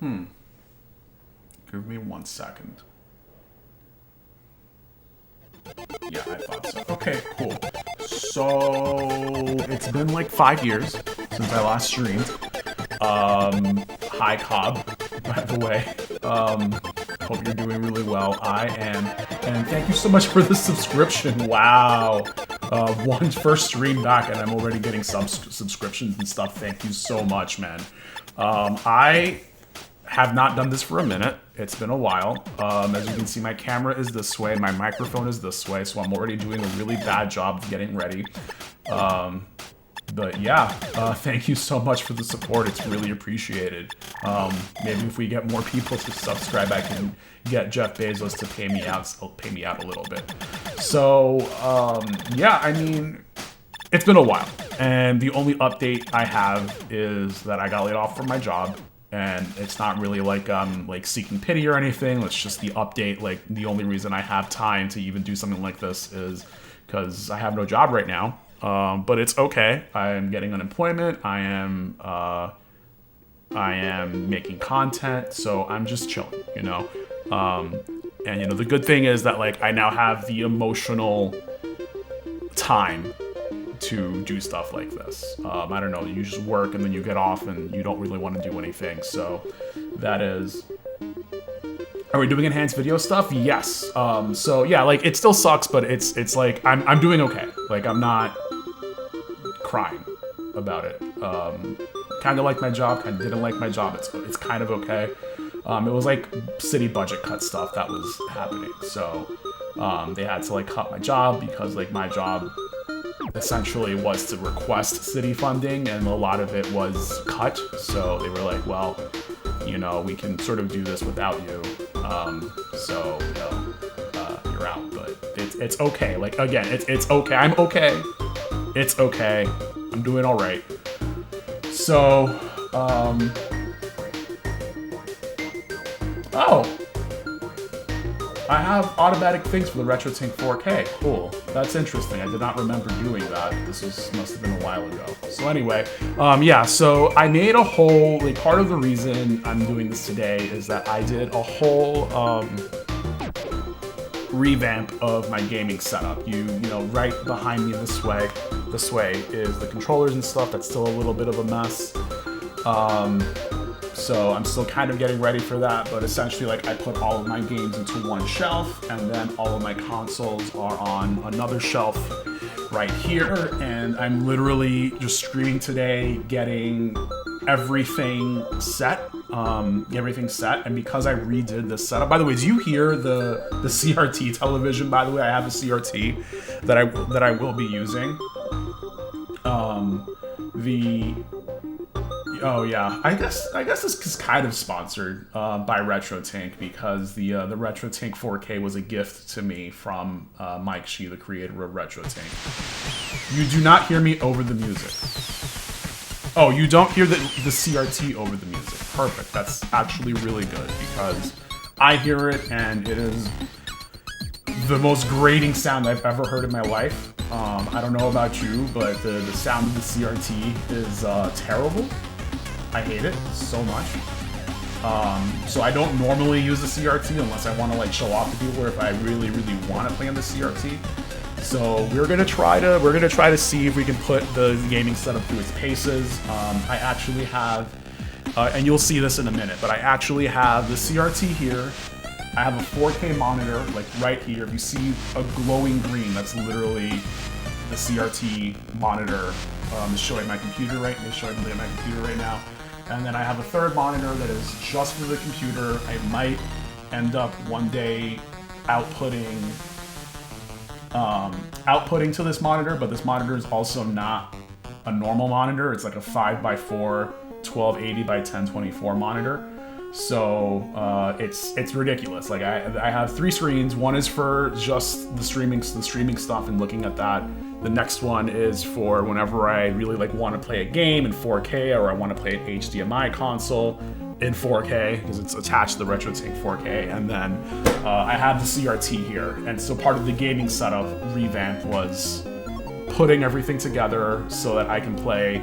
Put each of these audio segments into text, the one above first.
Give me 1 second. Yeah, I thought so. Okay, cool. So it's been like 5 years since I last streamed. Hi Cobb, by the way. Hope you're doing really well. I am, and thank you so much for the subscription. Wow. One first stream back, and I'm already getting subscriptions and stuff. Thank you so much, man. I have not done this for a minute. It's been a while. As you can see, my camera is this way, my microphone is this way, so I'm already doing a really bad job of getting ready. But yeah, thank you so much for the support. It's really appreciated. Maybe if we get more people to subscribe, I can get Jeff Bezos to pay me out a little bit. So yeah, I mean, it's been a while, and the only update I have is that I got laid off from my job. And it's not really like like seeking pity or anything. It's just the update. Like, the only reason I have time to even do something like this is because I have no job right now. But it's okay. I am getting unemployment. I am making content, so I'm just chilling, you know. And you know, the good thing is that like I now have the emotional time to do stuff like this. I don't know, you just work and then you get off and you don't really want to do anything. So that is... Are we doing enhanced video stuff? Yes. So yeah, like it still sucks, but it's like I'm doing okay. Like I'm not crying about it. Kind of like my job, kind of didn't like my job. It's kind of okay. It was like city budget cut stuff that was happening. So they had to like cut my job because like my job essentially was to request city funding, and a lot of it was cut. So they were like, well, you know, we can sort of do this without you. So, you know, you're out, but it's okay. Like, again, it's okay. I'm okay. It's okay. I'm doing all right. So, oh, I have automatic things for the RetroTINK-4K. Cool. That's interesting. I did not remember doing that. This must have been a while ago. So anyway, yeah, so I made a whole, like, part of the reason I'm doing this today is that I did a whole, revamp of my gaming setup. You know, right behind me this way is the controllers and stuff. That's still a little bit of a mess. So I'm still kind of getting ready for that, but essentially, like, I put all of my games into one shelf, and then all of my consoles are on another shelf right here, and I'm literally just streaming today, getting everything set, and because I redid the setup. By the way, do you hear the CRT television? By the way, I have a CRT that I will be using. Oh yeah, I guess this is kind of sponsored by RetroTink, because the RetroTINK-4K was a gift to me from Mike Shee, the creator of RetroTink. You do not hear me over the music. Oh, you don't hear the CRT over the music. Perfect. That's actually really good, because I hear it and it is the most grating sound I've ever heard in my life. I don't know about you, but the sound of the CRT is terrible. I hate it so much. So I don't normally use the CRT unless I want to like show off to people, or if I really want to play on the CRT. So we're gonna try to see if we can put the gaming setup through its paces. I actually have, and you'll see this in a minute, but I actually have the CRT here. I have a 4K monitor like right here. If you see a glowing green, that's literally the CRT monitor. It's showing my computer right now. And then I have a third monitor that is just for the computer. I might end up one day outputting to this monitor, but this monitor is also not a normal monitor. It's like a 5x4 1280 by 1024 monitor. So it's ridiculous. Like I have 3 screens. One is for just the streaming stuff and looking at that. The next one is for whenever I really like want to play a game in 4K, or I want to play an HDMI console in 4K because it's attached to the RetroTINK-4K. And then I have the CRT here. And so part of the gaming setup revamp was putting everything together so that I can play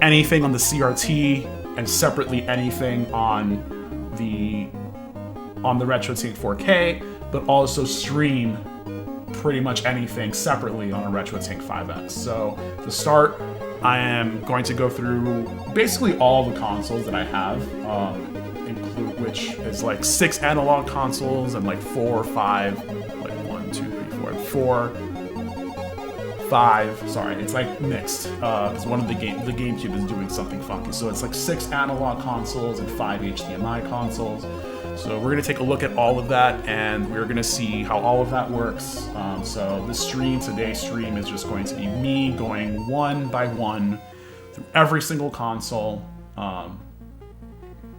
anything on the CRT and separately anything on the RetroTINK-4K, but also stream pretty much anything separately on a RetroTINK-5X. So to start, I am going to go through basically all the consoles that I have, which is like 6 analog consoles and like 4 or 5, like 1, 2, 3, 4, 4, 5. Sorry, it's like mixed. Because one of the GameCube is doing something funky. So it's like 6 analog consoles and 5 HDMI consoles. So we're gonna take a look at all of that, and we're gonna see how all of that works. So today's stream is just going to be me going one by one through every single console,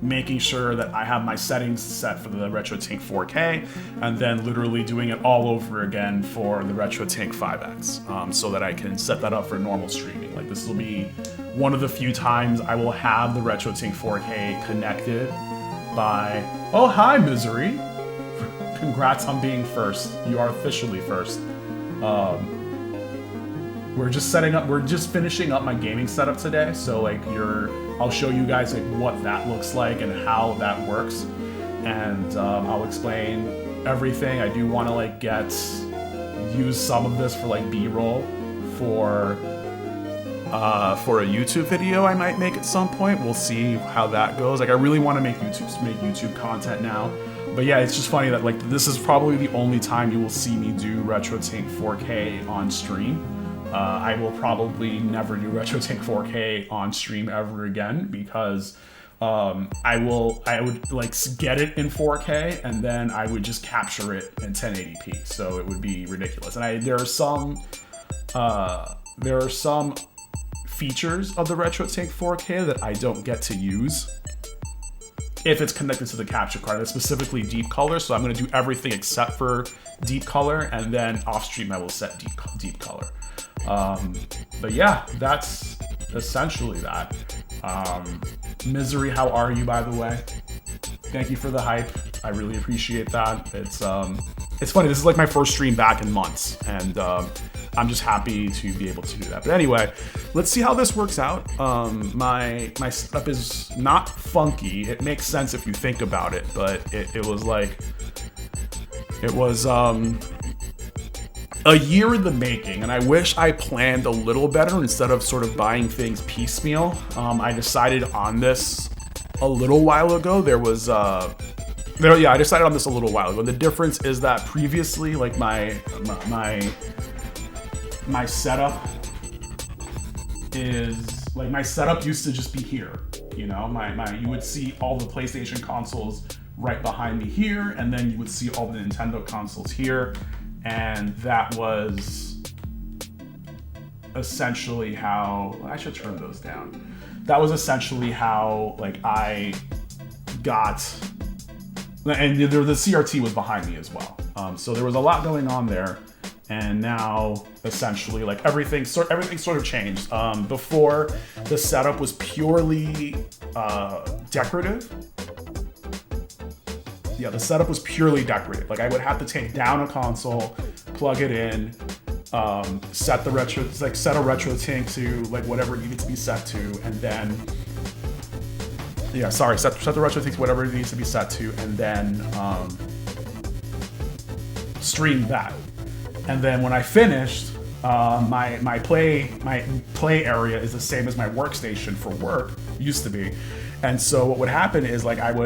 making sure that I have my settings set for the RetroTINK-4K, and then literally doing it all over again for the RetroTINK-5X, so that I can set that up for normal streaming. Like, this will be one of the few times I will have the RetroTINK-4K connected by... Oh, hi, Misery! Congrats on being first. You are officially first. We're just finishing up my gaming setup today, so like I'll show you guys like what that looks like and how that works, and I'll explain everything. I do want to like use some of this for like B-roll for a YouTube video I might make at some point. We'll see how that goes. Like, I really want to make YouTube content now. But yeah, it's just funny that like this is probably the only time you will see me do RetroTINK-4K on stream. I will probably never do RetroTINK-4K on stream ever again, because I would like get it in 4K and then I would just capture it in 1080p. So it would be ridiculous. And there are some features of the RetroTINK-4K that I don't get to use if it's connected to the capture card. That's specifically deep color, so I'm going to do everything except for deep color, and then off stream I will set deep color. But yeah, that's essentially that. Misery, how are you, by the way? Thank you for the hype. I really appreciate that. It's funny, this is like my first stream back in months, and I'm just happy to be able to do that. But anyway, let's see how this works out. My setup is not funky. It makes sense if you think about it, but it was a year in the making, and I wish I planned a little better instead of sort of buying things piecemeal. I decided on this a little while ago. I decided on this a little while ago. The difference is that previously, like my setup is like, my setup used to just be here. You know, you would see all the PlayStation consoles right behind me here, and then you would see all the Nintendo consoles here. And that was essentially how, I should turn those down. That was essentially how like I got, and the CRT was behind me as well. So there was a lot going on there, and now essentially like everything sort of changed. Before, the setup was purely decorative. Yeah, the setup was purely decorative. Like, I would have to take down a console, plug it in, set a RetroTINK to like whatever it needed to be set to, and then set the RetroTINK to whatever it needs to be set to, and then stream that. And then when I finished, my play area is the same as my workstation for work, used to be. And so what would happen is like at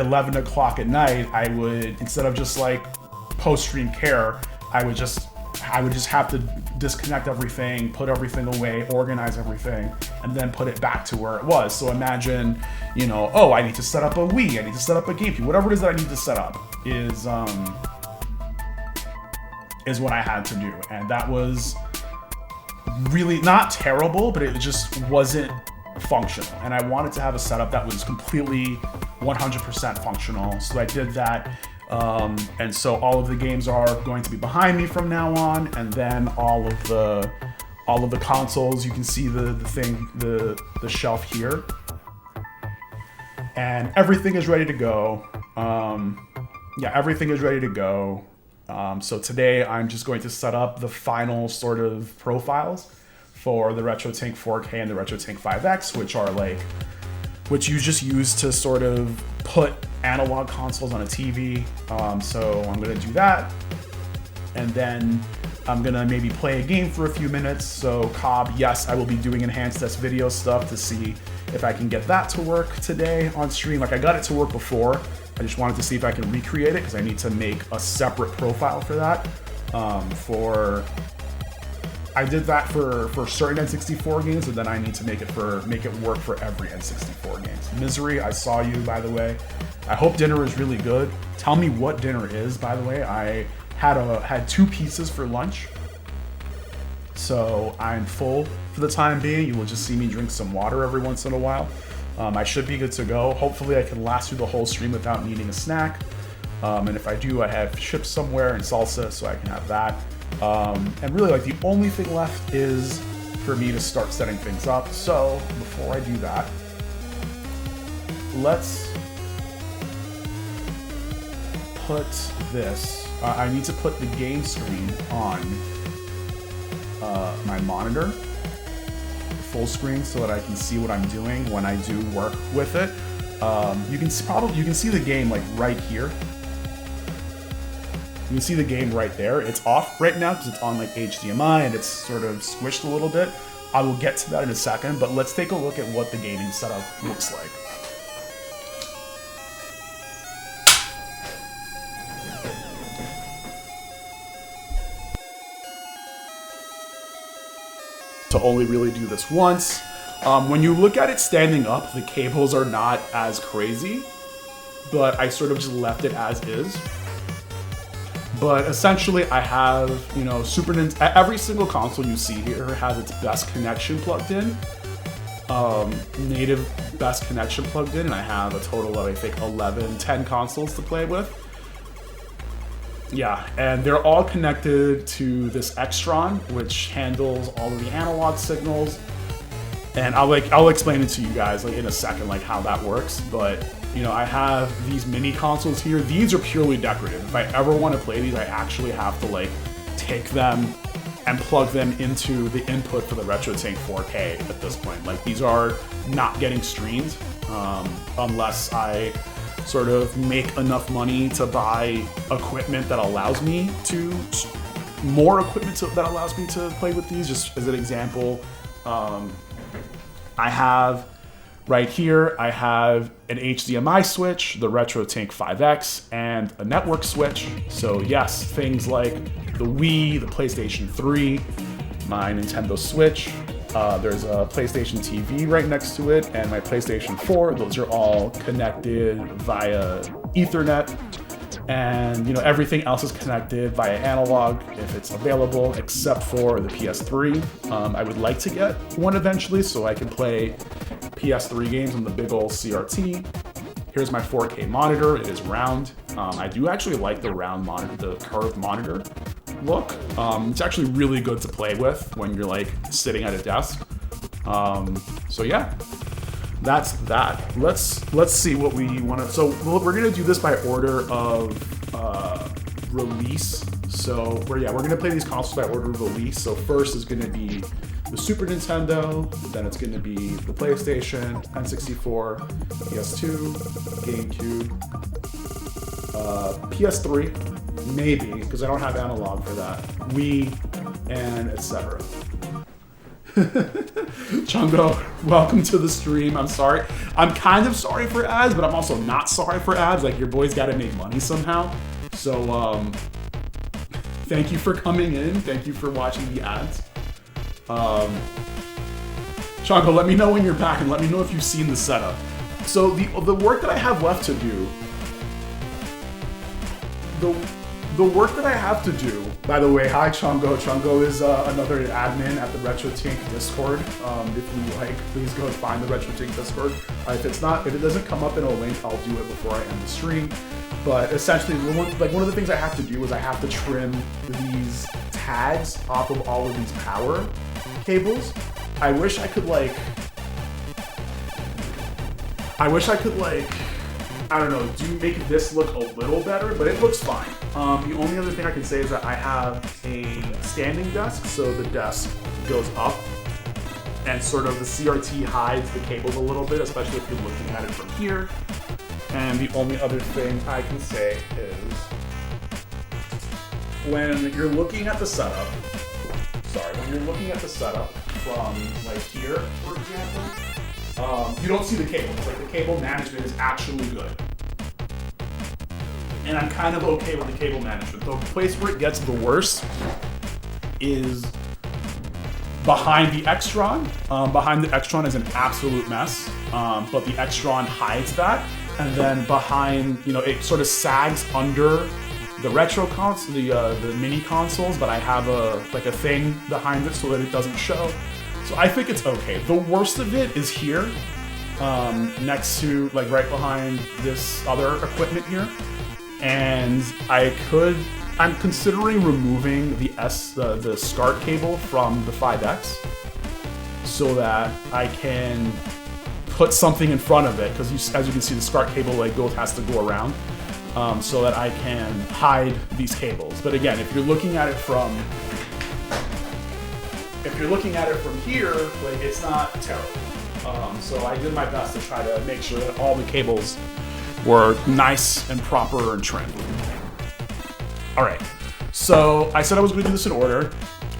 11 o'clock at night, I would, instead of just like post-stream care, I would just have to disconnect everything, put everything away, organize everything, and then put it back to where it was. So imagine, you know, oh, I need to set up a Wii, I need to set up a GameCube, whatever it is that I need to set up is what I had to do. And that was really not terrible, but it just wasn't functional. And I wanted to have a setup that was completely 100% functional. So I did that. And so all of the games are going to be behind me from now on. And then all of the consoles, you can see the shelf here. And everything is ready to go. Everything is ready to go. So today I'm just going to set up the final sort of profiles for the RetroTINK-4K and the RetroTINK-5X, which which you just use to sort of put analog consoles on a TV. So I'm gonna do that. And then I'm gonna maybe play a game for a few minutes. So Cobb, yes, I will be doing enhanced test video stuff to see if I can get that to work today on stream. Like I got it to work before. I just wanted to see if I can recreate it because I need to make a separate profile for that. I did that for certain N64 games, and then I need to make it work for every N64 games. Misery, I saw you, by the way. I hope dinner is really good. Tell me what dinner is, by the way. I had 2 pizzas for lunch, so I'm full for the time being. You will just see me drink some water every once in a while. I should be good to go. Hopefully I can last through the whole stream without needing a snack. And if I do, I have chips somewhere and salsa, so I can have that. And really, like, the only thing left is for me to start setting things up. So before I do that, let's put this. I need to put the game screen on my monitor, full screen, so that I can see what I'm doing when I do work with it. You can see the game like right here. You can see the game right there. It's off right now because it's on like HDMI and it's sort of squished a little bit. I will get to that in a second, but let's take a look at what the gaming setup looks like. To only really do this once. When you look at it standing up, the cables are not as crazy, but I sort of just left it as is. But essentially, I have, you know, Super Nintendo. Every single console you see here has its best connection plugged in, native best connection plugged in, and I have a total of, I think, 10 consoles to play with. Yeah, and they're all connected to this Extron, which handles all of the analog signals. And I'll explain it to you guys like in a second, like how that works. But you know, I have these mini consoles here. These are purely decorative. If I ever want to play these, I actually have to like take them and plug them into the input for the RetroTINK-4K at this point. Like these are not getting streamed unless I sort of make enough money to buy equipment that allows me to, that allows me to play with these. Just as an example, I have right here, I have an HDMI switch, the RetroTINK-5X, and a network switch. So yes, things like the Wii, the PlayStation 3, my Nintendo Switch, there's a PlayStation TV right next to it, and my PlayStation 4. Those are all connected via Ethernet. And you know, everything else is connected via analog if it's available, except for the PS3. I would like to get one eventually so I can play PS3 games on the big old CRT. Here's my 4K monitor. It is round. I do actually like the round monitor, the curved monitor look. It's actually really good to play with when you're like sitting at a desk. So yeah. That's that. Let's see what we want to. So we're gonna do this by order of release. So we're gonna play these consoles by order of release. So first is gonna be the Super Nintendo, then it's gonna be the PlayStation, N64, PS2, GameCube, PS3, maybe because I don't have analog for that, Wii, and etc. Chungo, welcome to the stream. I'm sorry. I'm kind of sorry for ads, but I'm also not sorry for ads. Like, your boy's got to make money somehow. So, thank you for coming in. Thank you for watching the ads. Chungo, let me know when you're back and let me know if you've seen the setup. So, the work that I have left to do, the work that I have to do, by the way, hi Chungo. Chungo is another admin at the RetroTink Discord. If you like, please go find the RetroTink Discord. If it doesn't come up in a link, I'll do it before I end the stream. But essentially, one of the things I have to do is I have to trim these tags off of all of these power cables. I wish I could I don't know, make this look a little better, but it looks fine. The only other thing I can say is that I have a standing desk, so the desk goes up and sort of the CRT hides the cables a little bit, especially if you're looking at it from here. And the only other thing I can say is when you're looking at the setup, from like here, for example, you don't see the cables. Like the cable management is actually good. And I'm kind of okay with the cable management. The place where it gets the worst is behind the Extron. Behind the Extron is an absolute mess, but the Extron hides that. And then behind, it sort of sags under the retro console, the mini consoles, but I have a thing behind it so that it doesn't show. So I think it's okay. The worst of it is here, next to, like right behind this other equipment here. And I'm considering removing the SCART cable from the 5X so that I can put something in front of it, because as you can see, the SCART cable has to go around, so that I can hide these cables. But again, if you're looking at it from here, it's not terrible. So I did my best to try to make sure that all the cables were nice and proper and trimmed. All right, so I said I was going to do this in order.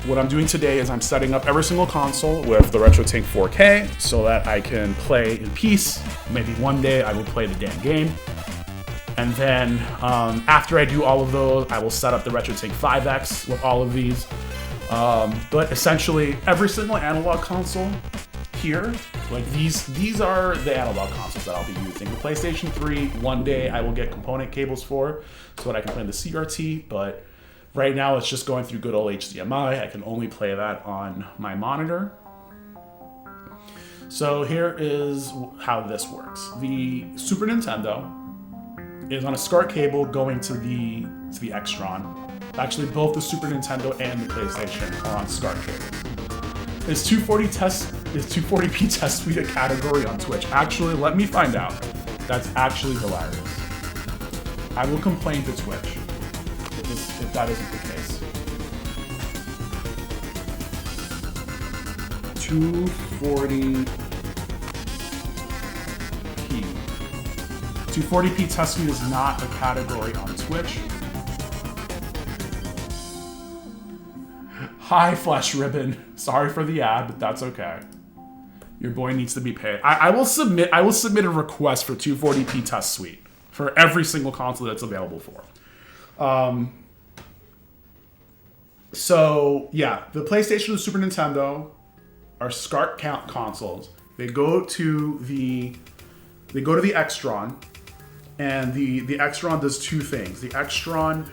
What I'm doing today is I'm setting up every single console with the RetroTINK-4K so that I can play in peace. Maybe one day I will play the damn game. And then after I do all of those, I will set up the RetroTINK-5X with all of these. But essentially, every single analog console here, these are the analog consoles that I'll be using. The PlayStation 3, one day I will get component cables for so that I can play in the CRT, but right now it's just going through good old HDMI. I can only play that on my monitor. So here is how this works. The Super Nintendo is on a SCART cable going to the Extron. Actually, both the Super Nintendo and the PlayStation are on SCART cables. Is 240p test suite a category on Twitch? Actually, let me find out. That's actually hilarious. I will complain to Twitch if that isn't the case. 240p. 240p test suite is not a category on Twitch. Hi, Flesh Ribbon. Sorry for the ad, but that's okay. Your boy needs to be paid. I will submit a request for 240p test suite for every single console that's available for. So yeah, the PlayStation and the Super Nintendo are SCART count consoles. They go to the Extron, and the Extron does two things. The Extron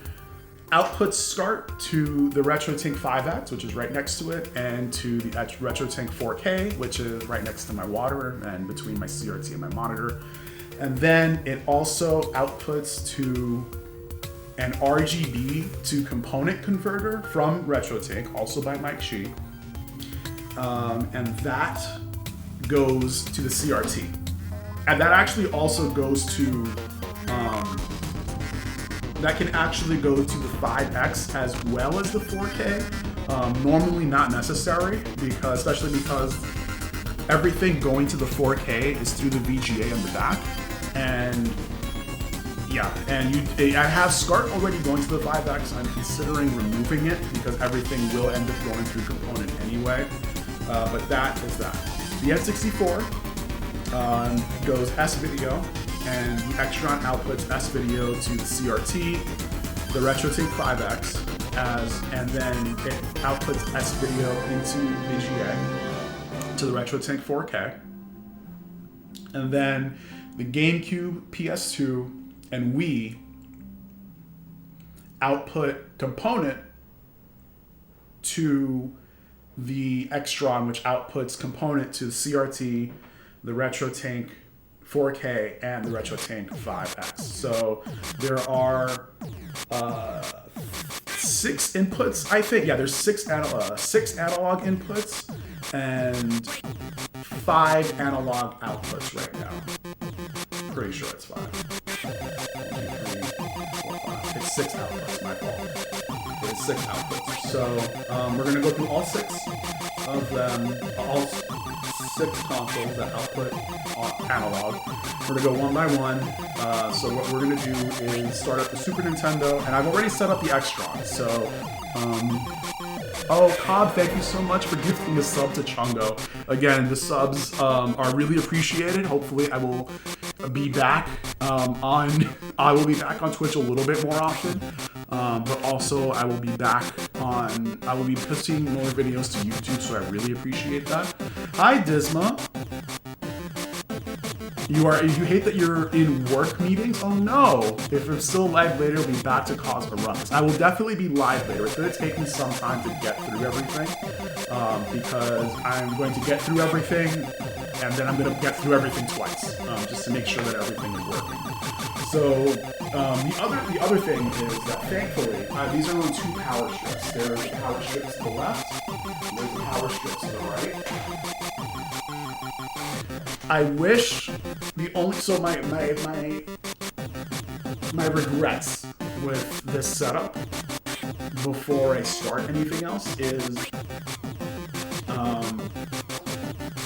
outputs SCART to the RetroTINK-5X, which is right next to it, and to the RetroTINK-4K, which is right next to my water and between my CRT and my monitor. And then it also outputs to an RGB to component converter from RetroTINK, also by Mike Shi. And that goes to the CRT. And that actually also goes to, that can actually go to the 5X as well as the 4K. Normally not necessary, especially because everything going to the 4K is through the VGA on the back. And yeah, and I have SCART already going to the 5X. I'm considering removing it because everything will end up going through component anyway. But that is that. The N64 goes S-Video, and the Extron outputs S-Video to the CRT, the RetroTINK-5X, and then it outputs S-Video into VGA to the RetroTINK-4K. And then the GameCube, PS2, and Wii output component to the Extron, which outputs component to the CRT, the RetroTINK 4K, and the RetroTINK-5X. So there are 6 inputs, I think. Yeah, there's 6 analog inputs and 5 analog outputs right now. Pretty sure it's 5. 1, 2, 3, 4, 5. It's 6 outputs, my fault. It's 6 outputs. So we're gonna go through all 6 of them, 6 consoles that output analog. We're gonna go one by one. So what we're gonna do is start up the Super Nintendo, and I've already set up the Extron. So, oh, Cobb, thank you so much for gifting a sub to Chungo. Again, the subs are really appreciated. Hopefully, I will be back I will be back on Twitch a little bit more often, but also I will be posting more videos to YouTube, so I really appreciate that. Hi, Disma. You hate that you're in work meetings? Oh no! If I'm still live later, I'll be back to cause a ruckus. I will definitely be live later. It's going to take me some time to get through everything, because I'm going to get through everything, and then I'm going to get through everything twice, just to make sure that everything is working. So, the other thing is that thankfully, these are only 2 power strips. There's a power strip to the left, and there's a power strip to the right. I wish my regrets with this setup before I start anything else is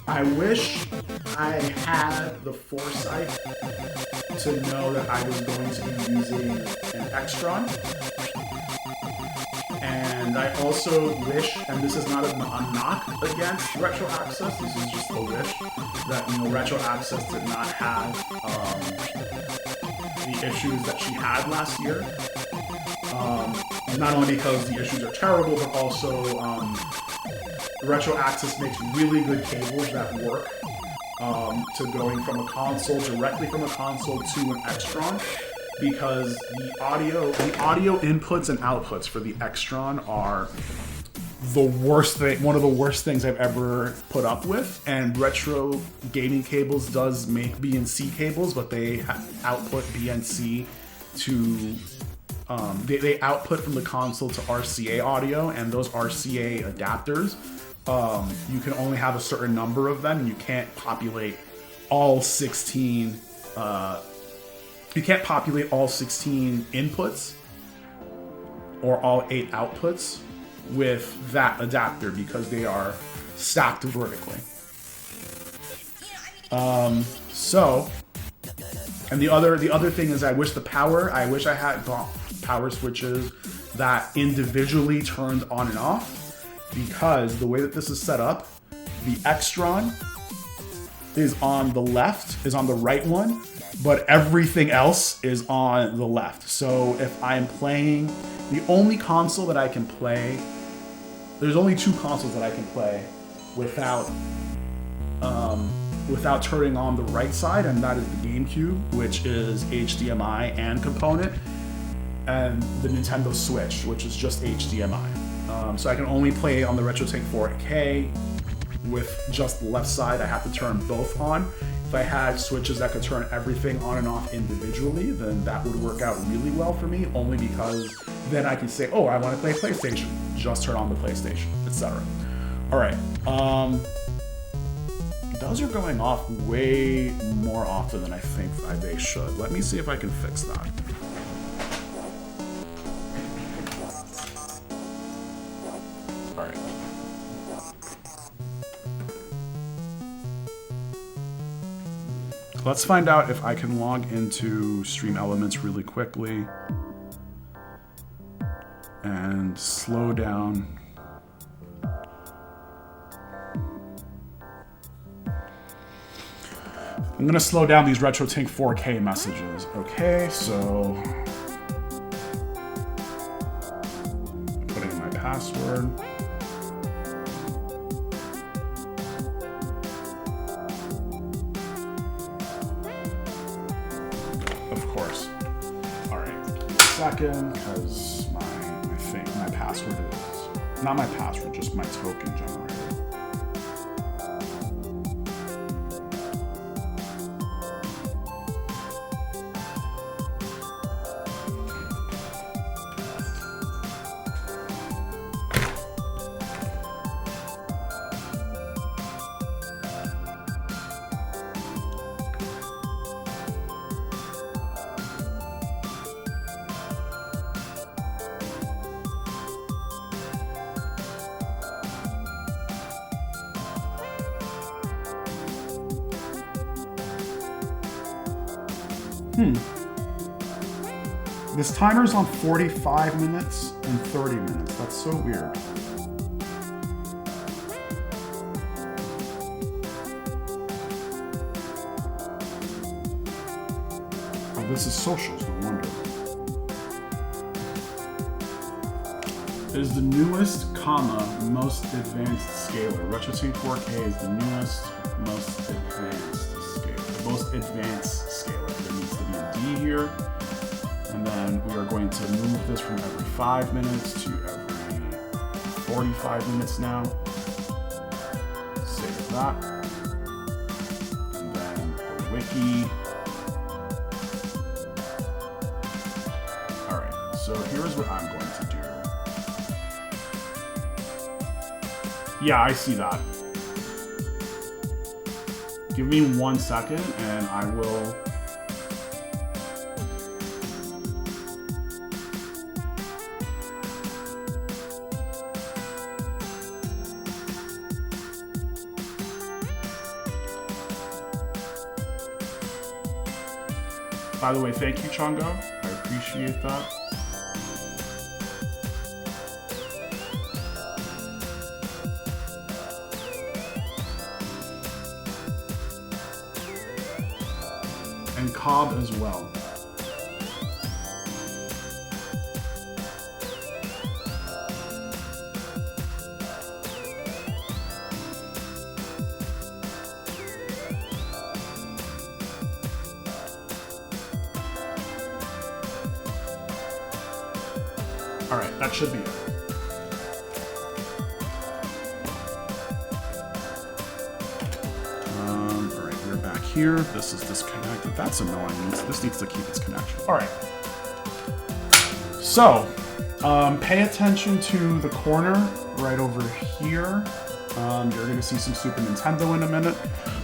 I wish I had the foresight to know that I was going to be using an Extron. And I also wish, and this is not a knock against Retro Access, this is just a wish, that, Retro Access did not have the issues that she had last year. Not only because the issues are terrible, but also Retro Access makes really good cables that work to going from a console, directly from a console to an Extron. Because the audio inputs and outputs for the Extron are the worst thing, one of the worst things I've ever put up with. And Retro Gaming Cables does make BNC cables, but they output BNC to they output from the console to RCA audio, and those RCA adapters, you can only have a certain number of them, and you can't populate all 16. You can't populate all 16 inputs or all 8 outputs with that adapter because they are stacked vertically. And the other thing is I wish I had power switches that individually turned on and off, because the way that this is set up, the Extron is on the right one, but everything else is on the left. So if I'm playing, the only console that I can play, there's only 2 consoles that I can play without turning on the right side, and that is the GameCube, which is HDMI and component, and the Nintendo Switch, which is just HDMI. So I can only play on the RetroTINK-4K with just the left side. I have to turn both on. If I had switches that could turn everything on and off individually, then that would work out really well for me, only because then I can say, oh, I want to play PlayStation. Just turn on the PlayStation, etc. All right. Those are going off way more often than I think they should. Let me see if I can fix that. All right. Let's find out if I can log into Stream Elements really quickly and slow down. I'm gonna slow down these RetroTINK-4K messages. Okay, so putting in my password. Of course. All right, give me a second, because my password is not my password, just my token generator. This timer's on 45 minutes and 30 minutes. That's so weird. Oh, this is socials, no wonder. It is the newest, most advanced scaler. RetroTINK-4K is the newest, most advanced scaler. Most advanced scaler. There needs to be a D here. And then we are going to move this from every 5 minutes to every 45 minutes now. Save that. And then the wiki. All right, so here's what I'm going to do. Yeah, I see that. Give me 1 second and I will... By the way, thank you, Chongo. I appreciate that. And Cobb as well. All right, that should be it. All right, we're back here. This is disconnected. That's annoying. This needs to keep its connection. All right. So, pay attention to the corner right over here. You're going to see some Super Nintendo in a minute.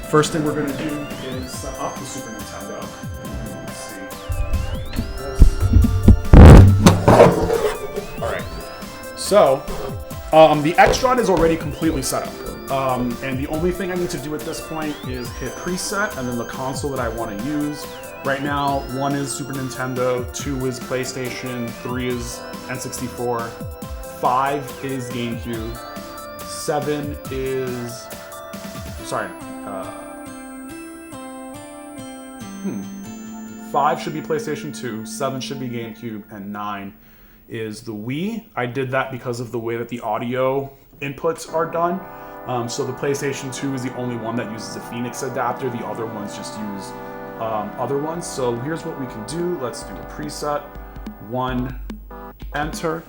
First thing we're going to do is set up the Super Nintendo. Let's see. So, the Extron is already completely set up. And the only thing I need to do at this point is hit preset and then the console that I want to use. Right now, 1 is Super Nintendo, 2 is PlayStation, 3 is N64, 5 is GameCube, 7 is... Sorry. 5 should be PlayStation 2, 7 should be GameCube, and 9 is the Wii. I did that because of the way that the audio inputs are done. So the PlayStation 2 is the only one that uses a Phoenix adapter. The other ones just use other ones. So here's what we can do. Let's do a preset. 1, enter.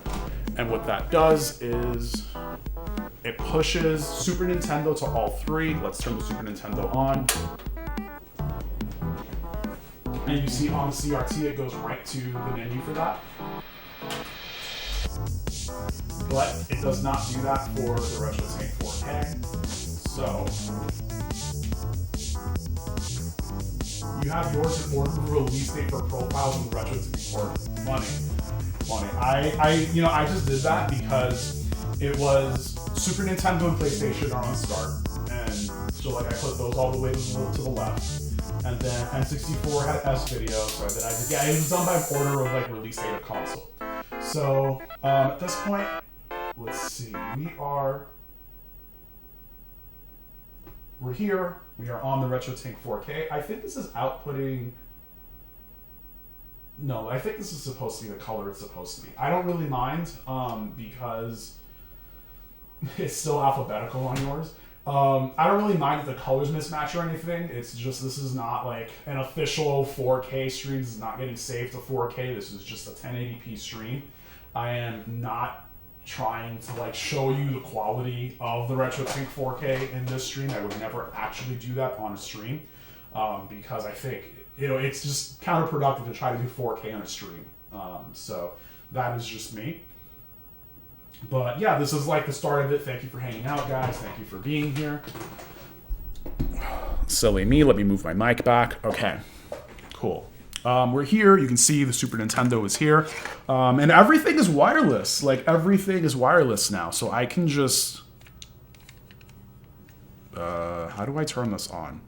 And what that does is it pushes Super Nintendo to all 3. Let's turn the Super Nintendo on. And you see on CRT, it goes right to the menu for that. But it does not do that for the RetroTINK-4K. So you have yours in order of release date for profiles in the RetroTINK-4K. Funny. I just did that because it was Super Nintendo and PlayStation are on start, and so like I put those all the way to the left. And then N64 had S video, so then I did, it was done by order of like release date of console. So at this point, let's see, we're here, we are on the RetroTINK-4K. I think this is outputting, no, I think this is supposed to be the color it's supposed to be. I don't really mind because it's still alphabetical on yours. I don't really mind if the colors mismatch or anything. It's just, this is not like an official 4K stream. This is not getting saved to 4K. This is just a 1080p stream. I am not trying to like show you the quality of the RetroTINK-4K in this stream. I would never actually do that on a stream because I think, it's just counterproductive to try to do 4K on a stream. So that is just me. But yeah, this is like the start of it. Thank you for hanging out, guys. Thank you for being here. Silly me. Let me move my mic back. Okay, cool. We're here. You can see the Super Nintendo is here. And everything is wireless. Like, everything is wireless now. So I can just... how do I turn this on?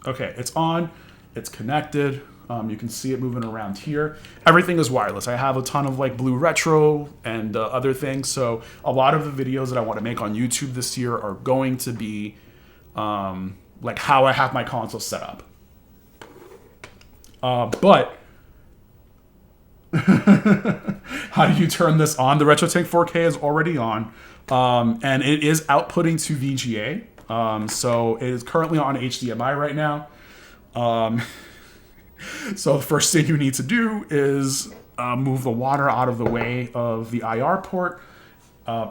Okay, it's on. It's connected. You can see it moving around here. Everything is wireless. I have a ton of like Blue Retro and other things. So a lot of the videos that I want to make on YouTube this year are going to be like how I have my console set up. But how do you turn this on? The RetroTINK-4K is already on, and it is outputting to VGA. So it is currently on HDMI right now. So the first thing you need to do is move the water out of the way of the IR port,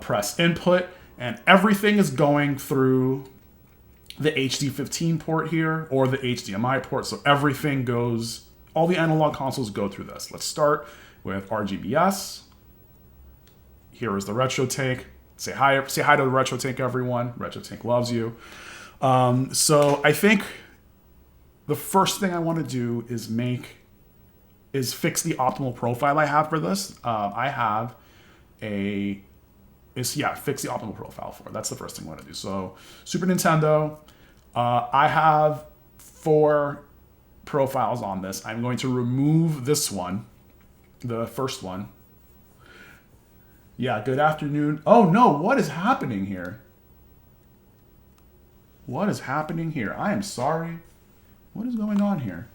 press input, and everything is going through the HD15 port here, or the HDMI port. So everything goes, all the analog consoles go through this. Let's start with RGBS. Here is the RetroTINK. Say hi to the RetroTINK, everyone. RetroTINK loves you. So I think the first thing I want to do is fix the optimal profile I have for this. Fix the optimal profile for it. That's the first thing I want to do. So Super Nintendo, I have 4 profiles on this. I'm going to remove this one, the first one. Yeah, good afternoon. Oh no, what is happening here? What is happening here? I am sorry. What is going on here?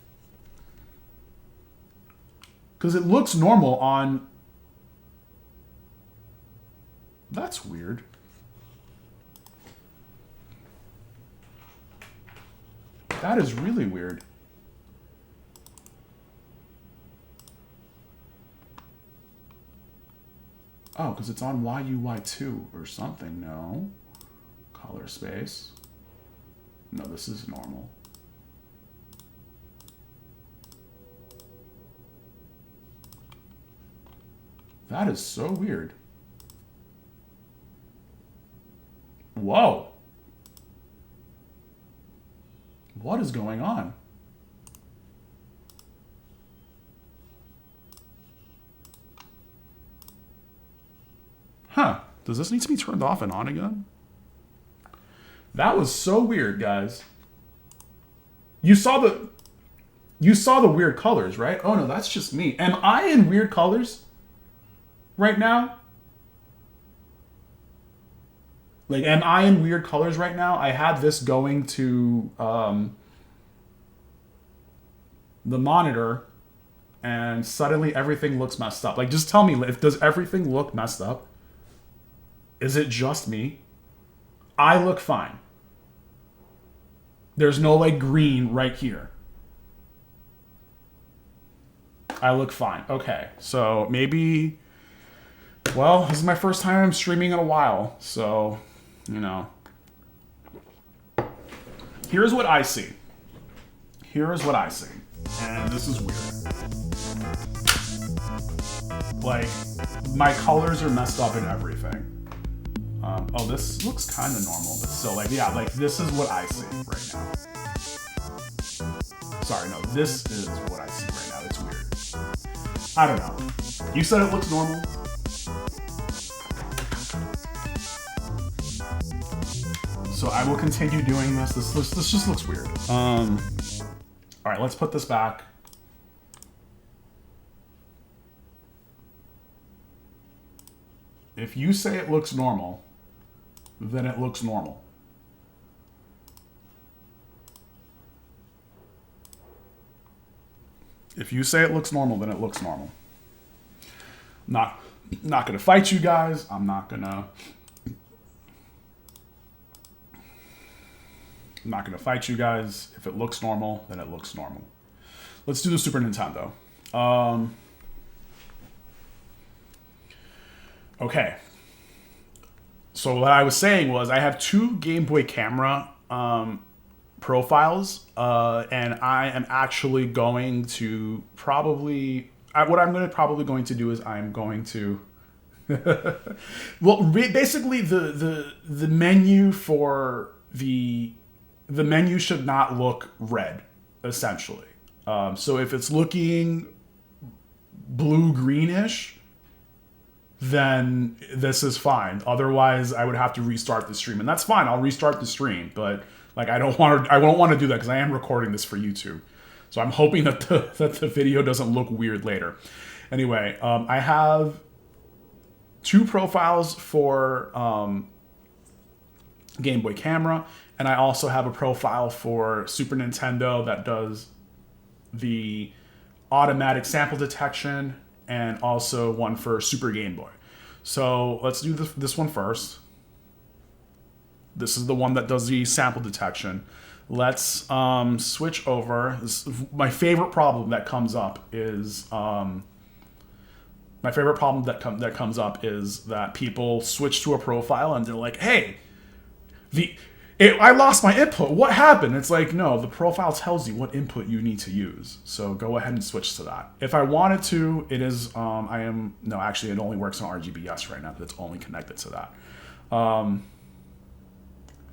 Because it looks normal on... That's weird. That is really weird. Oh, because it's on YUY2 or something. No. Color space. No, this is normal. That is so weird. Whoa. What is going on? Huh. Does this need to be turned off and on again? That was so weird, guys. You saw the weird colors, right? Oh no, that's just me. Am I in weird colors right now? Like, am I in weird colors right now? I had this going to the monitor, and suddenly everything looks messed up. Like, just tell me, does everything look messed up? Is it just me? I look fine. There's no, like, green right here. I look fine. Okay, so maybe... Well, this is my first time I'm streaming in a while, so, you know. Here's what I see. Here is what I see. And this is weird. Like, my colors are messed up and everything. Oh, this looks kind of normal, but still, like, yeah, like, this is what I see right now. Sorry, no, this is what I see right now. It's weird. I don't know. You said it looks normal? So I will continue doing this. This just looks weird. All right, let's put this back. If you say it looks normal, then it looks normal. If you say it looks normal, then it looks normal. Not gonna fight you guys. I'm not gonna fight you guys. If it looks normal, then it looks normal. Let's do the Super Nintendo. Okay. So what I was saying was I have 2 Game Boy camera profiles, and I am actually going to probably... what I'm going to do is I'm going to... well, basically the menu for the menu should not look red, essentially. So if it's looking blue-greenish, then this is fine. Otherwise, I would have to restart the stream. And that's fine. I'll restart the stream. But Like I don't want to do that because I am recording this for YouTube. So I'm hoping that the video doesn't look weird later. Anyway, I have 2 profiles for Game Boy Camera, and I also have a profile for Super Nintendo that does the automatic sample detection, and also one for Super Game Boy. So let's do this one first. This is the one that does the sample detection. Let's switch over. My favorite problem that comes up is that people switch to a profile and they're like, "Hey, I lost my input. What happened?" It's like, no, the profile tells you what input you need to use. So go ahead and switch to that. If I wanted to, it is, actually it only works on RGBS right now. It's only connected to that.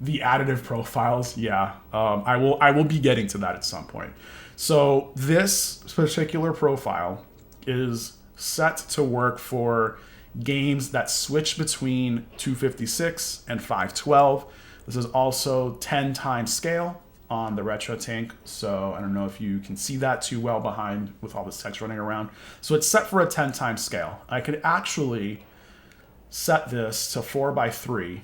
The additive profiles, yeah. I will be getting to that at some point. So this particular profile is set to work for games that switch between 256 and 512. This is also 10 times scale on the RetroTINK, so I don't know if you can see that too well behind with all this text running around. So it's set for a 10 times scale. I could actually set this to 4:3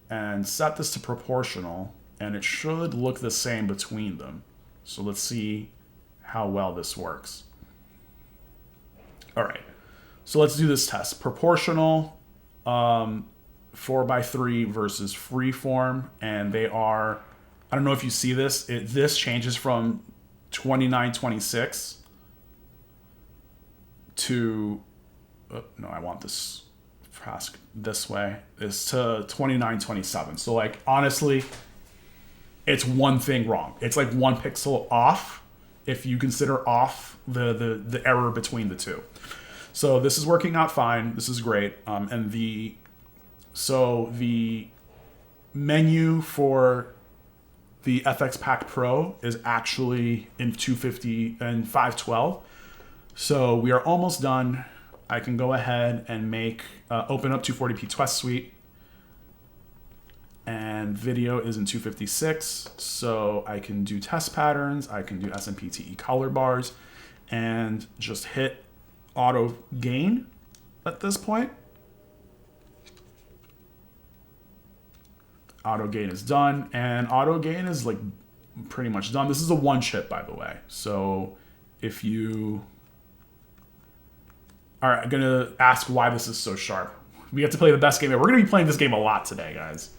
and set this to proportional, and it should look the same between them. So let's see how well this works. All right, so let's do this test. Proportional, 4:3 versus freeform, and they are, I don't know if you see this, this changes from 2926 to, no, I want this task this way, is to 2927. So like, honestly, it's one thing wrong. It's like 1 pixel off if you consider off the error between the two. So this is working out fine. This is great. And the menu for the FX Pack Pro is actually in 250 and 512. So we are almost done. I can go ahead and open up 240p Test Suite. And video is in 256. So I can do test patterns. I can do SMPTE color bars and just hit auto gain at this point. Auto gain is done, and auto gain is like pretty much done. This is a 1 chip, by the way. So if you are gonna ask why this is so sharp, we have to play the best game. We're gonna be playing this game a lot today, guys.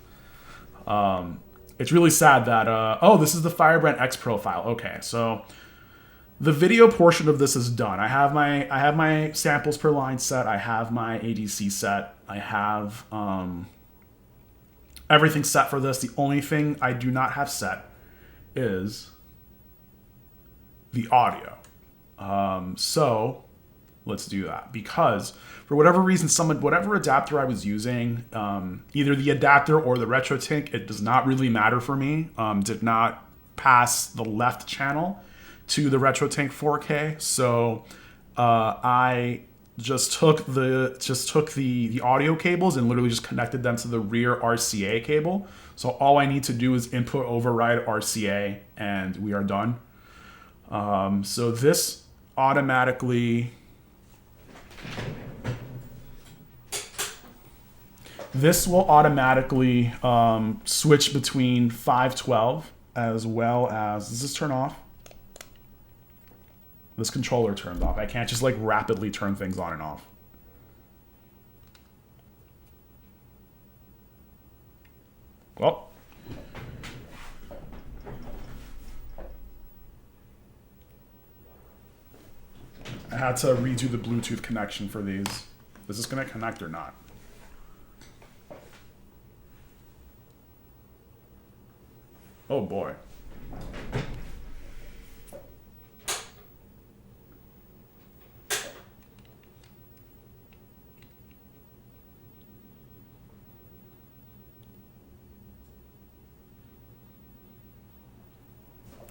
It's really sad that this is the Firebrand X profile. Okay, so the video portion of this is done. I have my samples per line set. I have my ADC set. I have everything set for this. The only thing I do not have set is the audio. So let's do that, because for whatever reason, whatever adapter I was using, either the adapter or the RetroTINK, it does not really matter for me, did not pass the left channel to the RetroTINK-4K. So I just took the audio cables and literally just connected them to the rear RCA cable. So all I need to do is input override RCA, and we are done. So this automatically switch between 512 as well as, does this turn off? This controller turned off. I can't just like rapidly turn things on and off. Well, I had to redo the Bluetooth connection for these. Is this gonna connect or not? Oh boy.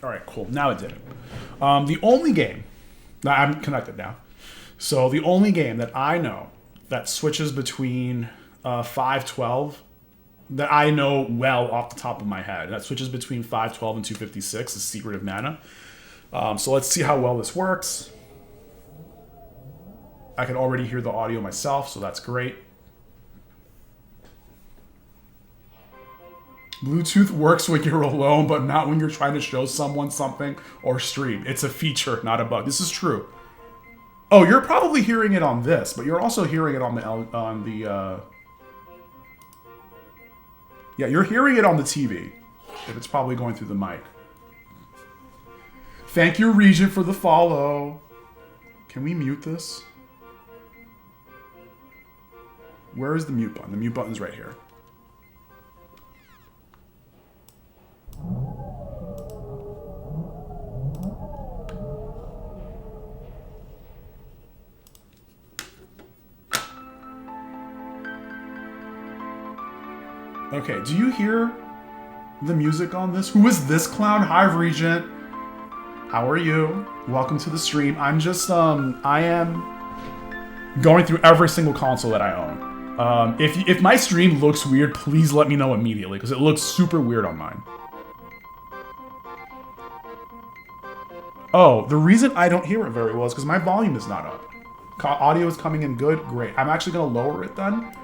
All right, cool. Now it did it. The only game, I'm connected now. So the only game that I know that switches between 512 that I know well off the top of my head. That switches between 512 and 256 is Secret of Mana. So let's see how well this works. I can already hear the audio myself, so that's great. Bluetooth works when you're alone, but not when you're trying to show someone something or stream. It's a feature, not a bug. This is true. Oh, you're probably hearing it on this, but you're also hearing it on the yeah, you're hearing it on the TV. If it's probably going through the mic. Thank you, Regent, for the follow. Can we mute this? Where is the mute button? The mute button's right here. Okay, do you hear the music on this? Who is this clown? Hi, Regent. How are you? Welcome to the stream. I'm just, I am going through every single console that I own. If my stream looks weird, please let me know immediately, because it looks super weird on mine. Oh, the reason I don't hear it very well is because my volume is not up. Audio is coming in good, great. I'm actually going to lower it then,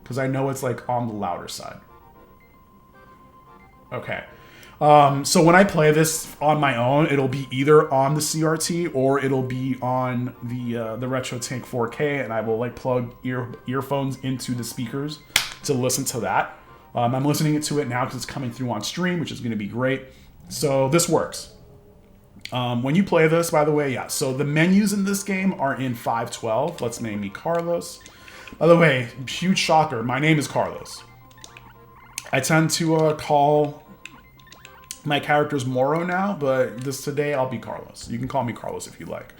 because I know it's like on the louder side. Okay. So when I play this on my own, it'll be either on the CRT or it'll be on the RetroTINK-4K, and I will like plug earphones into the speakers to listen to that. I'm listening to it now because it's coming through on stream, which is going to be great. So this works. When you play this, by the way, yeah. So the menus in this game are in 512. Let's name me Carlos. By the way, huge shocker. My name is Carlos. I tend to call my character's Moro now, but today I'll be Carlos. You can call me Carlos if you like.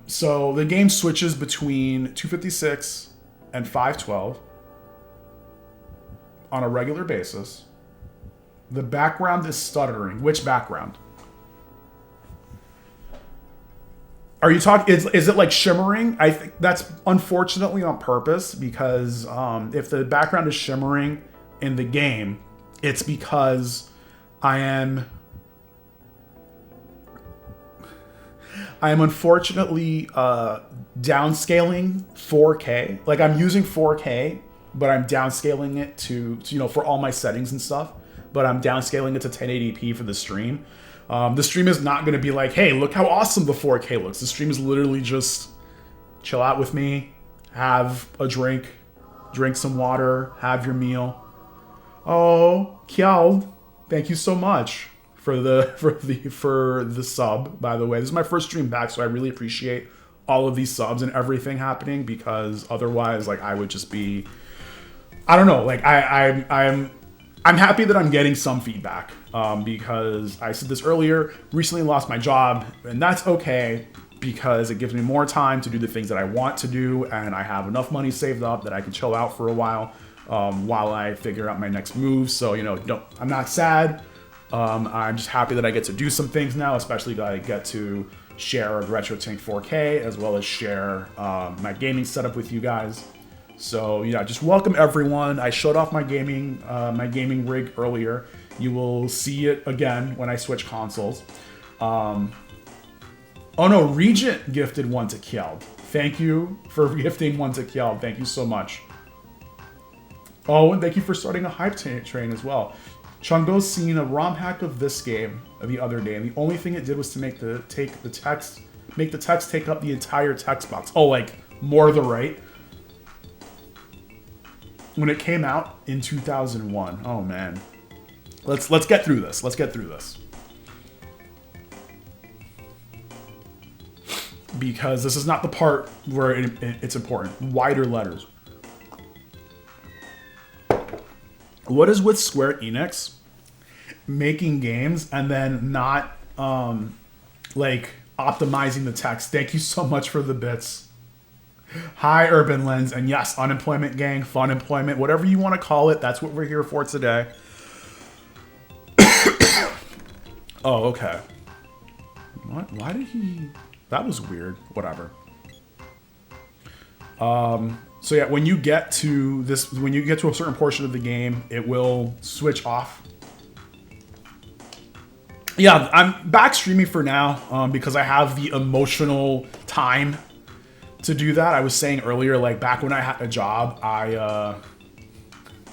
So the game switches between 256 and 512 on a regular basis. The background is stuttering. Which background? Are you talking? Is it like shimmering? I think that's unfortunately on purpose, because if the background is shimmering in the game, it's because I am unfortunately downscaling 4K. Like, I'm using 4K, but I'm downscaling it to for all my settings and stuff. But I'm downscaling it to 1080p for the stream. The stream is not going to be like, hey, look how awesome the 4K looks. The stream is literally just chill out with me, have a drink some water, have your meal. Oh, Kjeld, thank you so much for the sub, by the way. This is my first stream back, so I really appreciate all of these subs and everything happening, because otherwise, like, I would just be, I don't know, like, I'm happy that I'm getting some feedback, because I said this earlier, recently lost my job, and that's okay, because it gives me more time to do the things that I want to do, and I have enough money saved up that I can chill out for a while I figure out my next move. So, I'm not sad. I'm just happy that I get to do some things now, especially that I get to share RetroTINK-4K, as well as share my gaming setup with you guys. So yeah, just welcome everyone. I showed off my gaming rig earlier. You will see it again when I switch consoles. Oh no, Regent gifted one to Kjeld. Thank you for gifting one to Kjeld. Thank you so much. Oh, and thank you for starting a hype train as well. Chungo's seen a ROM hack of this game the other day, and the only thing it did was to make the text take up the entire text box. Oh, like more to the right. When it came out in 2001. Oh man. Let's get through this. Let's get through this. Because this is not the part where it's important. Wider letters. What is with Square Enix making games and then not like optimizing the text? Thank you so much for the bits. Hi, Urban Lens, and yes, Unemployment Gang, Fun Employment, whatever you want to call it, that's what we're here for today. Oh, okay. What? Why did he... That was weird. Whatever. So yeah, when you get to this, when you get to a certain portion of the game, it will switch off. Yeah, I'm back streaming for now because I have the emotional time to do that. I was saying earlier, like back when I had a job, I,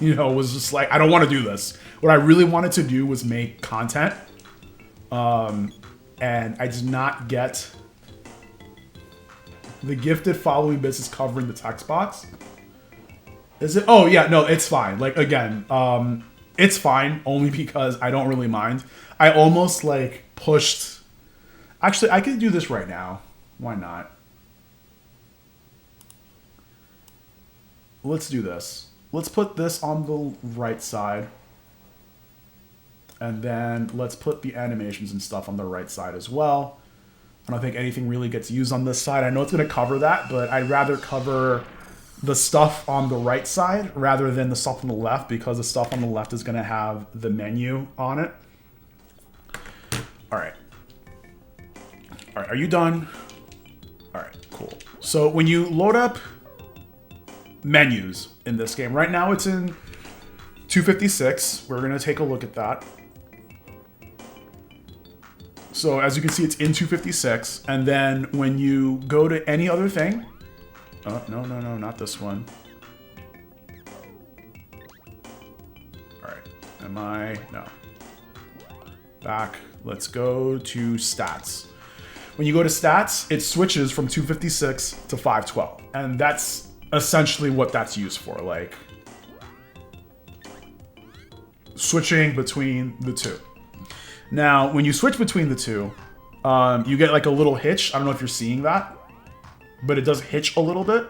you know, was just like, I don't want to do this. What I really wanted to do was make content. And I did not get the gifted following business covering the text box. Is it? Oh yeah, no, it's fine. Like again, it's fine only because I don't really mind. I almost like pushed. Actually, I could do this right now. Why not? Let's do this. Let's put this on the right side. And then let's put the animations and stuff on the right side as well. I don't think anything really gets used on this side. I know it's going to cover that, but I'd rather cover the stuff on the right side rather than the stuff on the left, because the stuff on the left is going to have the menu on it. All right. All right, are you done? All right, cool. So when you load up menus in this game, right now it's in 256. We're going to take a look at that. So as you can see, it's in 256. And then when you go to any other thing, oh, no, not this one. All right, no. Back, let's go to stats. When you go to stats, it switches from 256 to 512. And that's essentially what that's used for, like switching between the two. Now, when you switch between the two, you get like a little hitch. I don't know if you're seeing that, but it does hitch a little bit.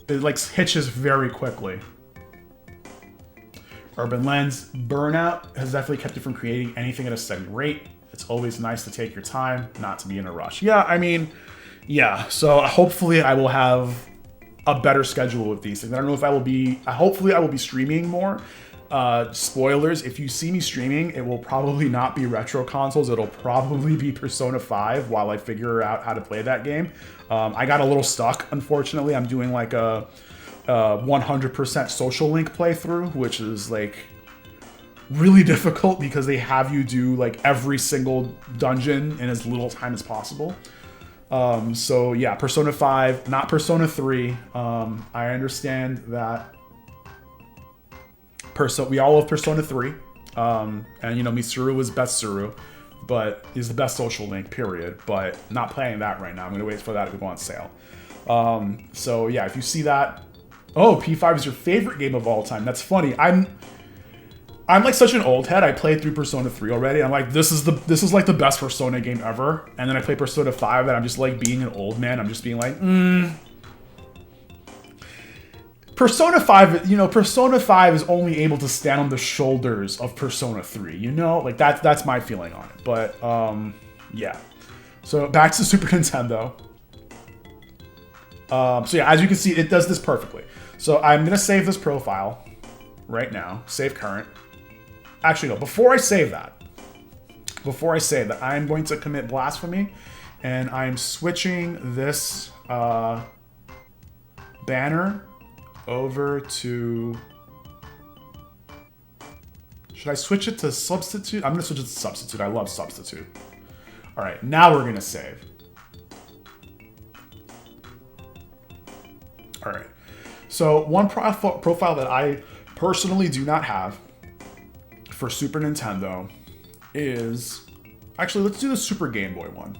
It like hitches very quickly. Urban Lens Burnout has definitely kept you from creating anything at a steady rate. It's always nice to take your time, not to be in a rush. Yeah, I mean, yeah. So hopefully I will have a better schedule with these things. I don't know if I will be, hopefully I will be streaming more. Spoilers, if you see me streaming, it will probably not be retro consoles. It'll probably be Persona 5 while I figure out how to play that game. I got a little stuck, unfortunately. I'm doing like a 100% social link playthrough, which is like really difficult because they have you do like every single dungeon in as little time as possible. So yeah, Persona 5, not Persona 3. I understand that we all love Persona 3. And you know, Mitsuru was best Tsuru, but he's the best social link, period. But not playing that right now. I'm gonna wait for that to go on sale. So yeah, if you see that, oh, P5 is your favorite game of all time. That's funny. I'm like such an old head. I played through Persona 3 already. I'm like, this is like the best Persona game ever. And then I play Persona 5 and I'm just like being an old man. I'm just being like, Persona 5, you know, Persona 5 is only able to stand on the shoulders of Persona 3, you know? Like that's my feeling on it. But yeah. So back to Super Nintendo. So yeah, as you can see, it does this perfectly. So I'm gonna save this profile right now. Save current. Actually, no, before I save that, I'm going to commit blasphemy, and I'm switching this banner over to... Should I switch it to substitute? I'm going to switch it to substitute. I love substitute. All right, now we're going to save. All right. So one profile that I personally do not have for Super Nintendo is... Actually, let's do the Super Game Boy one.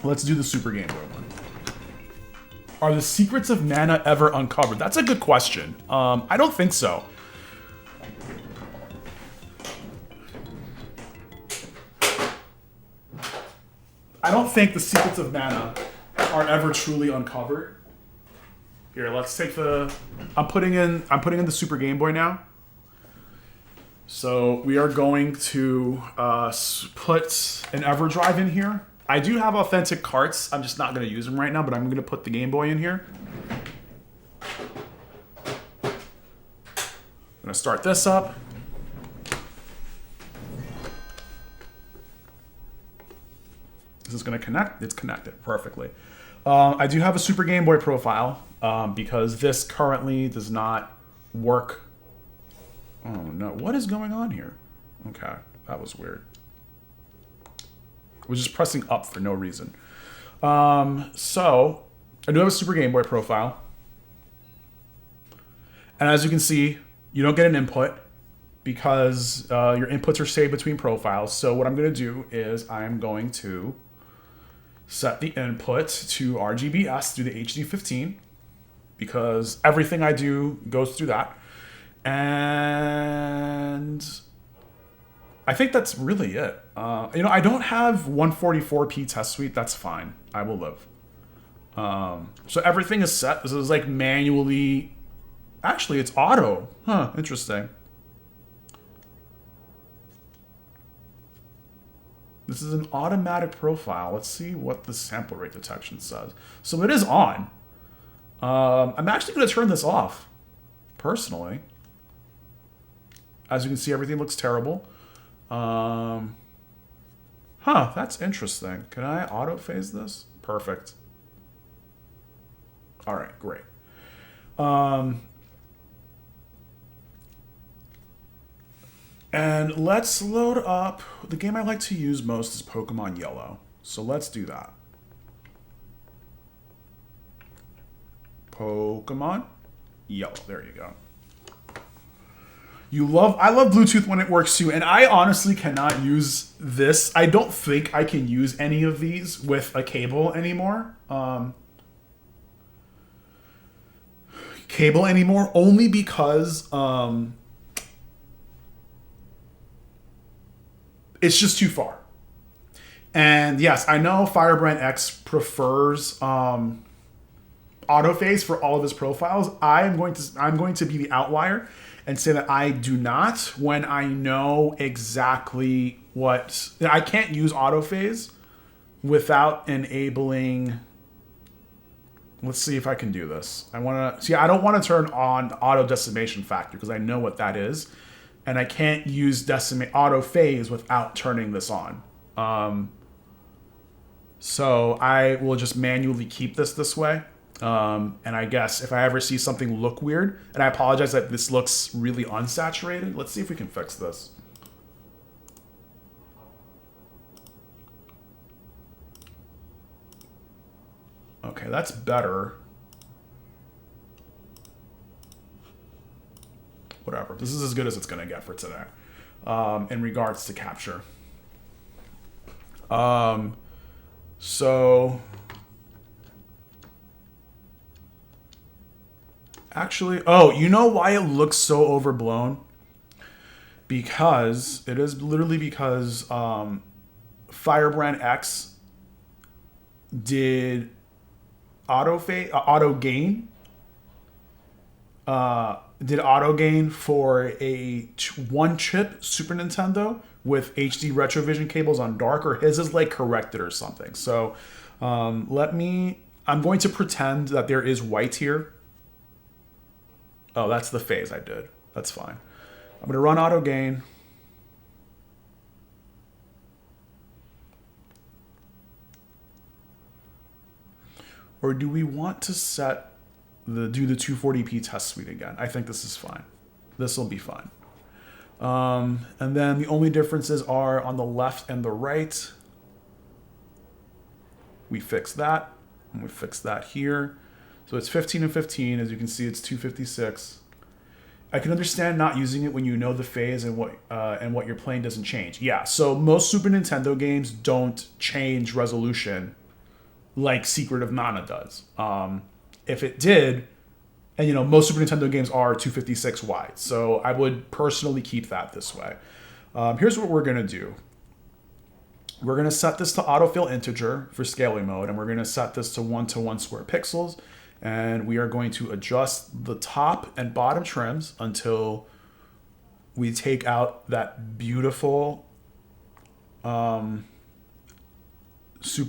Let's do the Super Game Boy one. Are the secrets of mana ever uncovered? That's a good question. I don't think so. I don't think the secrets of mana are ever truly uncovered. Here, let's take the... I'm putting in the Super Game Boy now. So we are going to put an EverDrive in here. I do have authentic carts. I'm just not going to use them right now, but I'm going to put the Game Boy in here. I'm going to start this up. Is this going to connect? It's connected perfectly. I do have a Super Game Boy profile because this currently does not work. Oh no, what is going on here? Okay, that was weird. I was just pressing up for no reason. So I do have a Super Game Boy profile. And as you can see, you don't get an input because your inputs are saved between profiles. So what I'm going to do is I'm going to set the input to RGBS through the HD15 because everything I do goes through that. And I think that's really it. I don't have 144p test suite. That's fine. I will live. So everything is set. This is like manually. Actually, it's auto. Huh, interesting. This is an automatic profile. Let's see what the sample rate detection says. So it is on. I'm actually going to turn this off, personally. As you can see, everything looks terrible. Huh, that's interesting. Can I auto phase this? Perfect. All right, great. And let's load up. The game I like to use most is Pokemon Yellow. So let's do that. Pokemon Yellow. There you go. I love Bluetooth when it works too. And I honestly cannot use this. I don't think I can use any of these with a cable anymore. Only because it's just too far. And yes, I know Firebrand X prefers autophase for all of his profiles. I'm going to be the outlier and say that I do not when I know exactly what I can't use autophase without enabling. Let's see if I can do this. I don't want to turn on auto decimation factor because I know what that is. And I can't use auto phase without turning this on. So I will just manually keep this way. And I guess if I ever see something look weird, and I apologize that this looks really unsaturated. Let's see if we can fix this. Okay, that's better. Whatever. This is as good as it's going to get for today in regards to capture. So actually, you know why it looks so overblown? Because it is literally because Firebrand X did auto gain. Did auto gain for a one chip Super Nintendo with HD Retrovision cables on dark, or his is like corrected or something. So I'm going to pretend that there is white here. Oh, that's the phase I did. That's fine. I'm going to run auto gain. Or do we want to do the 240p test suite again? I think this is fine. This will be fine. And then the only differences are on the left and the right. We fix that, and we fix that here. So it's 15 and 15. As you can see, it's 256. I can understand not using it when you know the phase and what you're playing doesn't change. Yeah, so most Super Nintendo games don't change resolution like Secret of Mana does. If it did, and most Super Nintendo games are 256 wide, so I would personally keep that this way. Here's what we're gonna do. We're gonna set this to autofill integer for scaling mode, and we're gonna set this to 1 square pixels, and we are going to adjust the top and bottom trims until we take out that beautiful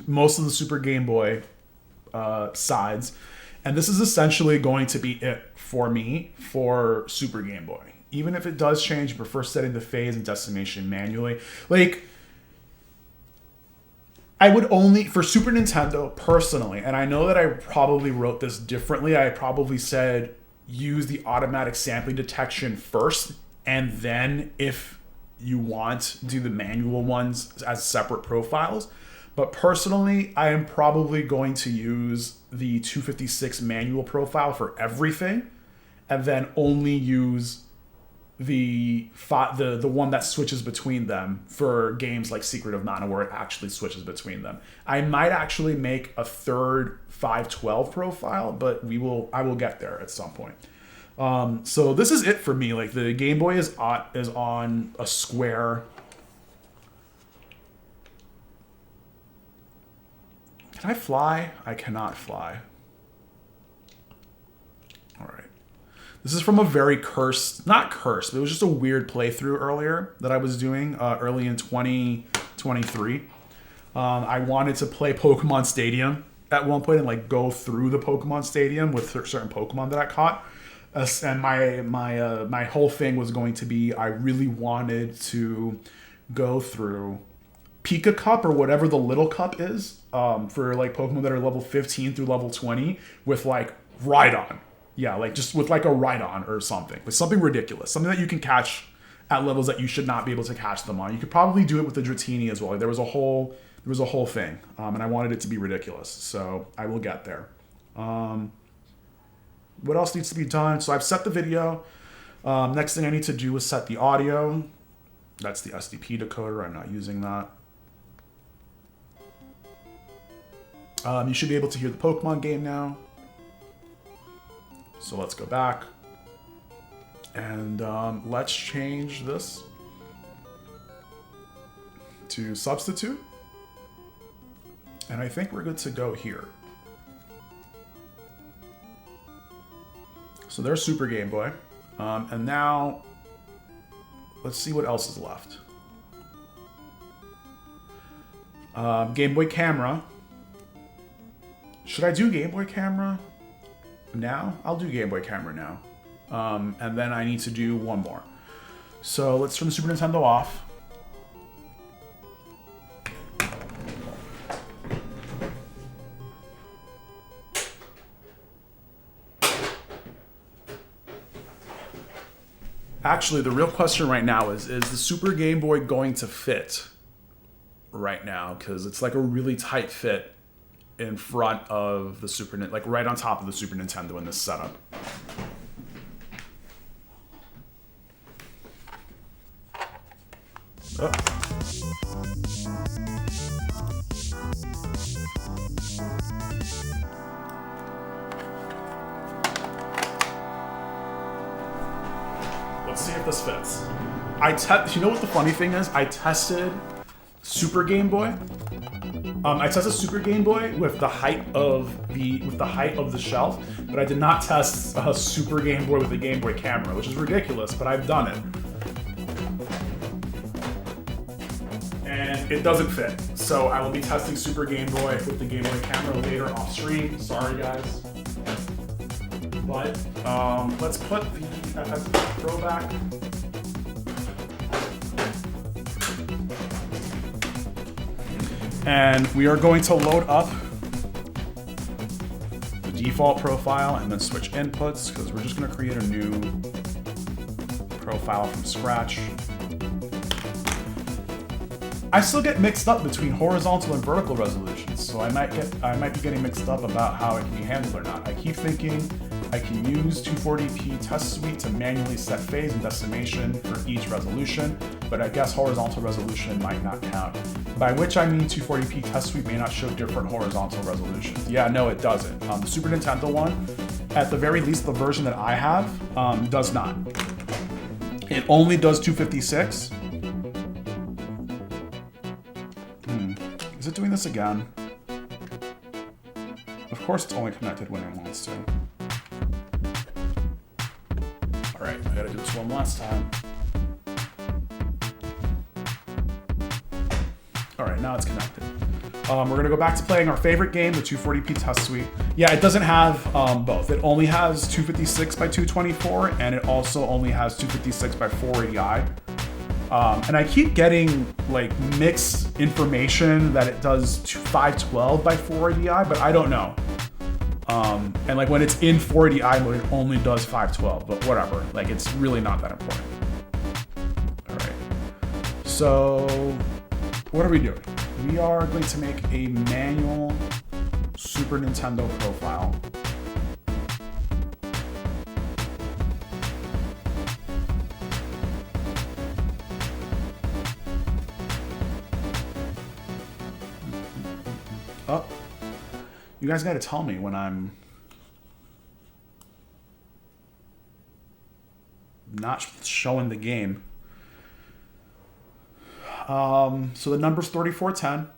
most of the Super Game Boy sides. And this is essentially going to be it for me for Super Game Boy. Even if it does change, I prefer setting the phase and decimation manually. Like, I would only, for Super Nintendo personally, and I know that I probably wrote this differently. I probably said use the automatic sampling detection first, and then if you want, do the manual ones as separate profiles. But personally, I am probably going to use the 256 manual profile for everything, and then only use the one that switches between them for games like Secret of Mana, where it actually switches between them. I might actually make a third 512 profile, but I will get there at some point. So this is it for me. Like, the Game Boy is on a square. Can I fly? I cannot fly. All right. This is from a very not cursed, but it was just a weird playthrough earlier that I was doing early in 2023. I wanted to play Pokemon Stadium at one point and like go through the Pokemon Stadium with certain Pokemon that I caught. And my whole thing was going to be, I really wanted to go through Pika Cup or whatever the little cup is for like Pokemon that are level 15 through level 20 with like Rhydon. Yeah, like just with like a Rhydon or something. Like something ridiculous. Something that you can catch at levels that you should not be able to catch them on. You could probably do it with the Dratini as well. Like, there was a whole thing. And I wanted it to be ridiculous. So I will get there. What else needs to be done? So I've set the video. Next thing I need to do is set the audio. That's the SDP decoder. I'm not using that. You should be able to hear the Pokemon game now. So let's go back. And let's change this to substitute. And I think we're good to go here. So there's Super Game Boy. And now, let's see what else is left. Game Boy Camera. Should I do Game Boy Camera now? I'll do Game Boy Camera now. And then I need to do one more. So let's turn the Super Nintendo off. Actually, the real question right now is the Super Game Boy going to fit right now? Because it's like a really tight fit in front of the Super Nintendo, like right on top of the Super Nintendo in this setup. Oh. Let's see if this fits. You know what the funny thing is? I tested Super Game Boy. I tested Super Game Boy with the height of the shelf, but I did not test a Super Game Boy with a Game Boy camera, which is ridiculous, but I've done it. And it doesn't fit. So I will be testing Super Game Boy with the Game Boy camera later off stream. Sorry, guys. But let's put the throwback. And we are going to load up the default profile and then switch inputs, because we're just going to create a new profile from scratch. I still get mixed up between horizontal and vertical resolutions, so I might be getting mixed up about how it can be handled or not. I keep thinking I can use 240p test suite to manually set phase and decimation for each resolution, but I guess horizontal resolution might not count. By which I mean 240p test suite may not show different horizontal resolutions. Yeah, no, it doesn't. The Super Nintendo one, at the very least the version that I have, does not. It only does 256. Is it doing this again? Of course it's only connected when it wants to. Alright, I gotta do this one last time. Alright, now it's connected. We're gonna go back to playing our favorite game, the 240p test suite. Yeah, it doesn't have both. It only has 256 by 224, and it also only has 256 by 480i. And I keep getting like mixed information that it does 512 by 480i, but I don't know. And like when it's in 480i mode, it only does 512, but whatever. Like it's really not that important. All right. So what are we doing? We are going to make a manual Super Nintendo profile. Oh, you guys got to tell me when I'm not showing the game. So the number's 3410.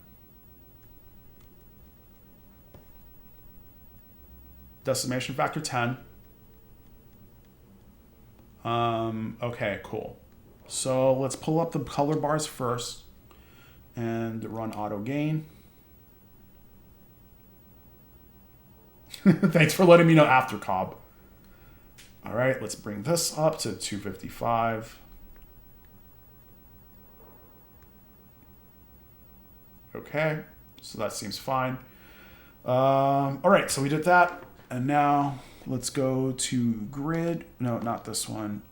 Decimation factor 10. Okay, cool. So let's pull up the color bars first and run auto gain. Thanks for letting me know after, Cobb. All right, let's bring this up to 255. Okay, so that seems fine. All right, so we did that. And now let's go to grid. No, not this one.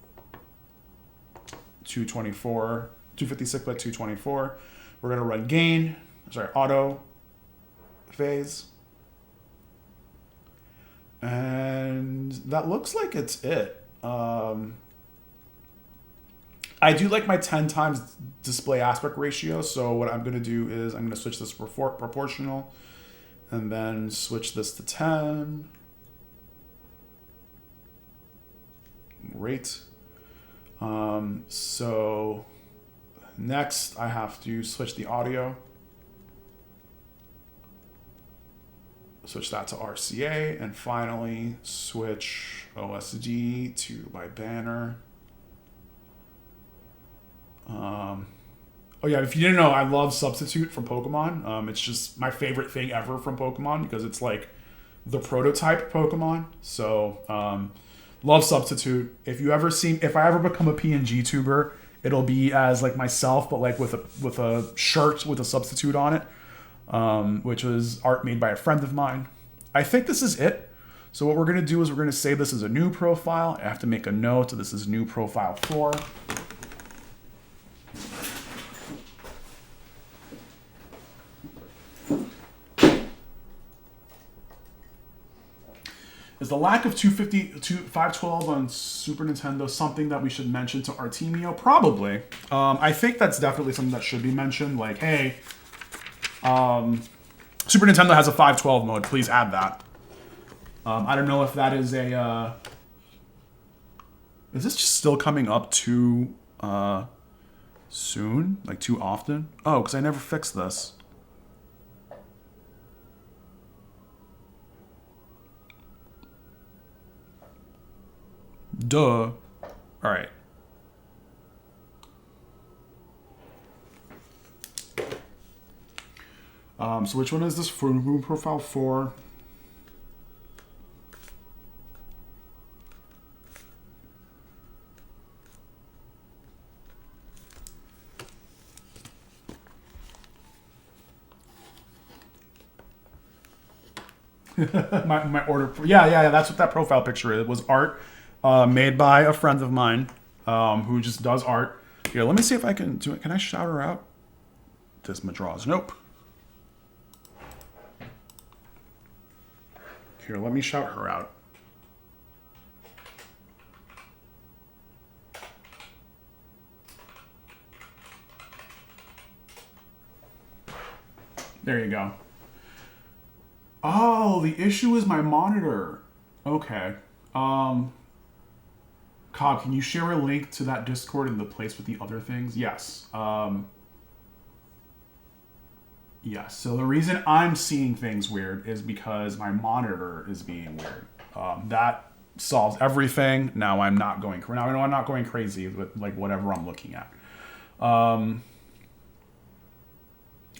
224, 256 by 224. We're going to run gain, sorry, auto phase. And that looks like it's it. I do like my 10 times display aspect ratio. So what I'm going to do is I'm going to switch this to proportional and then switch this to 10. Great. So next I have to switch the audio. Switch that to RCA, and finally switch OSD to my banner. Oh yeah, if you didn't know, I love Substitute from Pokemon. It's just my favorite thing ever from Pokemon because it's like the prototype Pokemon. So love Substitute. If I ever become a PNG tuber, it'll be as like myself, but like with a shirt with a Substitute on it. Which was art made by a friend of mine. I think this is it. So what we're going to do is we're going to save this as a new profile. I have to make a note. This is new profile 4. Is the lack of 512 on Super Nintendo something that we should mention to Artemio? Probably. I think that's definitely something that should be mentioned. Like, hey, Super Nintendo has a 512 mode. Please add that. I don't know if that is a... is this just still coming up too soon? Like too often? Oh, because I never fixed this. Duh. All right. So which one is this for room profile 4? my order. Yeah. That's what that profile picture is. It was art made by a friend of mine who just does art. Here, let me see if I can do it. Can I shout her out? This Madraws. Nope. Here, let me shout her out. There you go. Oh, the issue is my monitor. Okay. Cobb, can you share a link to that Discord in the place with the other things? Yes. Yes. So the reason I'm seeing things weird is because my monitor is being weird. That solves everything. Now I'm not going. Now I'm not going crazy with like whatever I'm looking at. All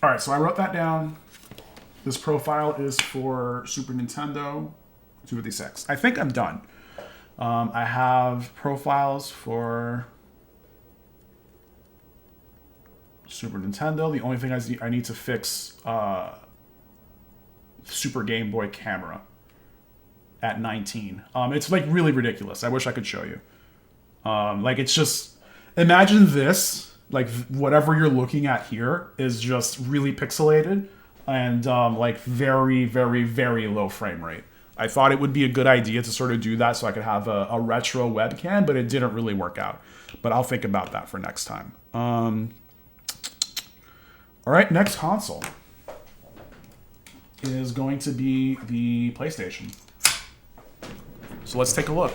right. So I wrote that down. This profile is for Super Nintendo 256. I think I'm done. I have profiles for Super Nintendo. The only thing I need to fix Super Game Boy camera at 19. It's like really ridiculous. I wish I could show you. Like it's just, imagine this, like whatever you're looking at here is just really pixelated and like very, very, very low frame rate. I thought it would be a good idea to sort of do that so I could have a retro webcam, but it didn't really work out. But I'll think about that for next time. All right, next console is going to be the PlayStation. So let's take a look.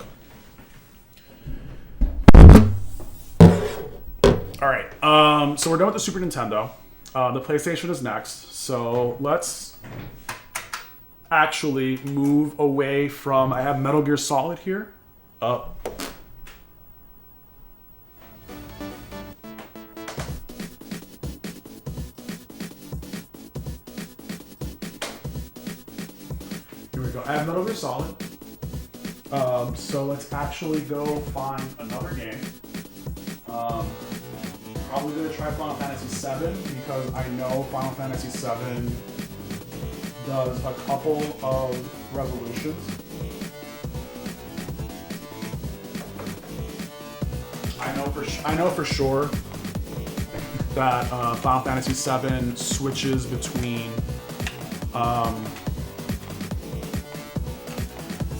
All right, so we're done with the Super Nintendo. The PlayStation is next. So let's actually move away from, I have Metal Gear Solid here. Here we go. I have Metal Gear Solid. So let's actually go find another game. Probably gonna try Final Fantasy VII because I know Final Fantasy VII does a couple of resolutions. I know for sure that Final Fantasy VII switches between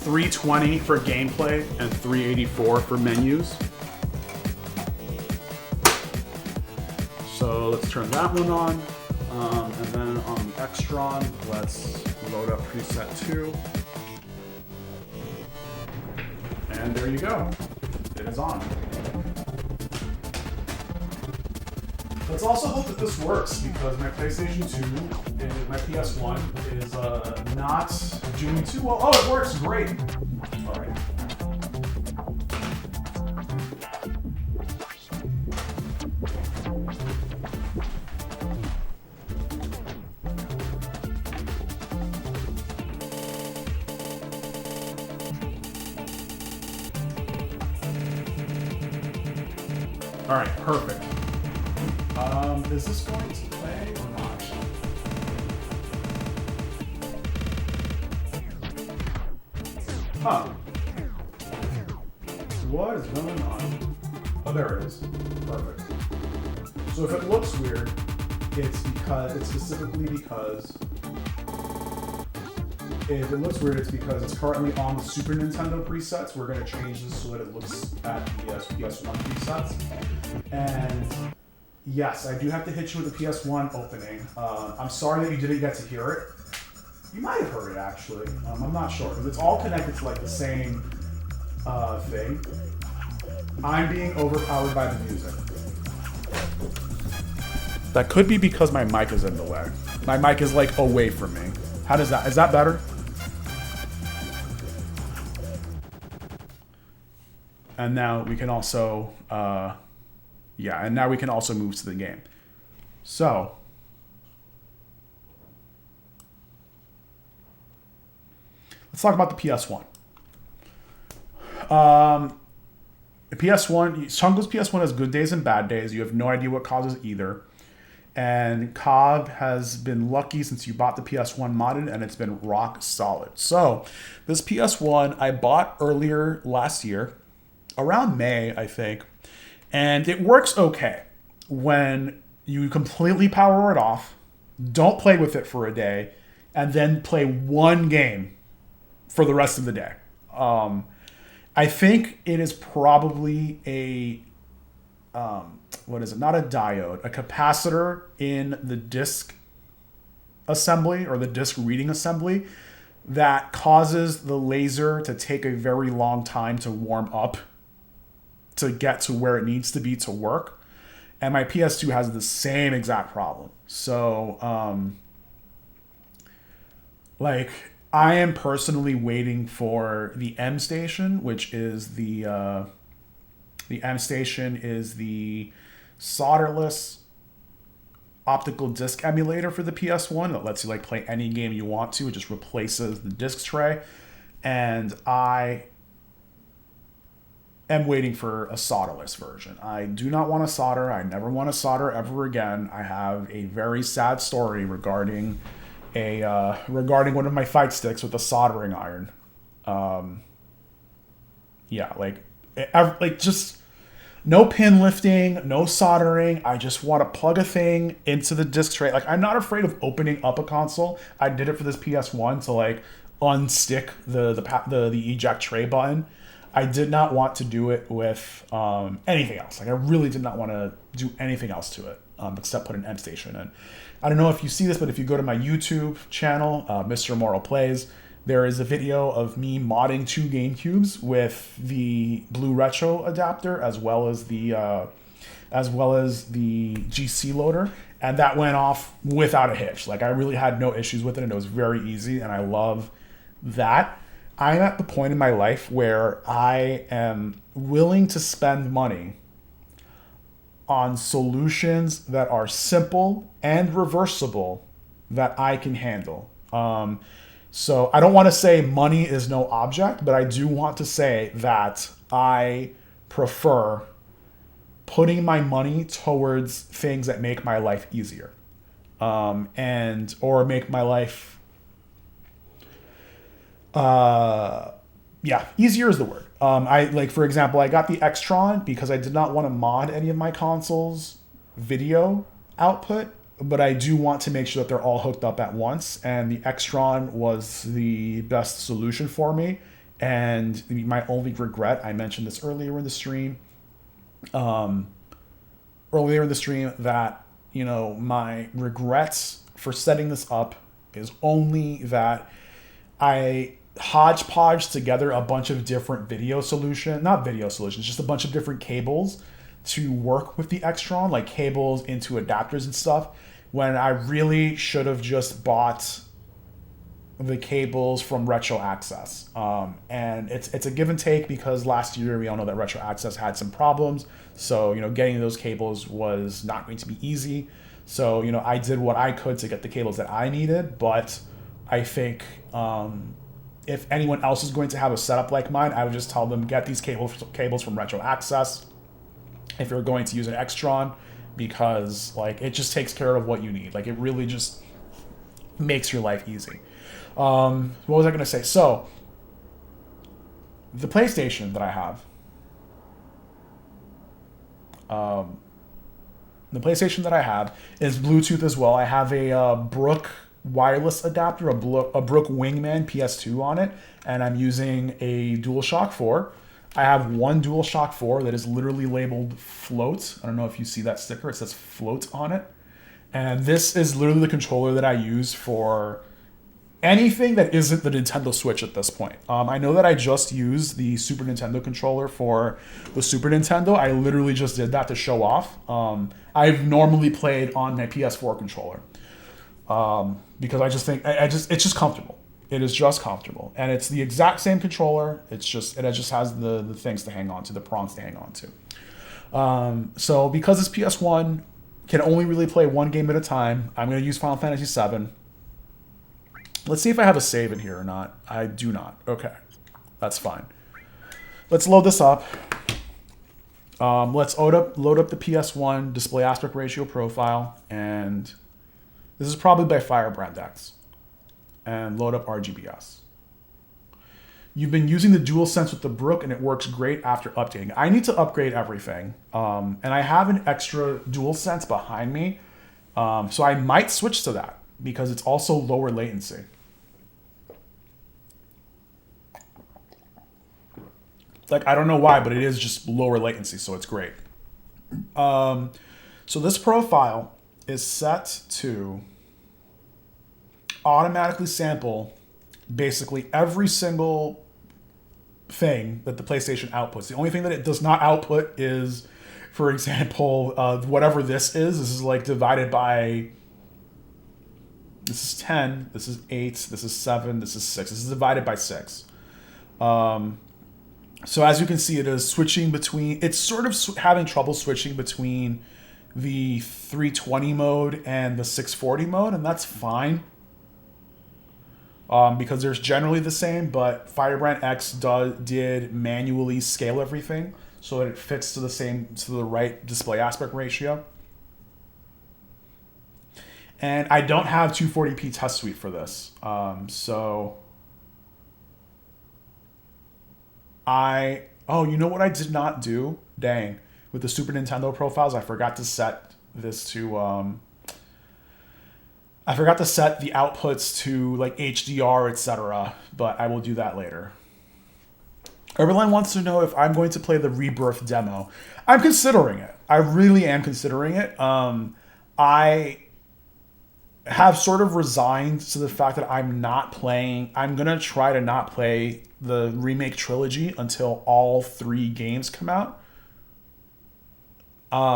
320 for gameplay and 384 for menus. So let's turn that one on. And then on the Extron, let's load up preset 2. And there you go. It is on. Let's also hope that this works because my PlayStation 2 and my PS1 is not doing too well. Oh, it works great. All right. All right, perfect. Is this going to play or not? Huh. What is going on? Oh, there it is. Perfect. So if it looks weird, it's specifically because if it looks weird, it's because it's currently on the Super Nintendo presets. We're going to change this so that it looks at the PS1 presets. And yes, I do have to hit you with the PS1 opening. I'm sorry that you didn't get to hear it. You might have heard it, actually. I'm not sure, because it's all connected to like the same thing. I'm being overpowered by the music. That could be because my mic is in the way. My mic is like away from me. How does that, is that better? And now we can also, and now we can also move to the game. So, let's talk about the PS1. The PS1, Chungo's PS1 has good days and bad days. You have no idea what causes either. And Cobb has been lucky since you bought the PS1 modded, and it's been rock solid. So, this PS1 I bought earlier last year, around May, I think. And it works okay when you completely power it off, don't play with it for a day, and then play one game for the rest of the day. I think it is probably a, what is it? Not a diode, a capacitor in the disk assembly or the disk reading assembly that causes the laser to take a very long time to warm up to get to where it needs to be to work. And my PS2 has the same exact problem. So, like, I am personally waiting for the M station, which is the M station is the solderless optical disc emulator for the PS1 that lets you like play any game you want to. It just replaces the disc tray. And I am waiting for a solderless version. I do not want to solder. I never want to solder ever again. I have a very sad story regarding regarding one of my fight sticks with a soldering iron. Yeah, like just no pin lifting, no soldering. I just want to plug a thing into the disc tray. Like, I'm not afraid of opening up a console. I did it for this PS1 to like unstick the eject tray button. I did not want to do it with anything else. Like, I really did not want to do anything else to it except put an end station in. I don't know if you see this, but if you go to my YouTube channel, Mr. Mortal Plays, there is a video of me modding 2 GameCubes with the Blue Retro adapter as well as the GC loader, and that went off without a hitch. Like, I really had no issues with it, and it was very easy, and I love that. I'm at the point in my life where I am willing to spend money on solutions that are simple and reversible that I can handle. So I don't want to say money is no object, but I do want to say that I prefer putting my money towards things that make my life easier, or make my life, easier is the word. For example, I got the Xtron because I did not want to mod any of my consoles' video output, but I do want to make sure that they're all hooked up at once, and the Xtron was the best solution for me. And my only regret, I mentioned this earlier in the stream, that, my regrets for setting this up is only that I hodgepodge together a bunch of different just a bunch of different cables to work with the Xtron, like cables into adapters and stuff, when I really should have just bought the cables from Retro Access. And it's a give and take, because last year we all know that Retro Access had some problems. So, getting those cables was not going to be easy. So, I did what I could to get the cables that I needed, but I think if anyone else is going to have a setup like mine, I would just tell them, get these cables from Retro Access if you're going to use an Xtron, because it just takes care of what you need. Like, it really just makes your life easy. What was I going to say? So, the PlayStation that I have, is Bluetooth as well. I have a Brook wireless adapter, a Brook Wingman PS2 on it, and I'm using a DualShock 4. I have one DualShock 4 that is literally labeled Float. I don't know if you see that sticker. It says Float on it. And this is literally the controller that I use for anything that isn't the Nintendo Switch at this point. I know that I just used the Super Nintendo controller for the Super Nintendo. I literally just did that to show off. I've normally played on my PS4 controller, because I just think it's just comfortable. It is just comfortable, and it's the exact same controller. It just has the things to hang on to, the prongs to hang on to. So because this PS1 can only really play one game at a time, I'm going to use Final Fantasy VII. Let's see if I have a save in here or not. I do not. Okay, that's fine. Let's load this up. Let's load up the PS1 display aspect ratio profile, and this is probably by Firebrand X. And load up RGBS. You've been using the DualSense with the Brook, and it works great after updating. I need to upgrade everything. And I have an extra DualSense behind me. So I might switch to that, because it's also lower latency. I don't know why, but it is just lower latency, so it's great. So this profile is set to automatically sample basically every single thing that the PlayStation outputs. The only thing that it does not output is, for example, whatever this is. This is divided by, this is 10, this is 8, this is 7, this is 6. This is divided by 6. So as you can see, it is switching between, it's sort of having trouble switching between the 320 mode and the 640 mode, and that's fine. because they're generally the same, but Firebrand X did manually scale everything so that it fits to the right display aspect ratio. And I don't have 240p test suite for this, so you know what I did not do? Dang, with the Super Nintendo profiles, I forgot to set this to I forgot to set the outputs to like HDR, etc. But I will do that later. Everyone wants to know if I'm going to play the Rebirth demo. I'm considering it. I really am considering it. I have sort of resigned to the fact that I'm going to try to not play the remake trilogy until all 3 games come out.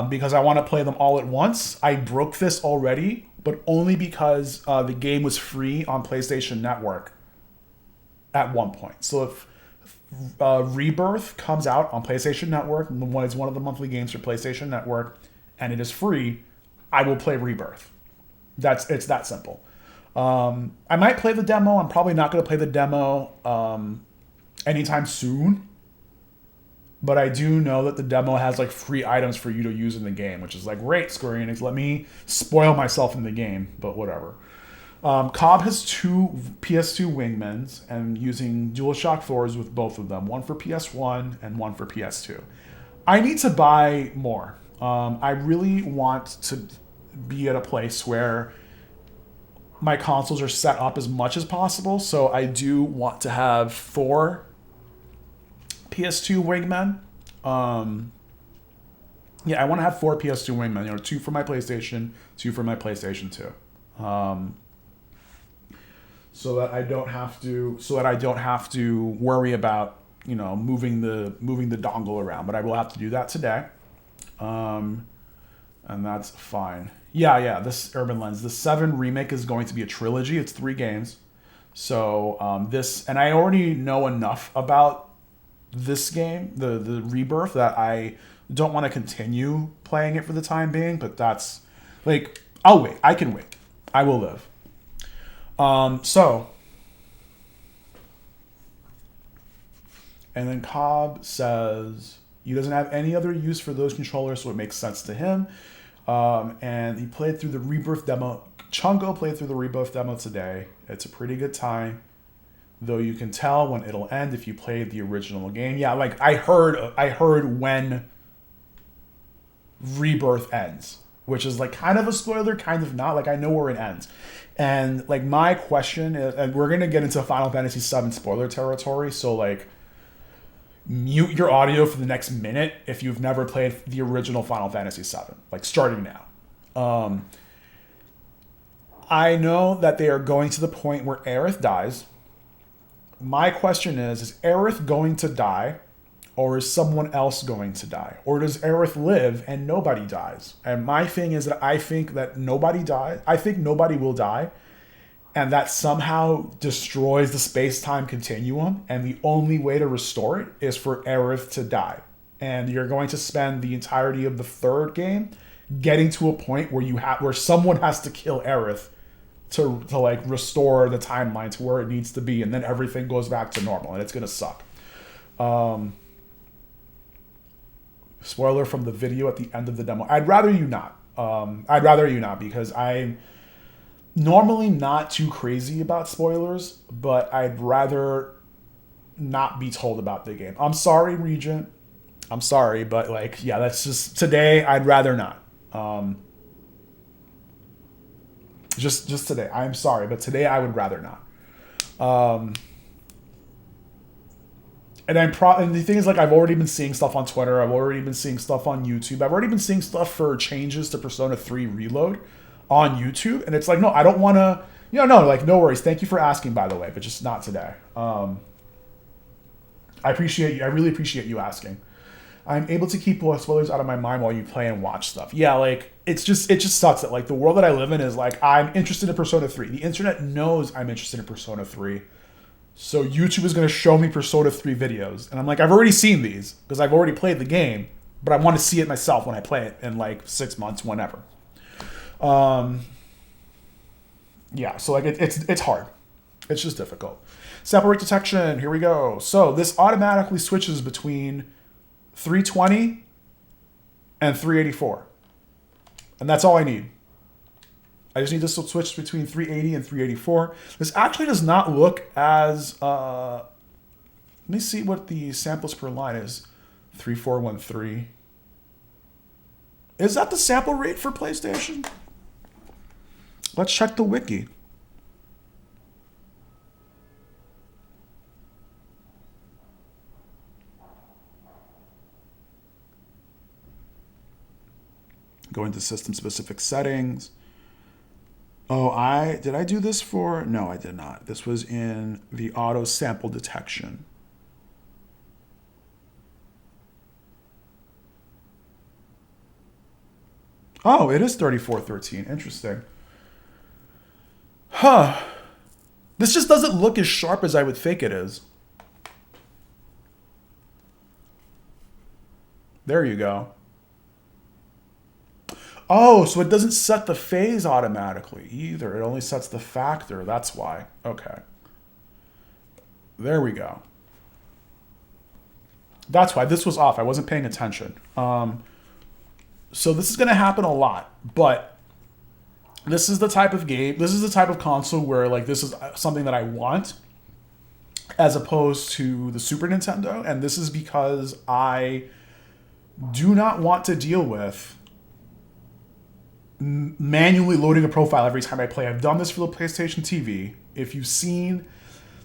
Because I want to play them all at once. I broke this already, but only because the game was free on PlayStation Network at one point. So if Rebirth comes out on PlayStation Network, and it's one of the monthly games for PlayStation Network, and it is free, I will play Rebirth. It's that simple. I might play the demo. I'm probably not going to play the demo anytime soon. But I do know that the demo has like free items for you to use in the game, which is like, great, Square Enix, let me spoil myself in the game, but whatever. Cobb has 2 PS2 Wingmans and using DualShock 4s with both of them, one for PS1 and one for PS2. I need to buy more. I really want to be at a place where my consoles are set up as much as possible, so I do want to have 4 PS2 Wingmen. I want to have 4 PS2 Wingmen. 2 for my PlayStation, 2 for my PlayStation 2. So that I don't have to worry about moving the dongle around. But I will have to do that today, and that's fine. This Urban Lens, the 7 remake is going to be a trilogy. It's 3 games. So this, and I already know enough about this game, the Rebirth, that I don't want to continue playing it for the time being. But that's like, I'll wait. I can wait. I will live. And then Cobb says he doesn't have any other use for those controllers, so it makes sense to him. And he played through the Rebirth demo. Chungo played through the Rebirth demo today. It's a pretty good time, though you can tell when it'll end if you played the original game. Yeah, like I heard when Rebirth ends, which is like kind of a spoiler, kind of not. Like I know where it ends. And like my question is, and we're gonna get into Final Fantasy VII spoiler territory, so like mute your audio for the next minute if you've never played the original Final Fantasy VII, like starting now. I know that they are going to the point where Aerith dies. My question is Aerith going to die, or is someone else going to die? Or does Aerith live and nobody dies? And my thing is that I think that nobody dies. I think nobody will die. And that somehow destroys the space-time continuum. And the only way to restore it is for Aerith to die. And you're going to spend the entirety of the 3rd game getting to a point where someone has to kill Aerith to like restore the timeline to where it needs to be. And then everything goes back to normal. And it's going to suck. Spoiler from the video at the end of the demo. I'd rather you not. Because I'm normally not too crazy about spoilers, but I'd rather not be told about the game. I'm sorry, Regent. I'm sorry, but like, yeah, that's just today. I'd rather not. Just today. I'm sorry, but today I would rather not. And and the thing is, like, I've already been seeing stuff on Twitter. I've already been seeing stuff on YouTube. I've already been seeing stuff for changes to Persona 3 Reload on YouTube. And it's like, no, I don't want to, no, no worries. Thank you for asking, by the way, but just not today. I appreciate you. I really appreciate you asking. I'm able to keep spoilers out of my mind while you play and watch stuff. Yeah, like, it just sucks that, like, the world that I live in is, like, I'm interested in Persona 3. The internet knows I'm interested in Persona 3. So YouTube is going to show me Persona 3 videos. And I'm like, I've already seen these because I've already played the game, but I want to see it myself when I play it in like 6 months, whenever. Yeah, so like it's hard. It's just difficult. Sample rate detection, here we go. So this automatically switches between 320 and 384. And that's all I need. I just need this to switch between 380 and 384. This actually does not look as, let me see what the samples per line is. 3413. Is that the sample rate for PlayStation? Let's check the wiki. Go into system specific settings. Oh, did I do this for? No, I did not. This was in the auto sample detection. Oh, it is 3413. Interesting. Huh. This just doesn't look as sharp as I would think it is. There you go. Oh, so it doesn't set the phase automatically either. It only sets the factor. That's why. Okay. There we go. That's why this was off. I wasn't paying attention. So this is going to happen a lot, but this is the type of game, this is the type of console where like this is something that I want as opposed to the Super Nintendo. And this is because I do not want to deal with manually loading a profile every time I play. I've done this for the PlayStation TV. If you've seen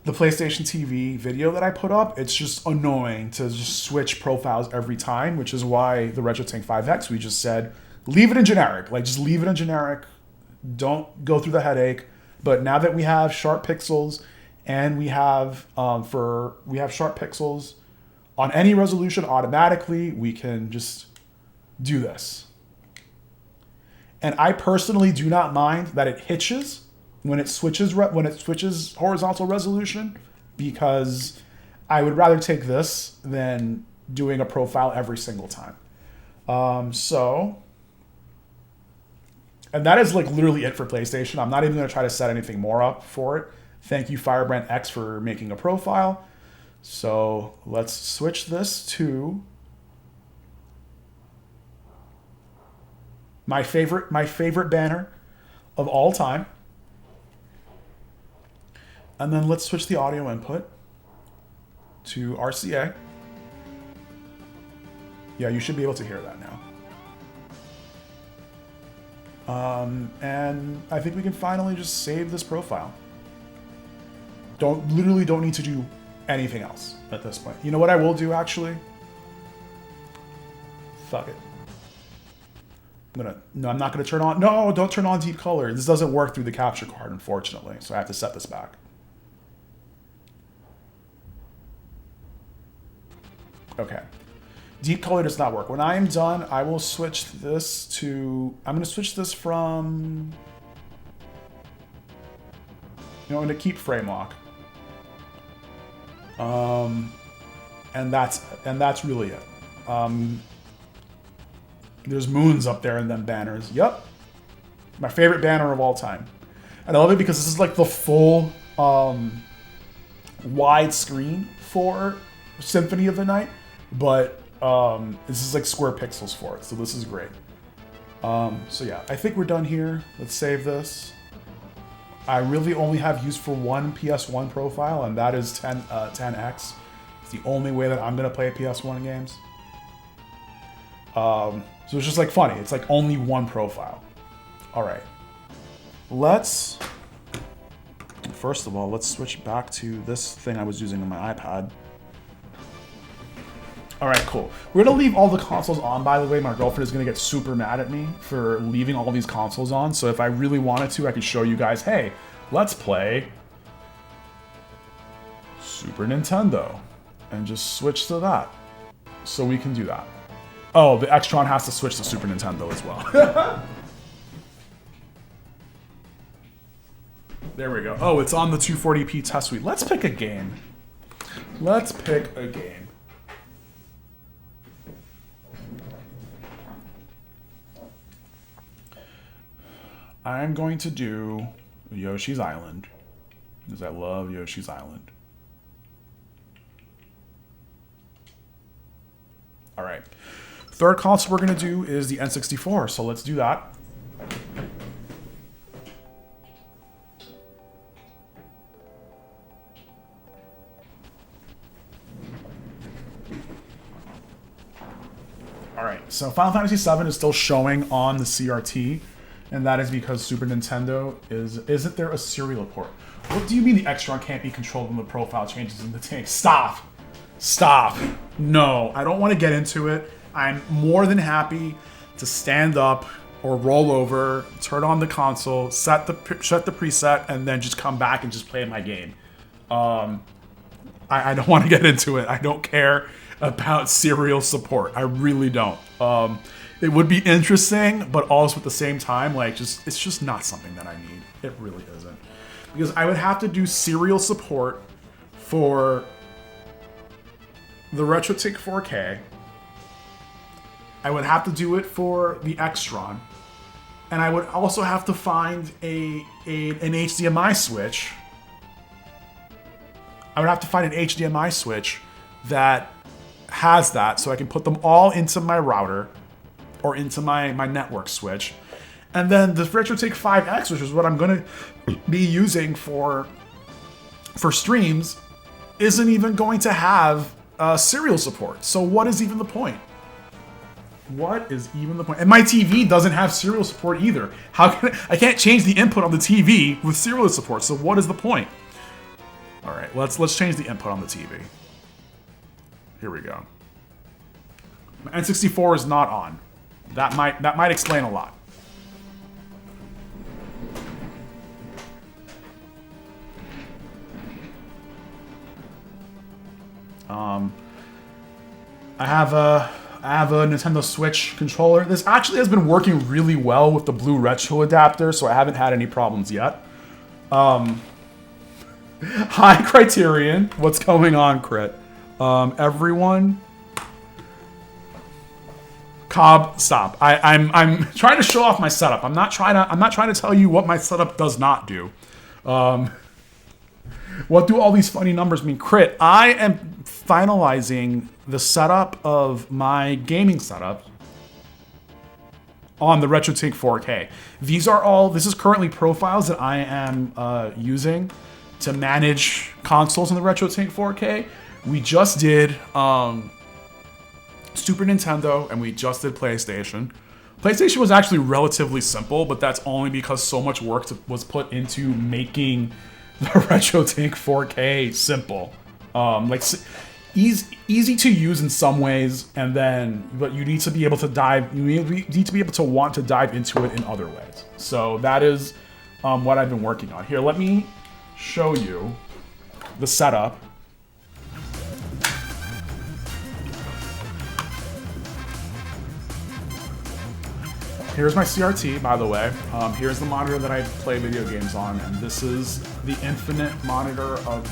the PlayStation TV video that I put up, it's just annoying to just switch profiles every time, which is why the RetroTINK-5X, we just said, leave it in generic. Like, just leave it in generic. Don't go through the headache. But now that we have sharp pixels and we have sharp pixels on any resolution automatically, we can just do this. And I personally do not mind that it hitches when it switches horizontal resolution, because I would rather take this than doing a profile every single time. And that is like literally it for PlayStation. I'm not even going to try to set anything more up for it. Thank you, Firebrand X, for making a profile. So let's switch this to my favorite banner of all time. And then let's switch the audio input to RCA. Yeah, you should be able to hear that now. And I think we can finally just save this profile. Literally don't need to do anything else at this point. You know what I will do, actually? Fuck it. I'm not gonna turn on, no, don't turn on deep color. This doesn't work through the capture card, unfortunately. So I have to set this back. Okay. Deep color does not work. When I am done, I will switch this to, I'm gonna switch this from, I'm gonna keep frame lock. And that's really it. There's moons up there and then banners. Yep. My favorite banner of all time. And I love it because this is like the full wide screen for Symphony of the Night, but this is like square pixels for it, so this is great. So yeah, I think we're done here. Let's save this. I really only have use for one PS1 profile, and that is 10X. It's the only way that I'm gonna play PS1 games. So it's just like funny. It's like only one profile. All right. First of all, let's switch back to this thing I was using on my iPad. All right, cool. We're gonna leave all the consoles on, by the way. My girlfriend is gonna get super mad at me for leaving all these consoles on. So if I really wanted to, I could show you guys, hey, let's play Super Nintendo and just switch to that. So we can do that. Oh, the Extron has to switch to Super Nintendo as well. There we go. Oh, it's on the 240p test suite. Let's pick a game. Let's pick a game. I'm going to do Yoshi's Island. Because I love Yoshi's Island. All right. Third console we're going to do is the N64. So let's do that. All right. So Final Fantasy VII is still showing on the CRT. And that is because Super Nintendo isn't there a serial port? What do you mean the Extron can't be controlled when the profile changes in the tank? Stop. Stop. No, I don't want to get into it. I'm more than happy to stand up or roll over, turn on the console, shut the preset, and then just come back and just play my game. I don't want to get into it. I don't care about serial support. I really don't. It would be interesting, but also at the same time, like, it's just not something that I need. It really isn't. Because I would have to do serial support for the RetroTINK-4K. I would have to do it for the Extron. And I would also have to find an HDMI switch. I would have to find an HDMI switch that has that, so I can put them all into my router or into my network switch. And then the RetroTINK 5X, which is what I'm going to be using for streams, isn't even going to have serial support. So what is even the point? What is even the point? And my TV doesn't have serial support either. I can't change the input on the TV with serial support. So what is the point? All right, let's change the input on the TV. Here we go. My N64 is not on. That might explain a lot. I have a Nintendo Switch controller. This actually has been working really well with the blue retro adapter, so I haven't had any problems yet. Hi, Criterion. What's going on, Crit? Everyone. Cobb, stop. I'm trying to show off my setup. I'm not trying to tell you what my setup does not do. What do all these funny numbers mean? Crit, I am finalizing the setup of my gaming setup on the RetroTINK 4K. This is currently profiles that I am using to manage consoles in the RetroTINK 4K. We just did Super Nintendo and we just did PlayStation. PlayStation was actually relatively simple, but that's only because so much work was put into making the RetroTINK 4K simple. Easy to use in some ways, but you need to be able to dive. You need to be able to want to dive into it in other ways. So that is what I've been working on. Here, let me show you the setup. Here's my CRT, by the way. Here's the monitor that I play video games on, and this is the infinite monitor of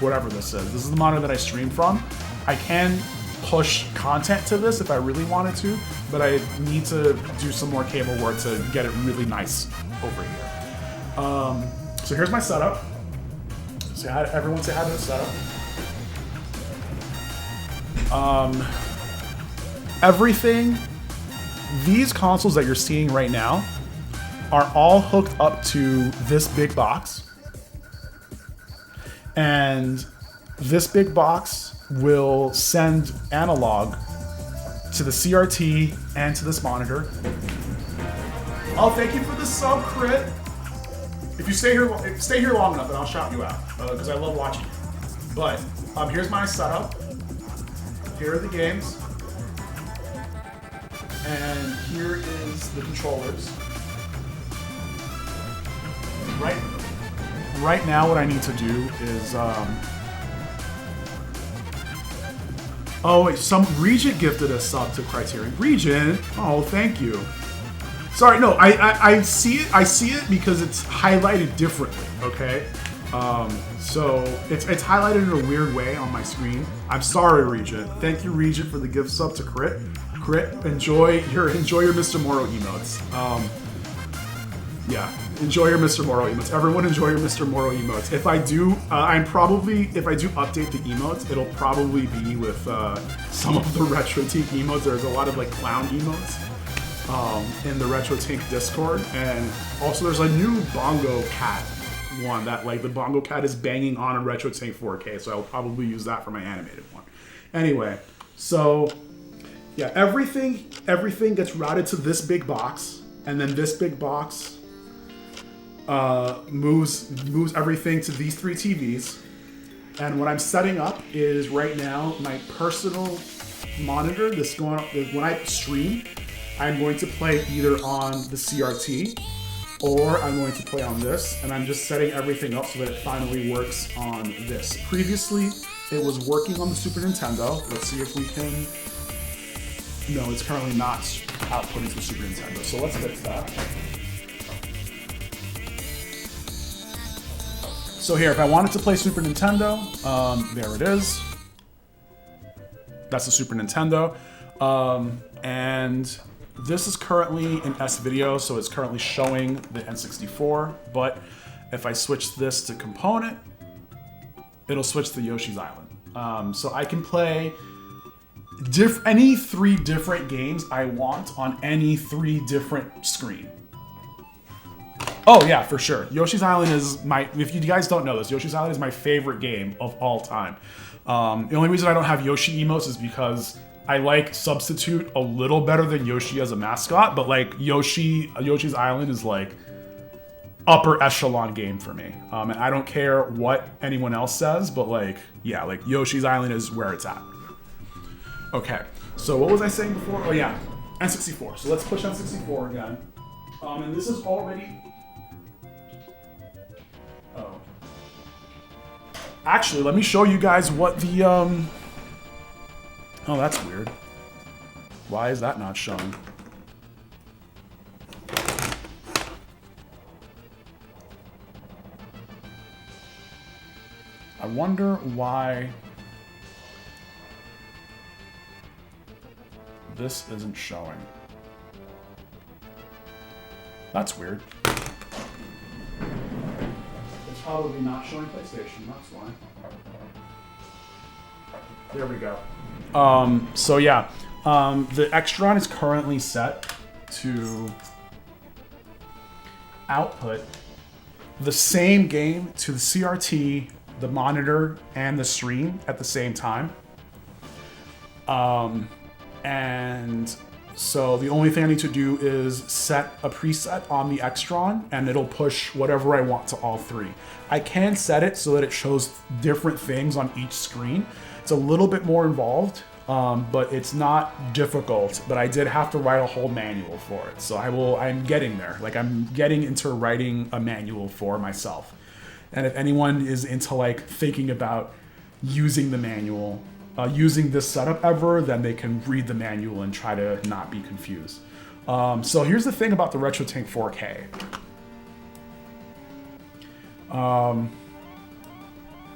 whatever this is. This is the monitor that I stream from. I can push content to this if I really wanted to, but I need to do some more cable work to get it really nice over here. So here's my setup. Everyone say hi to the setup. Everything. These consoles that you're seeing right now are all hooked up to this big box. And this big box will send analog to the CRT and to this monitor. Oh, thank you for the sub, Crit. If you stay here long enough, then I'll shout you out because I love watching you. But here's my setup. Here are the games. And here is the controllers. Right now what I need to do is, oh wait, some Regent gifted a sub to Criterion. Regent, oh thank you. Sorry, no, I see it because it's highlighted differently, okay? So it's highlighted in a weird way on my screen. I'm sorry, Regent. Thank you, Regent, for the gift sub to Crit. Crit, enjoy your Mr. Moro emotes. Yeah, enjoy your Mr. Moro emotes. Everyone enjoy your Mr. Moro emotes. If I do, if I do update the emotes, it'll probably be with some of the RetroTINK emotes. There's a lot of like clown emotes in the RetroTINK Discord. And also there's a new Bongo Cat one that like the Bongo Cat is banging on a RetroTINK-4K. So I'll probably use that for my animated one. Anyway, so yeah, everything gets routed to this big box. And then this big box moves everything to these three TVs. And what I'm setting up is right now my personal monitor. This going up when I stream, I'm going to play either on the CRT or I'm going to play on this. And I'm just setting everything up so that it finally works on this. Previously, it was working on the Super Nintendo. Let's see if we can. No, it's currently not outputting to the Super Nintendo. So let's fix that. So here, if I wanted to play Super Nintendo, there it is. That's the Super Nintendo. And this is currently in S-Video, so it's currently showing the N64. But if I switch this to component, it'll switch to Yoshi's Island. So I can play any three different games I want on any three different screen. Oh yeah, for sure. Yoshi's Island is my, if you guys don't know this, Yoshi's Island is my favorite game of all time. The only reason I don't have Yoshi emotes is because I like Substitute a little better than Yoshi as a mascot, but like Yoshi's Island is like upper echelon game for me. And I don't care what anyone else says, but like, yeah, like Yoshi's Island is where it's at. Okay, so what was I saying before? Oh yeah, N64. So let's push N64 again. And this is already... Oh. Actually, let me show you guys what the... Oh, that's weird. Why is that not showing? I wonder why... this isn't showing. That's weird. It's probably not showing PlayStation, that's why. There we go. So yeah, the Extron is currently set to output the same game to the CRT, the monitor, and the stream at the same time. And so the only thing I need to do is set a preset on the Extron and it'll push whatever I want to all three. I can set it so that it shows different things on each screen. It's a little bit more involved, but it's not difficult, but I did have to write a whole manual for it. So I'm getting there. Like I'm getting into writing a manual for myself. And if anyone is into like thinking about using the manual, using this setup ever, then they can read the manual and try to not be confused. So here's the thing about the RetroTINK-4K.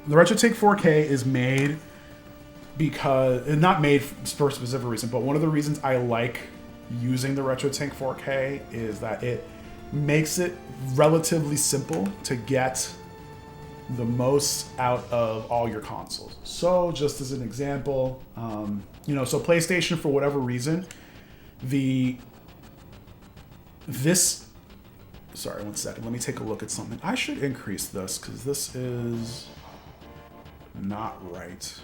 The RetroTINK-4K is made because, not made for a specific reason, but one of the reasons I like using the RetroTINK-4K is that it makes it relatively simple to get the most out of all your consoles. So just as an example, so PlayStation, for whatever reason, sorry, one second, let me take a look at something. I should increase this because this is not right.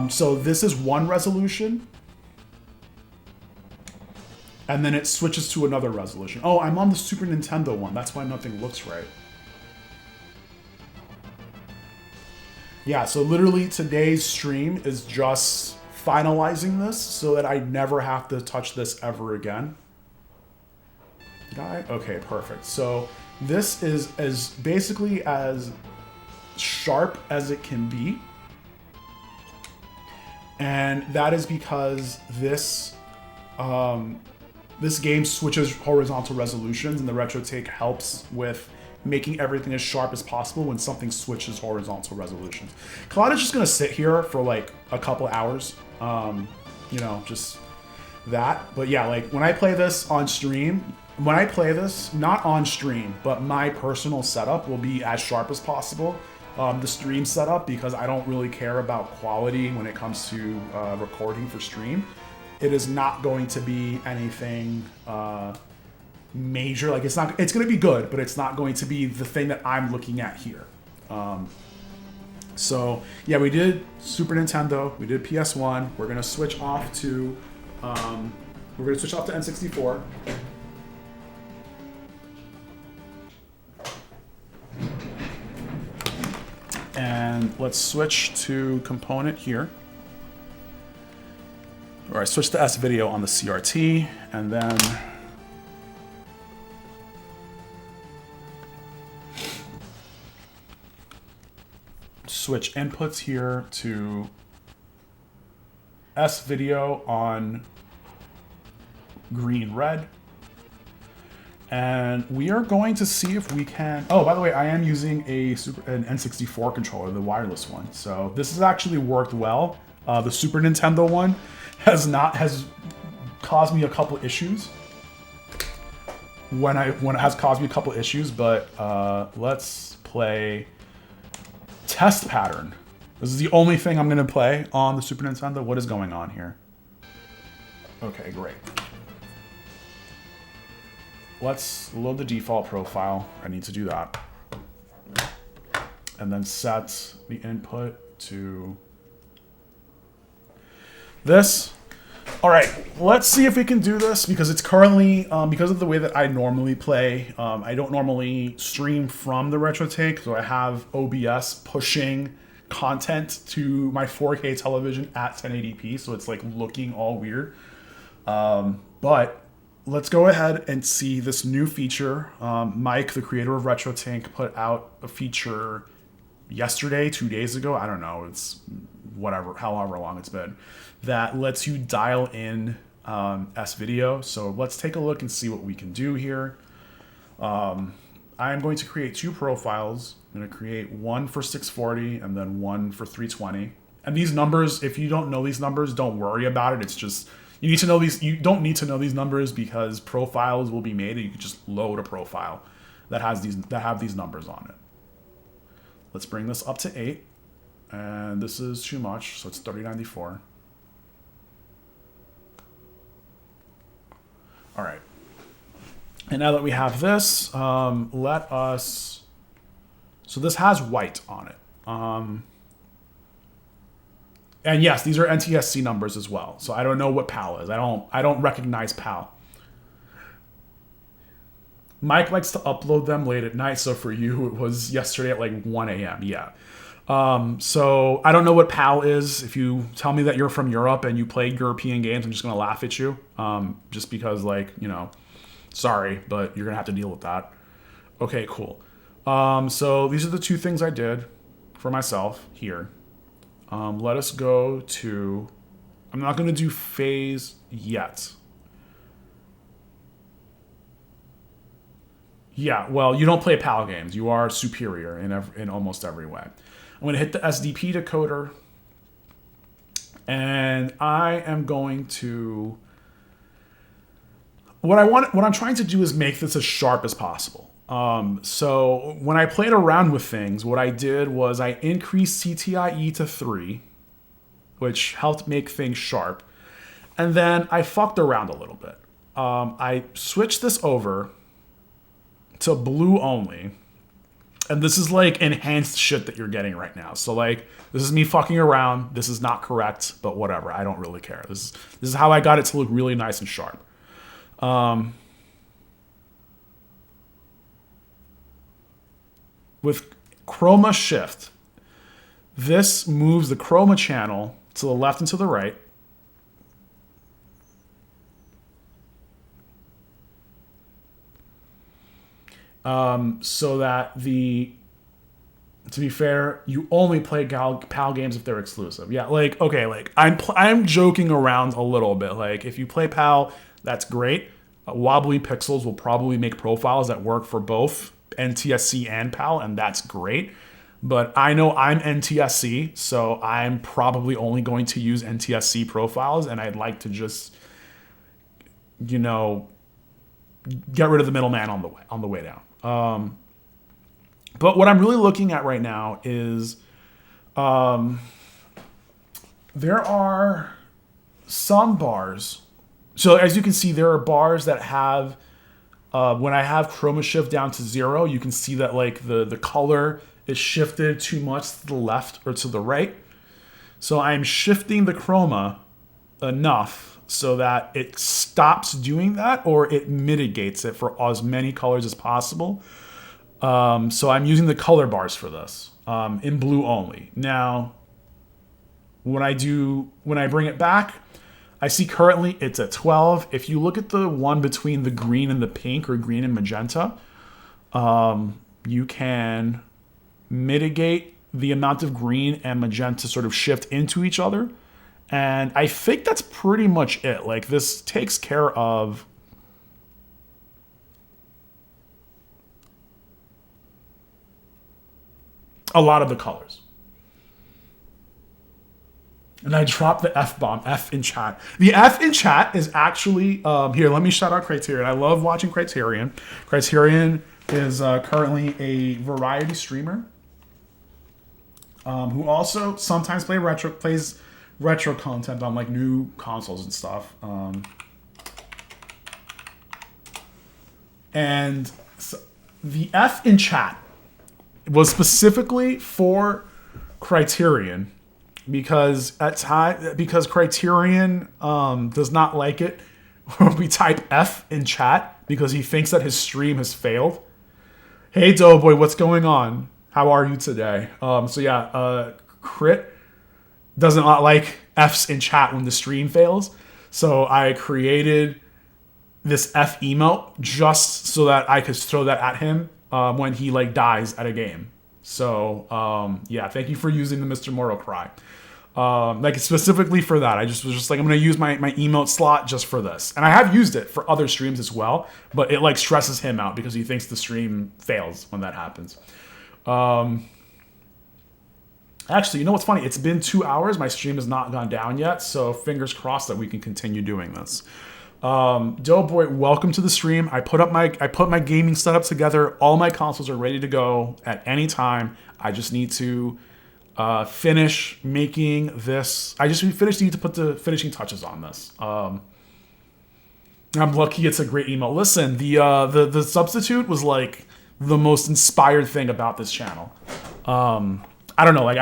So this is one resolution, and then it switches to another resolution. Oh, I'm on the Super Nintendo one. That's why nothing looks right. Yeah, so literally today's stream is just finalizing this so that I never have to touch this ever again. Did I? Okay, perfect. So this is basically as sharp as it can be. And that is because this game switches horizontal resolutions, and the RetroTINK helps with making everything as sharp as possible when something switches horizontal resolutions. Cloud is just gonna sit here for like a couple hours, you know, just that. But yeah, like when I play this on stream, when I play this, not on stream, but my personal setup will be as sharp as possible. The stream setup, because I don't really care about quality when it comes to recording for stream. It is not going to be anything major. Like it's going to be good, but it's not going to be the thing that I'm looking at here. So yeah, we did Super Nintendo, we did PS1. We're going to switch off to N64. And let's switch to component here. All right, switch to S video on the CRT, and then switch inputs here to S video on green red. And we are going to see if we can... Oh, by the way, I am using an N64 controller, the wireless one. So this has actually worked well. The Super Nintendo one has caused me a couple issues. When it has caused me a couple issues, but let's play Test Pattern. This is the only thing I'm going to play on the Super Nintendo. What is going on here? Okay, great. Let's load the default profile. I need to do that. And then set the input to this. All right, let's see if we can do this, because it's currently, because of the way that I normally play, I don't normally stream from the RetroTINK, so I have OBS pushing content to my 4K television at 1080p, so it's like looking all weird. But let's go ahead and see this new feature. Mike, the creator of RetroTINK, put out a feature yesterday, 2 days ago. I don't know. It's whatever, however long it's been, that lets you dial in S video. So let's take a look and see what we can do here. I am going to create two profiles. I'm going to create one for 640 and then one for 320. And these numbers, if you don't know these numbers, don't worry about it. It's just, you need to know these. You don't need to know these numbers, because profiles will be made and you can just load a profile that have these numbers on it. Let's bring this up to 8, and this is too much, so it's 3094. All right. And now that we have this, let us. So this has white on it. And yes, these are NTSC numbers as well. So I don't know what PAL is. I don't recognize PAL. Mike likes to upload them late at night. So for you, it was yesterday at like 1 a.m. Yeah. So I don't know what PAL is. If you tell me that you're from Europe and you play European games, I'm just going to laugh at you. Just because, like, you know, sorry, but you're going to have to deal with that. Okay, cool. So these are the two things I did for myself here. Let us go to, I'm not going to do phase yet. Yeah, well, you don't play PAL games. You are superior in almost every way. I'm going to hit the SDP decoder, and I am going to, what I'm trying to do is make this as sharp as possible. So when I played around with things, what I did was I increased CTIE to 3, which helped make things sharp. And then I fucked around a little bit. I switched this over to blue only. And this is like enhanced shit that you're getting right now. So like, this is me fucking around. This is not correct, but whatever. I don't really care. This is how I got it to look really nice and sharp. With chroma shift, this moves the chroma channel to the left and to the right. So that to be fair, you only play PAL games if they're exclusive. Yeah, like, okay, like I'm joking around a little bit. Like, if you play PAL, that's great. Wobbly pixels will probably make profiles that work for both NTSC and PAL, and that's great. But I know I'm NTSC, so I'm probably only going to use NTSC profiles, and I'd like to just, you know, get rid of the middleman on the way down. But what I'm really looking at right now is there are some bars. So as you can see, there are bars that have, when I have chroma shift down to 0, you can see that like the color is shifted too much to the left or to the right. So I'm shifting the chroma enough so that it stops doing that, or it mitigates it for as many colors as possible. So I'm using the color bars for this, in blue only. Now, when I bring it back, I see currently it's at 12. If you look at the one between the green and the pink, or green and magenta, you can mitigate the amount of green and magenta sort of shift into each other. And I think that's pretty much it. Like, this takes care of a lot of the colors. And I dropped the F-bomb, F in chat. The F in chat is actually, here, let me shout out Criterion. I love watching Criterion. Criterion is currently a variety streamer who also sometimes plays retro content on like new consoles and stuff. And so the F in chat was specifically for Criterion, because Criterion does not like it when we type F in chat, because he thinks that his stream has failed. Hey Doughboy, what's going on? How are you today? So yeah, Crit does not like F's in chat when the stream fails. So I created this F emote just so that I could throw that at him when he like dies at a game. So yeah, thank you for using the Mr. Moro cry. Like specifically for that, I was just like, I'm gonna use my emote slot just for this. And I have used it for other streams as well, but it like stresses him out because he thinks the stream fails when that happens. Actually, you know what's funny? It's been 2 hours. My stream has not gone down yet, so fingers crossed that we can continue doing this. Doughboy, welcome to the stream. I put my gaming setup together. All my consoles are ready to go at any time. I just need to finish making this. Need to put the finishing touches on this. I'm lucky it's a great email. Listen, the substitute was like the most inspired thing about this channel. I don't know, like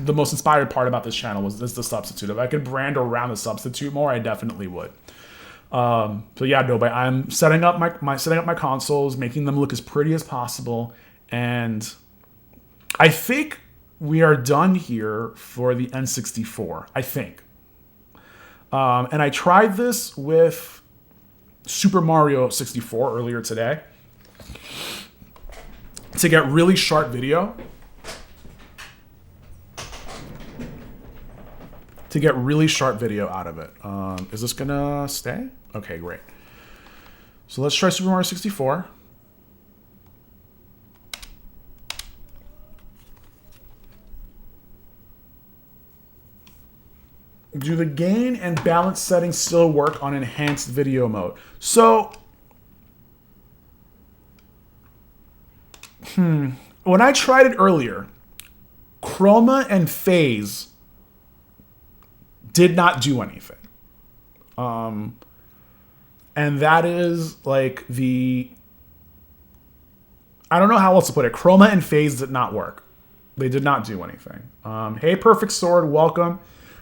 the most inspired part about this channel was the substitute. If I could brand around the substitute more, I definitely would. So yeah, no, but I'm setting up my consoles, making them look as pretty as possible, and I think we are done here for the N64. I think, and I tried this with Super Mario 64 earlier today to get really sharp video. Out of it. Is this gonna stay? Okay, great. So let's try Super Mario 64. Do the gain and balance settings still work on enhanced video mode? So, when I tried it earlier, chroma and phase did not do anything. And that is like I don't know how else to put it. Chroma and phase did not work. They did not do anything. Hey, Perfect Sword, welcome.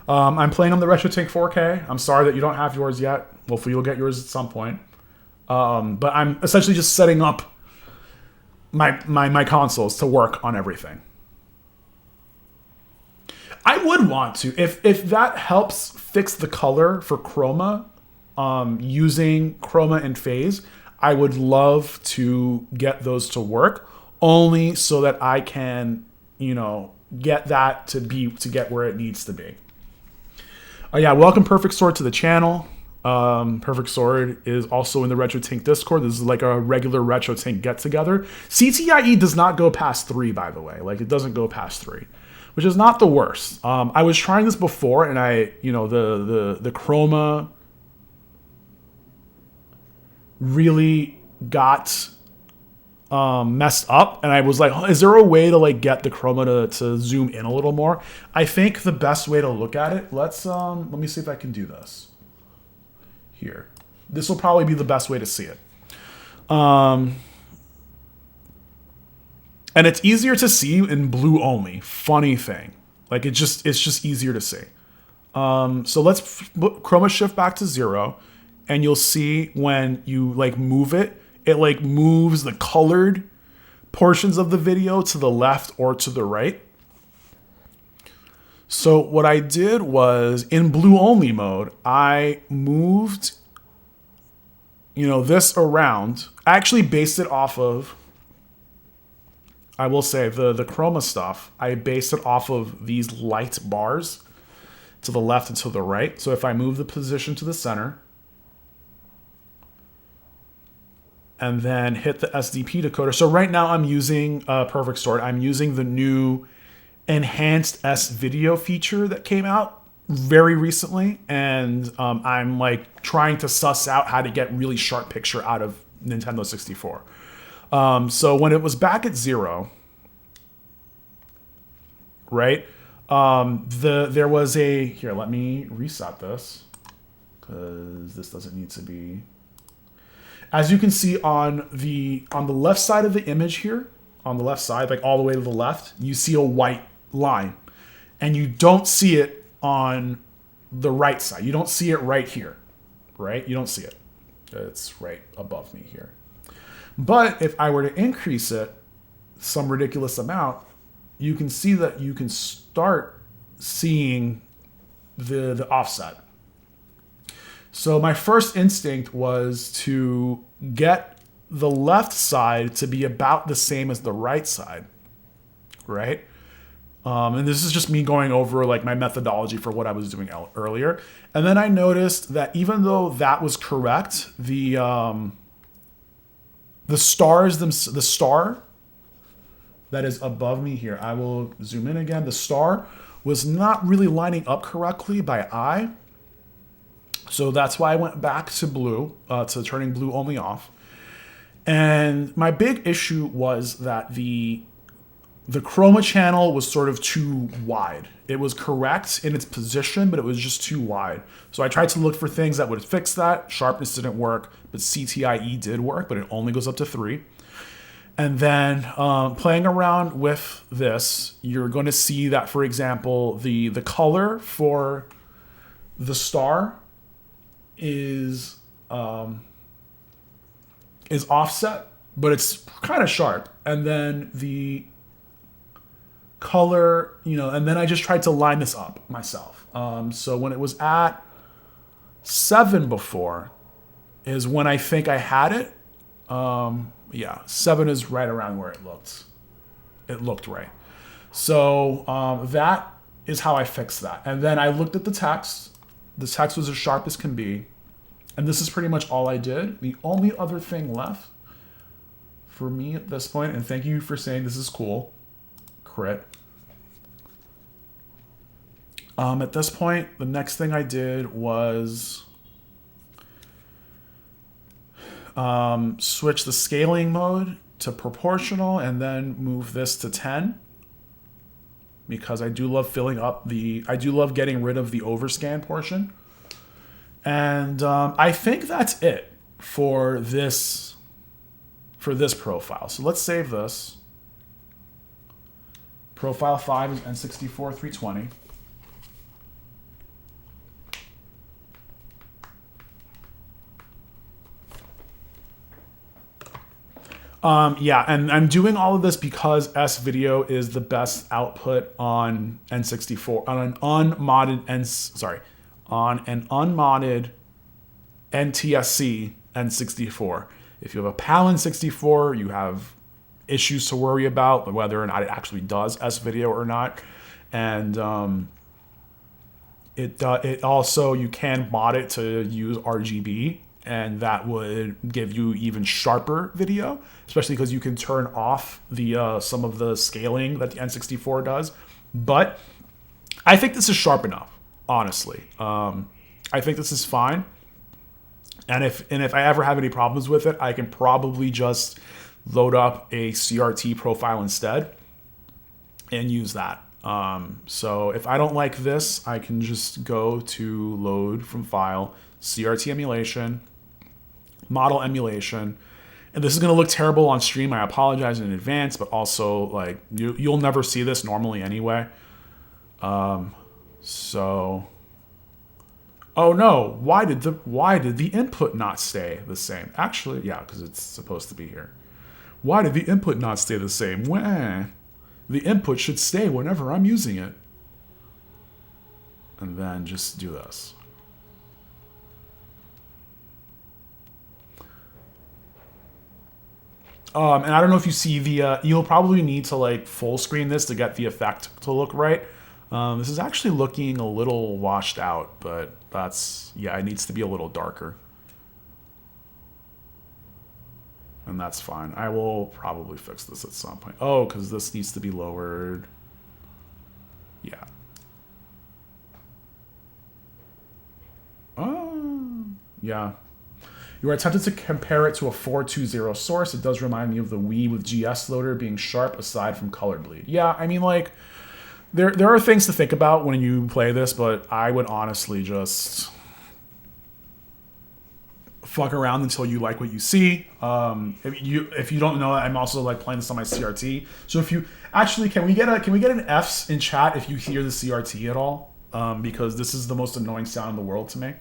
I'm playing on the RetroTINK-4K. I'm sorry that you don't have yours yet. Hopefully you'll get yours at some point. But I'm essentially just setting up my consoles to work on everything. I would want to, if that helps fix the color for chroma, using chroma and phase, I would love to get those to work, only so that I can, get that to get where it needs to be. Oh yeah, welcome Perfect Sword to the channel. Perfect Sword is also in the RetroTINK Discord. This is like a regular RetroTINK get together. CTIE does not go past 3, by the way. Like, it doesn't go past 3, which is not the worst. I was trying this before, and the chroma really got messed up, and I was like, is there a way to like get the chroma to zoom in a little more? I think the best way to look at it, let me see if I can do this here. This will probably be the best way to see it. And it's easier to see in blue only. Funny thing. Like, it's just easier to see. So let's chroma shift back to 0, and you'll see when you like move it, it like moves the colored portions of the video to the left or to the right. So what I did was, in blue only mode, I moved, this around. I actually based it off of, I will say, the chroma stuff, I based it off of these light bars to the left and to the right. So if I move the position to the center, and then hit the SDP decoder. So right now I'm using Perfect Sword. I'm using the new enhanced S video feature that came out very recently. And I'm like trying to suss out how to get really sharp picture out of Nintendo 64. So when it was back at 0, right? There was here, let me reset this, because this doesn't need to be. As you can see on the left side of the image here, on the left side, like all the way to the left, you see a white line, and you don't see it on the right side. You don't see it right here, right? You don't see it. It's right above me here. But if I were to increase it some ridiculous amount, you can see that you can start seeing the offset. So my first instinct was to get the left side to be about the same as the right side, right? And this is just me going over like my methodology for what I was doing earlier. And then I noticed that even though that was correct, the star that is above me here, I will zoom in again. The star was not really lining up correctly by eye. So that's why I went back to blue, to turning blue only off. And my big issue was that the chroma channel was sort of too wide. It was correct in its position, but it was just too wide. So I tried to look for things that would fix that. Sharpness didn't work, but CTIE did work, but it only goes up to 3. And then playing around with this, you're going to see that, for example, the color for the star is offset, but it's kind of sharp. And then the color, and then I just tried to line this up myself. So when it was at 7 before is when I think I had it. Yeah, 7 is right around where it looked. It looked right. So that is how I fixed that. And then I looked at the text. The text was as sharp as can be. And this is pretty much all I did. The only other thing left for me at this point, and thank you for saying this is cool, Crit. At this point, the next thing I did was switch the scaling mode to proportional and then move this to 10. Because I do love I do love getting rid of the overscan portion. And I think that's it for this profile. So let's save this. Profile 5 is N64 320. Yeah, and I'm doing all of this because S video is the best output on N64 on an unmodded NTSC N64. If you have a PAL N64, you have issues to worry about whether or not it actually does S video or not. And It also, you can mod it to use RGB, and that would give you even sharper video, especially because you can turn off the some of the scaling that the N64 does. But I think this is sharp enough, honestly. I think this is fine. And if I ever have any problems with it, I can probably just load up a CRT profile instead and use that. So if I don't like this, I can just go to load from file, CRT emulation, model emulation. And this is going to look terrible on stream. I apologize in advance, but also like you'll never see this normally anyway. So, oh no, why did the input not stay the same? Actually, yeah, because it's supposed to be here. Why did the input not stay the same? Well, the input should stay whenever I'm using it. And then just do this. And I don't know if you see the, you'll probably need to like full screen this to get the effect to look right. This is actually looking a little washed out, but that's, yeah, it needs to be a little darker. And that's fine. I will probably fix this at some point. Oh, because this needs to be lowered. Yeah. Oh, yeah. You are tempted to compare it to a 420 source. It does remind me of the Wii with GS loader being sharp aside from color bleed. Yeah, I mean, like, there are things to think about when you play this, but I would honestly just fuck around until you like what you see. If you don't know, I'm also like playing this on my CRT. So if you actually, can we get an F's in chat if you hear the CRT at all? Because this is the most annoying sound in the world to me.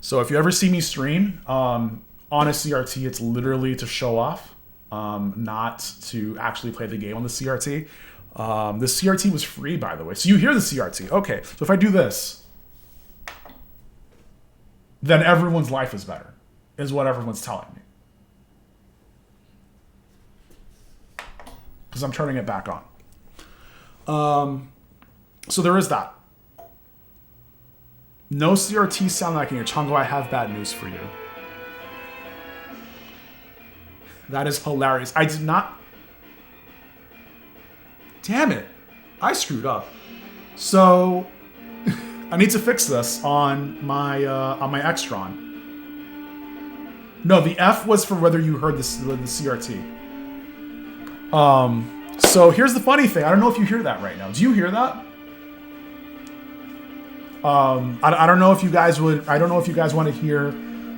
So if you ever see me stream on a CRT, it's literally to show off, not to actually play the game on the CRT. The CRT was free, by the way. So you hear the CRT. Okay, so if I do this, then everyone's life is better, is what everyone's telling me. Because I'm turning it back on. So there is that. No CRT sound like in your Chongo, I have bad news for you. That is hilarious. I did not... Damn it. I screwed up. So... I need to fix this on my Extron. No, the F was for whether you heard the CRT. So here's the funny thing. I don't know if you hear that right now. Do you hear that? I don't know if you guys would. I don't know if you guys want to hear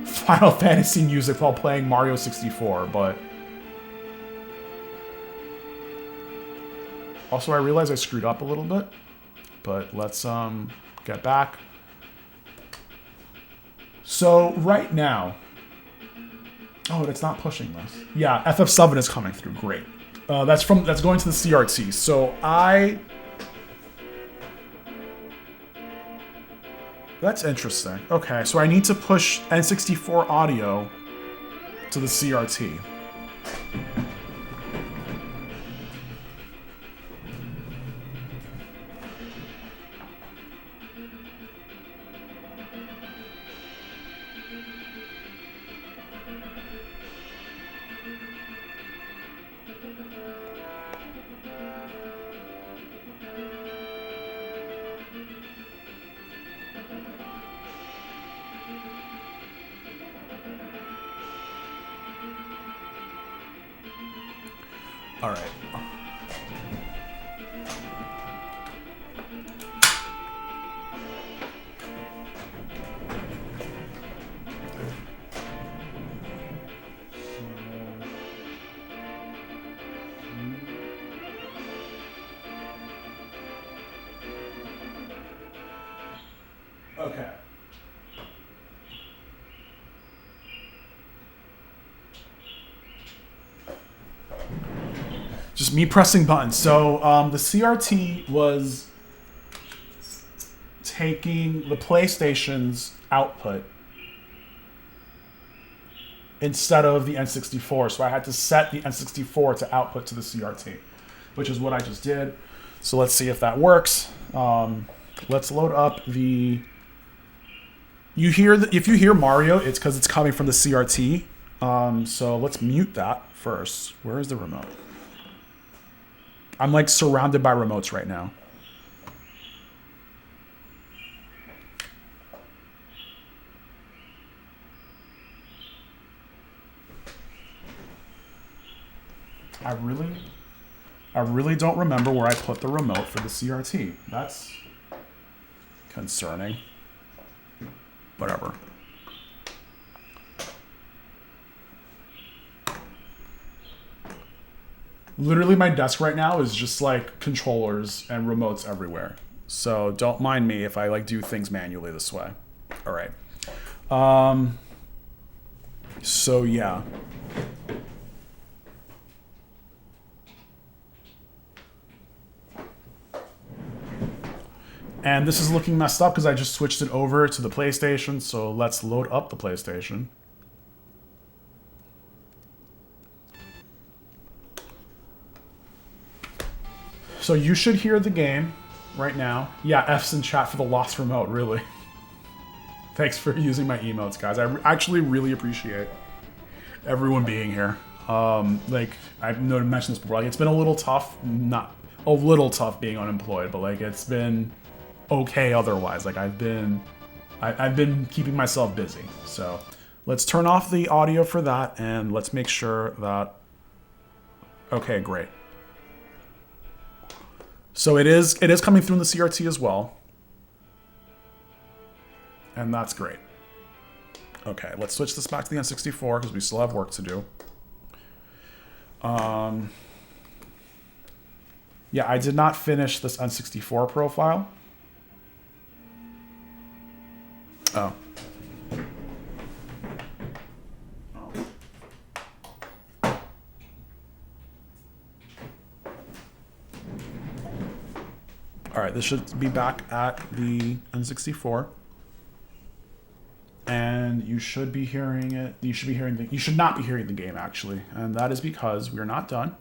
Final Fantasy music while playing Mario 64, but also I realize I screwed up a little bit. But let's get back. So right now, oh, it's not pushing this. Yeah, FF7 is coming through. Great. That's going to the CRT. So that's interesting. Okay, so I need to push N64 audio to the CRT. All right. Okay. Just me pressing buttons. So the CRT was taking the PlayStation's output instead of the N64. So I had to set the N64 to output to the CRT, which is what I just did. So let's see if that works. Let's load up the... If you hear Mario, it's because it's coming from the CRT. So let's mute that first. Where is the remote? I'm like surrounded by remotes right now. I really don't remember where I put the remote for the CRT. That's concerning. Whatever. Literally my desk right now is just like controllers and remotes everywhere. So don't mind me if I like do things manually this way. All right. So yeah. And this is looking messed up because I just switched it over to the PlayStation. So let's load up the PlayStation. So you should hear the game right now. Yeah, F's in chat for the lost remote, really. Thanks for using my emotes, guys. I actually really appreciate everyone being here. Like, I've mentioned this before. Like, it's been a little tough, not a little tough being unemployed, but like, it's been okay otherwise. Like, I've been keeping myself busy. So let's turn off the audio for that, and let's make sure that... Okay, great. So it is coming through in the CRT as well. And that's great. Okay, let's switch this back to the N64 because we still have work to do. Yeah, I did not finish this N64 profile. Oh. All right, this should be back at the N64. And you should be hearing it. You should not be hearing the game, actually. And that is because we are not done.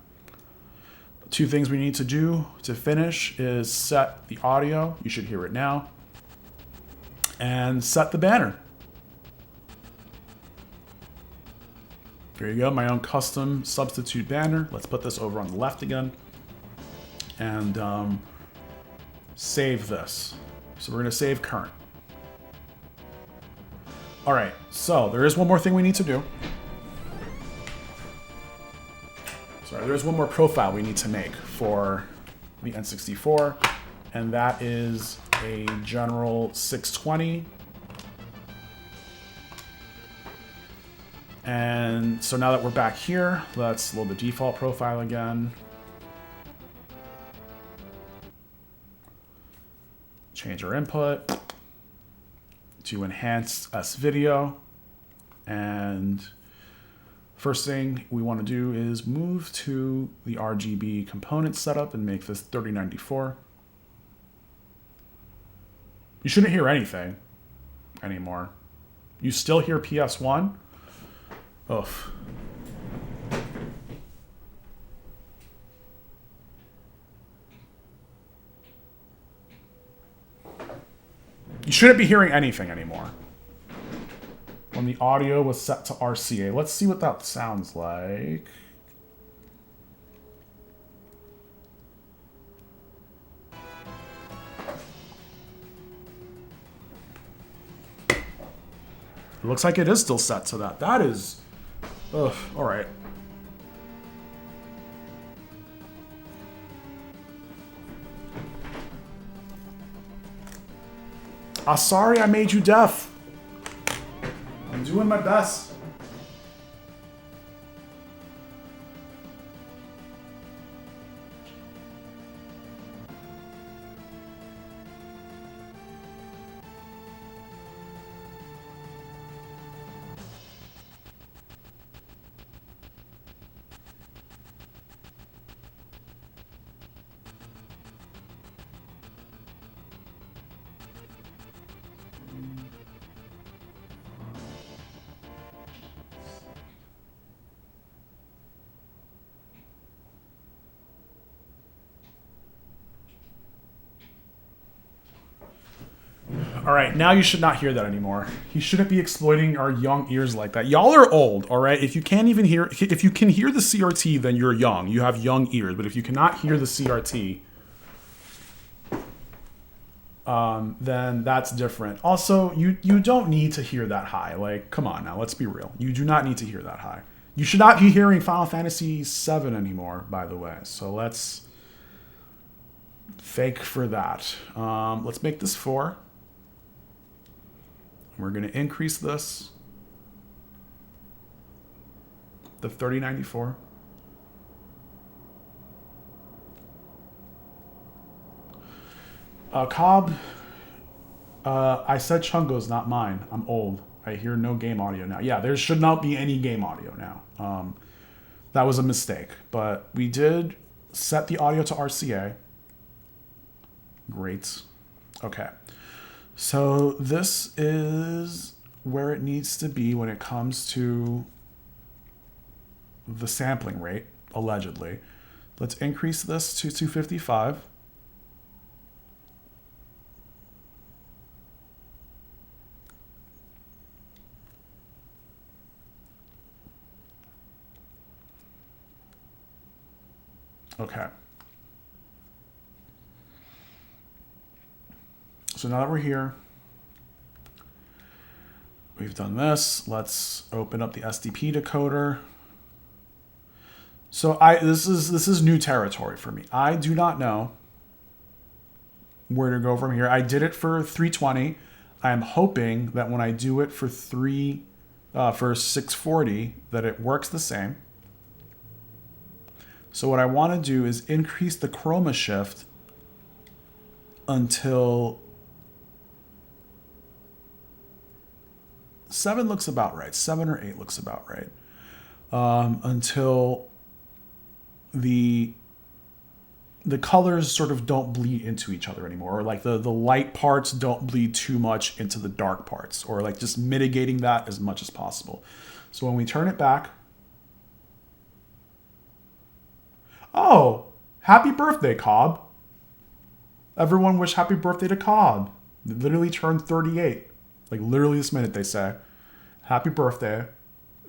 Two things we need to do to finish is set the audio. You should hear it now. And set the banner. There you go, my own custom substitute banner. Let's put this over on the left again. And save this. So we're going to save current. All right, so there is one more thing we need to do. Sorry, there is one more profile we need to make for the N64, and that is a general 620. And so now that we're back here, let's load the default profile again. Change our input to enhanced S video. And first thing we want to do is move to the RGB component setup and make this 3094. You shouldn't hear anything anymore. You still hear PS1? Oof. You shouldn't be hearing anything anymore. When the audio was set to RCA. Let's see what that sounds like. It looks like it is still set to that. That is... Ugh, alright. Sorry I made you deaf. I'm doing my best. All right, now you should not hear that anymore. You shouldn't be exploiting our young ears like that. Y'all are old, all right? If you can't even hear, if you can hear the CRT, then you're young. You have young ears. But if you cannot hear the CRT, then that's different. Also, you don't need to hear that high. Like, come on now, let's be real. You do not need to hear that high. You should not be hearing Final Fantasy VII anymore, by the way. So let's fake for that. Let's make this 4. We're going to increase this. The 3094. Cobb, I said Chungo's, not mine. I'm old. I hear no game audio now. Yeah, there should not be any game audio now. That was a mistake. But we did set the audio to RCA. Great. Okay. So this is where it needs to be when it comes to the sampling rate, allegedly. Let's increase this to 255. Okay. So now that we're here, we've done this. Let's open up the SDP decoder. So this is new territory for me. I do not know where to go from here. I did it for 320. I am hoping that when I do it for 640, that it works the same. So what I want to do is increase the chroma shift until 7 looks about right. 7 or 8 looks about right. Until the colors sort of don't bleed into each other anymore, or like the light parts don't bleed too much into the dark parts, or like just mitigating that as much as possible. So when we turn it back, oh, happy birthday, Cobb. Everyone wish happy birthday to Cobb. They literally turned 38. Like literally this minute they say, happy birthday.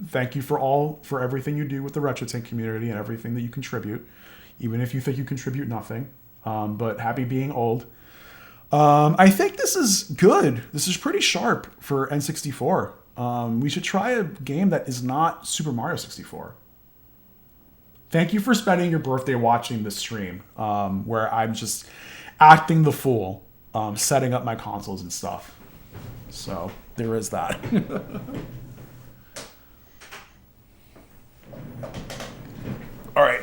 Thank you for everything you do with the RetroTINK community and everything that you contribute, even if you think you contribute nothing. But happy being old. I think this is good. This is pretty sharp for N64. We should try a game that is not Super Mario 64. Thank you for spending your birthday watching this stream, where I'm just acting the fool, setting up my consoles and stuff. So there is that. All right.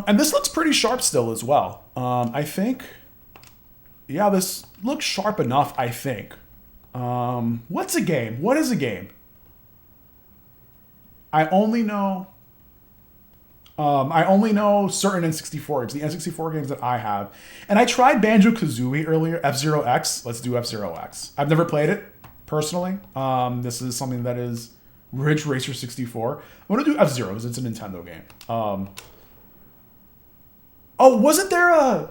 And this looks pretty sharp still as well. I think, yeah, this looks sharp enough, I think. What's a game? What is a game? I only know certain N64 games, the N64 games that I have. And I tried Banjo-Kazooie earlier, F-Zero X. Let's do F-Zero X. I've never played it, personally. This is something that is Ridge Racer 64. I'm going to do F-Zero because it's a Nintendo game. Oh, wasn't there a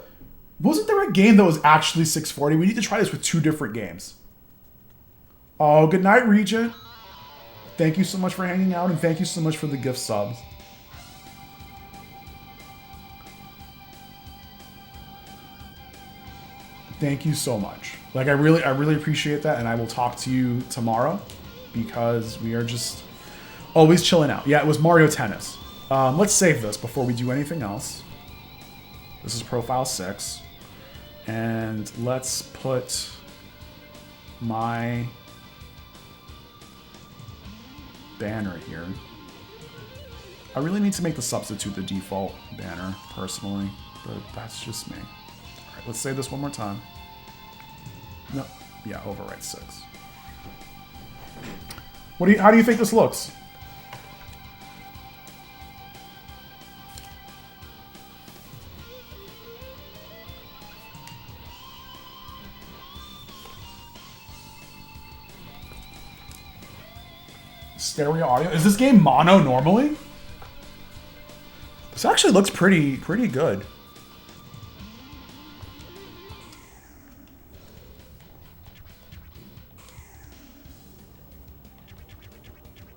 game that was actually 640? We need to try this with 2 different games. Oh, good night, Regent. Thank you so much for hanging out, and thank you so much for the gift subs. Thank you so much. Like, I really appreciate that, and I will talk to you tomorrow because we are just always chilling out. Yeah, it was Mario Tennis. Let's save this before we do anything else. This is profile 6. And let's put my banner here. I really need to make the substitute the default banner, personally, but that's just me. All right, let's save this one more time. No, yeah, overwrite 6. How do you think this looks? Stereo audio. Is this game mono normally? This actually looks pretty good.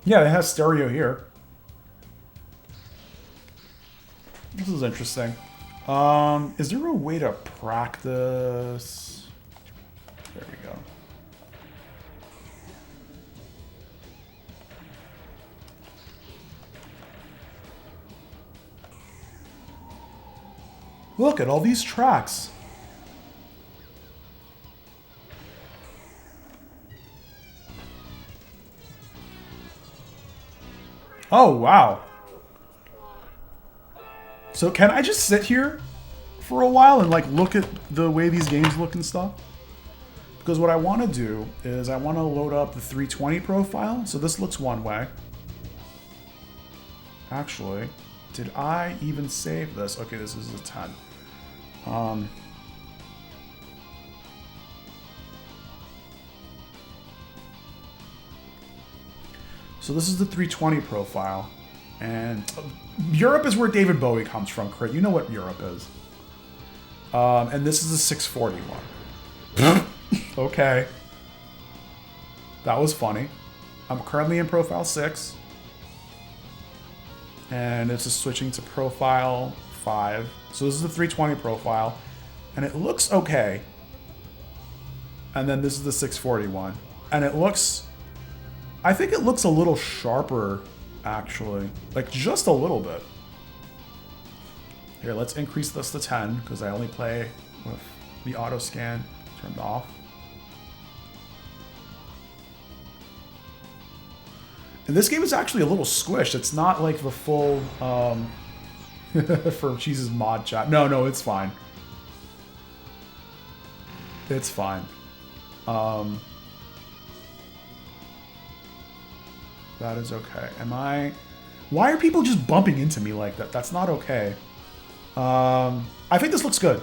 Yeah, it has stereo here. This is interesting. Is there a way to practice? There we go. Look at all these tracks. Oh, wow. So can I just sit here for a while and like look at the way these games look and stuff? Because what I want to do is I want to load up the 320 profile. So this looks one way. Actually, did I even save this? Okay, this is a 10. So this is the 320 profile. And Europe is where David Bowie comes from, Crit. You know what Europe is. And this is the 641. Okay. That was funny. I'm currently in profile 6. And it's just switching to profile 5. So this is the 320 profile. And it looks okay. And then this is the 641. And it looks... I think it looks a little sharper, actually. Like, just a little bit. Here, let's increase this to 10, because I only play with the auto scan turned off. And this game is actually a little squished. It's not like the full, for Cheese's mod chat. No, it's fine. It's fine. That is okay. Why are people just bumping into me like that? That's not okay. I think this looks good.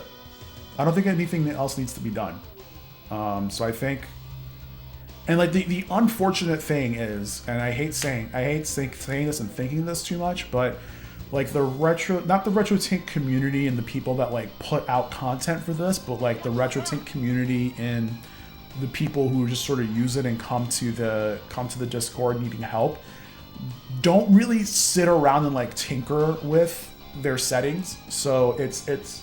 I don't think anything else needs to be done. So I think... And like the unfortunate thing is, and I hate saying this and thinking this too much, but like not the RetroTINK community and the people that like put out content for this, but like the RetroTINK community and the people who just sort of use it and come to the Discord needing help, don't really sit around and like tinker with their settings. So it's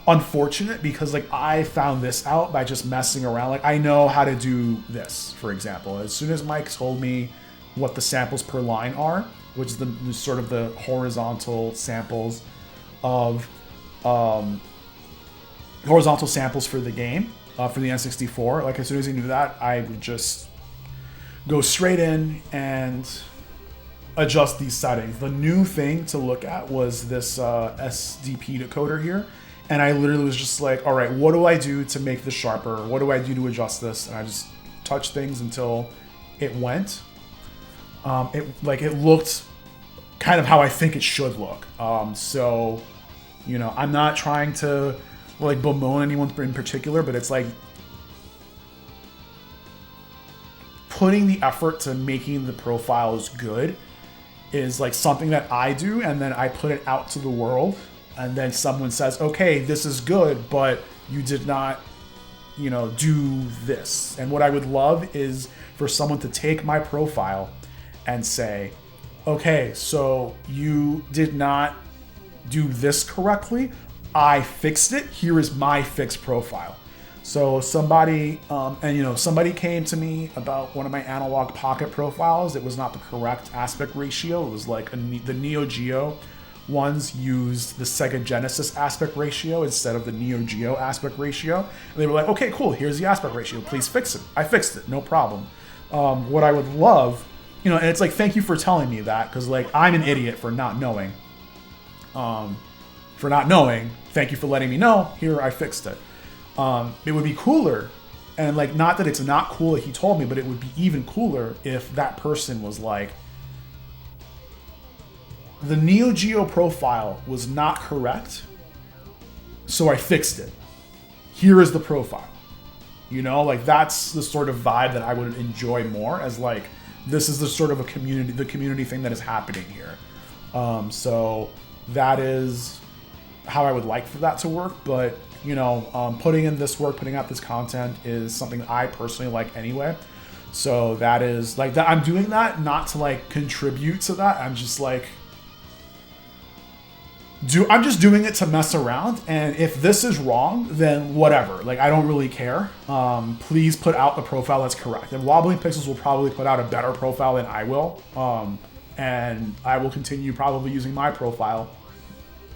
unfortunate because like I found this out by just messing around. Like I know how to do this, for example. As soon as Mike told me what the samples per line are, which is the sort of the horizontal samples of horizontal samples for the game, for the N64. Like as soon as he knew that, I would just go straight in and adjust these settings. The new thing to look at was this SDP decoder here. And I literally was just like, all right, what do I do to make this sharper? What do I do to adjust this? And I just touched things until it went. It looked kind of how I think it should look. So, you know, I'm not trying to like bemoan anyone in particular, but it's like putting the effort to making the profiles good is like something that I do, and then I put it out to the world, and then someone says, okay, this is good, but you did not, you know, do this. And what I would love is for someone to take my profile and say, okay, so you did not do this correctly. I fixed it. Here is my fixed profile. So somebody, somebody came to me about one of my analog pocket profiles. It was not the correct aspect ratio. It was like the Neo Geo ones used the Sega Genesis aspect ratio instead of the Neo Geo aspect ratio. And they were like, okay, cool. Here's the aspect ratio. Please fix it. I fixed it. No problem. What I would love, and it's like, thank you for telling me that, because like I'm an idiot for not knowing. Thank you for letting me know. Here, I fixed it. It would be cooler, and like, not that it's not cool that he told me, but it would be even cooler if that person was like, the Neo Geo profile was not correct, so I fixed it. Here is the profile. Like that's the sort of vibe that I would enjoy more, as like, this is the sort of the community thing that is happening here. So that is how I would like for that to work, but putting in this work, putting out this content is something I personally like anyway. So that is like that. I'm doing that not to like contribute to that. I'm just like I'm just doing it to mess around, and if this is wrong, then whatever. Like, I don't really care. Please put out the profile that's correct. And Wobbling Pixels will probably put out a better profile than I will. And I will continue probably using my profile,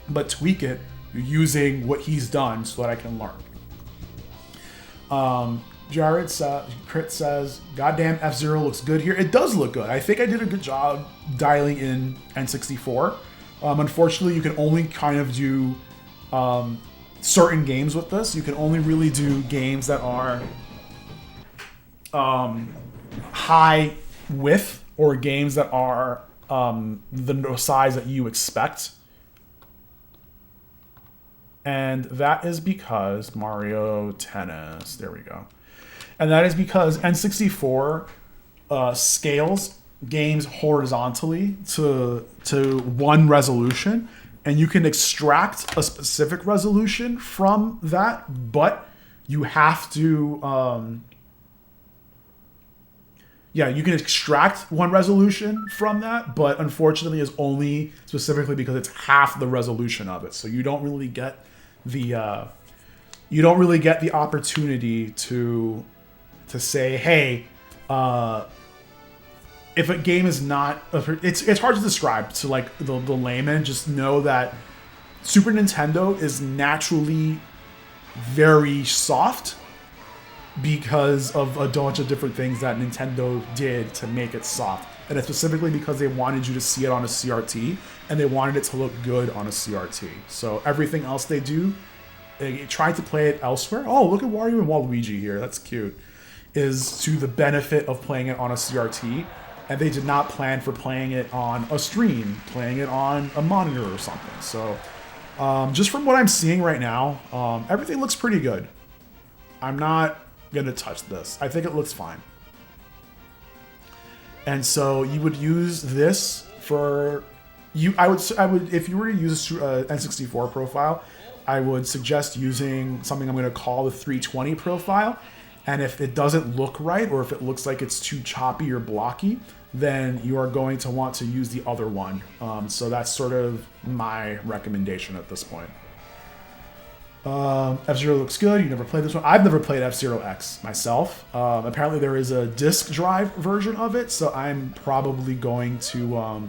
but tweak it using what he's done so that I can learn. Crit says, goddamn, F-Zero looks good here. It does look good. I think I did a good job dialing in N64. Unfortunately, you can only kind of do certain games with this. You can only really do games that are high width or games that are the size that you expect. And that is because Mario Tennis, there we go. And that is because N64 scales games horizontally to one resolution, and you can extract a specific resolution from that, but you have to you can extract one resolution from that, but unfortunately is only specifically because it's half the resolution of it. So you don't really get the opportunity to say, hey, if a game is not, it's hard to describe to like the layman. Just know that Super Nintendo is naturally very soft because of a bunch of different things that Nintendo did to make it soft. And it's specifically because they wanted you to see it on a CRT, and they wanted it to look good on a CRT. So everything else they do, they tried to play it elsewhere. Oh, look at Wario and Waluigi here. That's cute. Is to the benefit of playing it on a CRT. And they did not plan for playing it on a stream, playing it on a monitor or something. So just from what I'm seeing right now, everything looks pretty good. I'm not going to touch this. I think it looks fine. And so you would use this for... I would if you were to use a N64 profile, I would suggest using something I'm going to call the 320 profile. And if it doesn't look right, or if it looks like it's too choppy or blocky, then you are going to want to use the other one. So that's sort of my recommendation at this point. F-Zero looks good. You never played this one. I've never played F-Zero X myself. Apparently there is a disk drive version of it, so I'm probably going to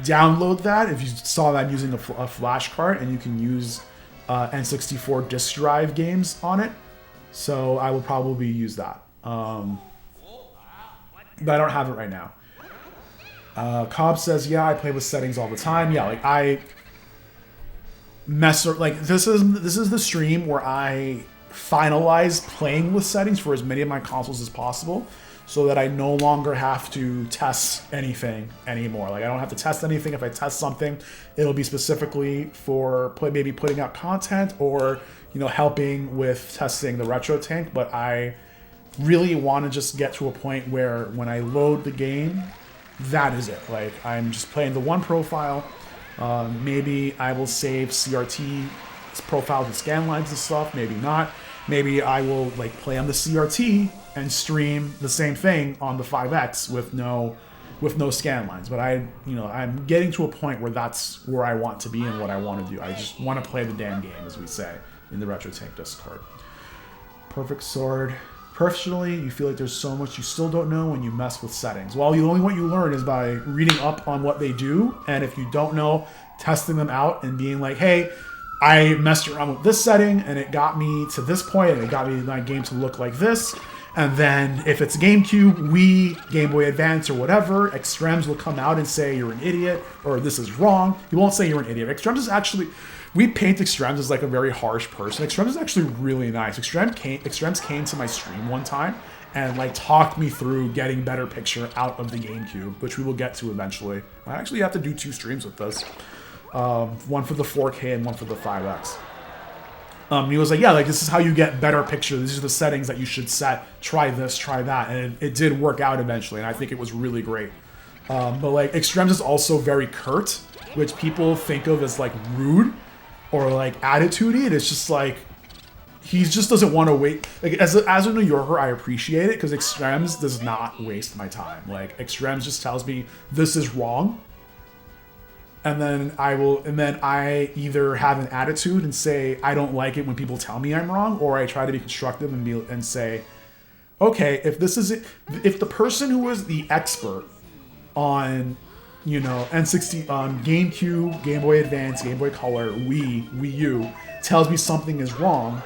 download that. If you saw that I'm using a flash card, and you can use N64 disk drive games on it. So I will probably use that. But I don't have it right now. Cobb says, yeah, I play with settings all the time. Yeah, like I mess like this is the stream where I finalize playing with settings for as many of my consoles as possible, so that I no longer have to test anything anymore. Like I don't have to test anything. If I test something, it'll be specifically for maybe putting out content or helping with testing the RetroTINK, but I really want to just get to a point where when I load the game, that is it. Like I'm just playing the one profile. Maybe I will save CRT profiles and scan lines and stuff. Maybe not. Maybe I will like play on the CRT and stream the same thing on the 5X with no scan lines. But I'm getting to a point where that's where I want to be and what I want to do. I just want to play the damn game, as we say in the RetroTINK Discord. Perfect Sword. Personally, you feel like there's so much you still don't know when you mess with settings. Well, the only what you learn is by reading up on what they do, and if you don't know, testing them out and being like, hey, I messed around with this setting and it got me to this point and it got me my game to look like this. And then if it's GameCube, Wii, Game Boy Advance, or whatever, Extrems will come out and say you're an idiot or this is wrong. He won't say you're an idiot. Extrems is actually... We paint Extrems as like a very harsh person. Extrems is actually really nice. Extrems came to my stream one time and like talked me through getting better picture out of the GameCube, which we will get to eventually. I actually have to do 2 streams with this. One for the 4K and one for the 5X. He was like, yeah, like this is how you get better picture. These are the settings that you should set. Try this, try that. And it did work out eventually, and I think it was really great. But like Extrems is also very curt, which people think of as like rude or like attitudey, and it's just like he just doesn't want to wait. Like as a New Yorker, I appreciate it because Extrems does not waste my time. Like Extrems just tells me this is wrong, and then I either have an attitude and say I don't like it when people tell me I'm wrong, or I try to be constructive and say, okay, if this is it, if the person who is the expert on, you know, N60, GameCube, Game Boy Advance, Game Boy Color, Wii U, tells me something is wrong,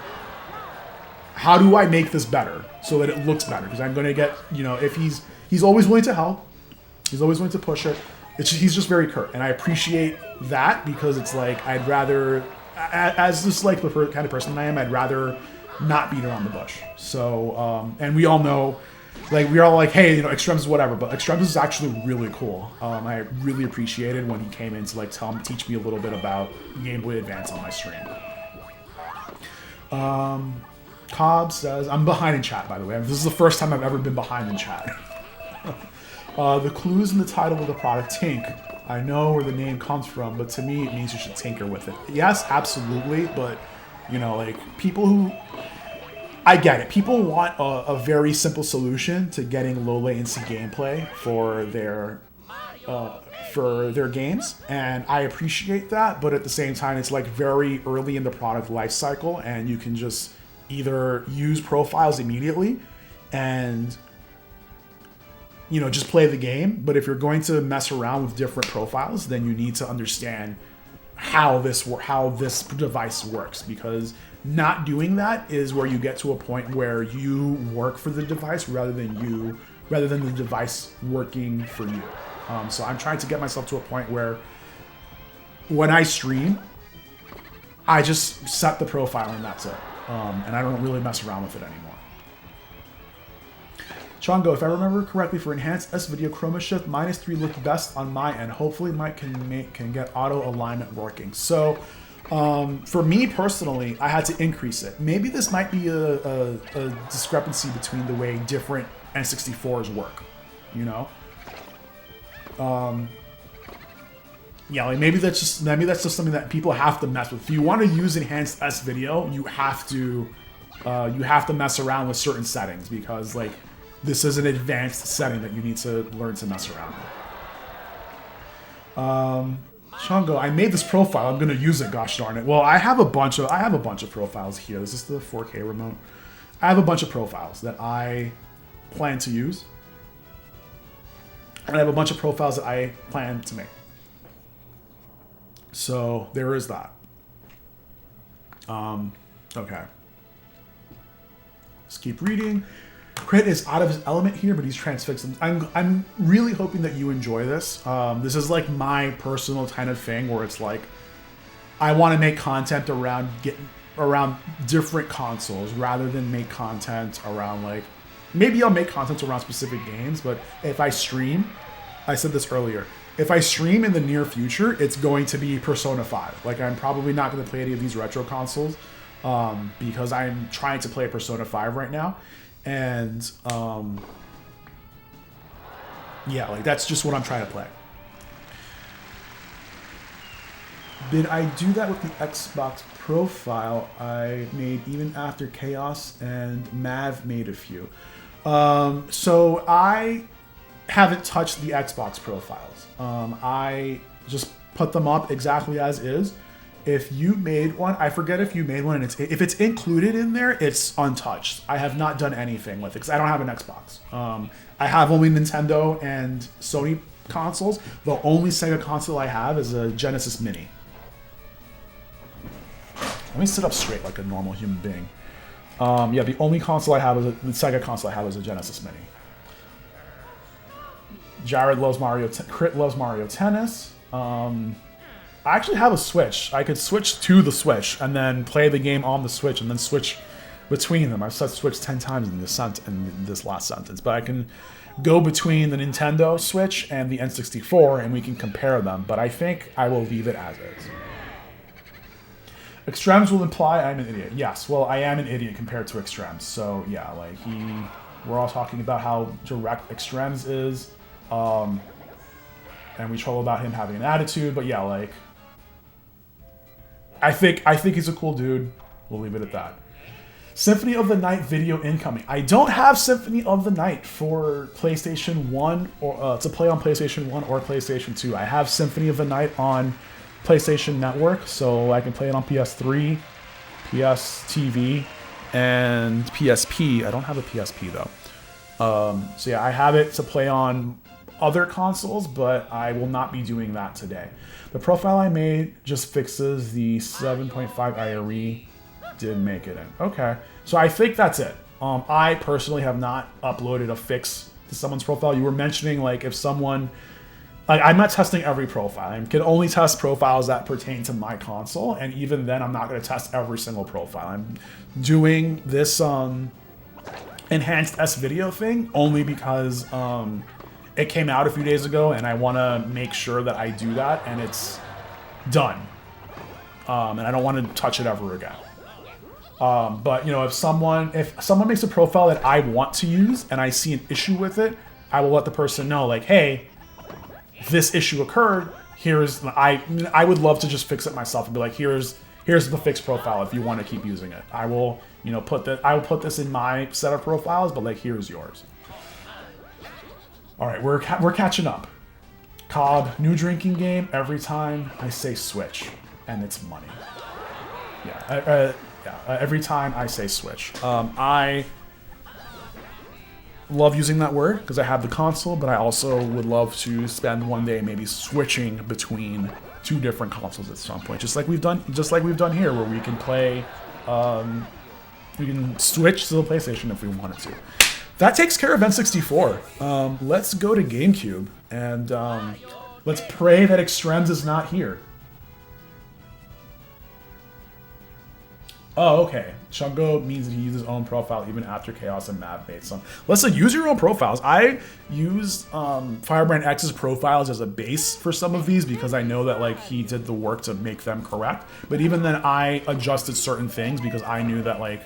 how do I make this better so that it looks better? Because I'm going to get, you know, if he's always willing to help, he's always willing to push it. He's just very curt, and I appreciate that because it's like I'd rather, as just like the kind of person I am, I'd rather not beat around the bush. So, and we all know, like we're all like, hey, you know, Extrems is whatever, but Extrems is actually really cool. I really appreciated when he came in to like teach me a little bit about Game Boy Advance on my stream. Cobb says, I'm behind in chat, by the way. This is the first time I've ever been behind in chat. The clues in the title of the product, Tink. I know where the name comes from, but to me it means you should tinker with it. Yes, absolutely, but, you know, like, people who... I get it. People want a very simple solution to getting low latency gameplay for their games, and I appreciate that, but at the same time, it's like very early in the product life cycle, and you can just either use profiles immediately and, you know, just play the game. But if you're going to mess around with different profiles, then you need to understand how this device works, because not doing that is where you get to a point where you work for the device rather than the device working for you. So I'm trying to get myself to a point where when I stream, I just set the profile and that's it. And I don't really mess around with it anymore. Chongo, if I remember correctly, for enhanced S-Video Chroma Shift, -3 looked best on my end. Hopefully Mike can get auto alignment working. So for me personally, I had to increase it. Maybe this might be a discrepancy between the way different N64s work, you know? Yeah, like maybe that's just something that people have to mess with. If you want to use enhanced S-Video, you have to mess around with certain settings, because like this is an advanced setting that you need to learn to mess around with. Chongo, I made this profile. I'm gonna use it. Gosh darn it. Well, I have a bunch of profiles here. This is the 4K remote. I have a bunch of profiles that I plan to use, and I have a bunch of profiles that I plan to make. So there is that. Okay. Let's keep reading. Crit is out of his element here, but he's transfixed. I'm really hoping that you enjoy this. This is like my personal kind of thing where it's like I want to make content around different consoles rather than make content around like, maybe I'll make content around specific games, but if I stream, I said this earlier, if I stream in the near future, it's going to be Persona 5. Like, I'm probably not going to play any of these retro consoles because I'm trying to play Persona 5 right now. And, yeah, like, that's just what I'm trying to play. Did I do that with the Xbox profile I made even after Chaos and Mav made a few? So I haven't touched the Xbox profiles. I just put them up exactly as is. If you made one, I forget if you made one, and if it's included in there, it's untouched. I have not done anything with it because I don't have an Xbox. I have only Nintendo and Sony consoles. The only Sega console I have is a Genesis Mini. Let me sit up straight like a normal human being. Yeah, the only console I have is the Sega console I have is a Genesis Mini. Jared loves Mario. Crit loves Mario Tennis. I actually have a Switch. I could switch to the Switch and then play the game on the Switch and then switch between them. I've said Switch 10 times in this last sentence, but I can go between the Nintendo Switch and the N64 and we can compare them, but I think I will leave it as is. Extremes will imply I'm an idiot. Yes, well, I am an idiot compared to Extremes. So, yeah, like, we're all talking about how direct Extremes is, and we troll about him having an attitude, but yeah, like, I think he's a cool dude. We'll leave it at that. Symphony of the Night video incoming. I don't have Symphony of the Night for PlayStation 1 or to play on PlayStation 1 or PlayStation 2. I have Symphony of the Night on PlayStation Network, so I can play it on PS3, PS TV, and PSP. I don't have a PSP though. So yeah, I have it to play on other consoles, but I will not be doing that today. The profile I made just fixes the 7.5 IRE. Did make it in. Okay, so I think that's it. I personally have not uploaded a fix to someone's profile. You were mentioning like if someone, like I'm not testing every profile. I can only test profiles that pertain to my console, and even then I'm not going to test every single profile. I'm doing this enhanced S video thing only because it came out a few days ago, and I want to make sure that I do that and it's done. And I don't want to touch it ever again. But you know, if someone makes a profile that I want to use and I see an issue with it, I will let the person know, like, hey, this issue occurred. I would love to just fix it myself and be like, here's the fixed profile if you want to keep using it. I will, you know, I will put this in my set of profiles, but like, here's yours. All right, we're catching up. COD, new drinking game. Every time I say Switch, and it's money. Yeah. Every time I say Switch. I love using that word because I have the console, but I also would love to spend one day maybe switching between two different consoles at some point, just like we've done here, where we can play, we can switch to the PlayStation if we wanted to. That takes care of N64. Let's go to GameCube and let's pray that Extrems is not here. Oh, okay. Chungo means that he uses his own profile even after Chaos and Mav made some. Listen, use your own profiles. I use Firebrand X's profiles as a base for some of these because I know that like he did the work to make them correct. But even then, I adjusted certain things because I knew that like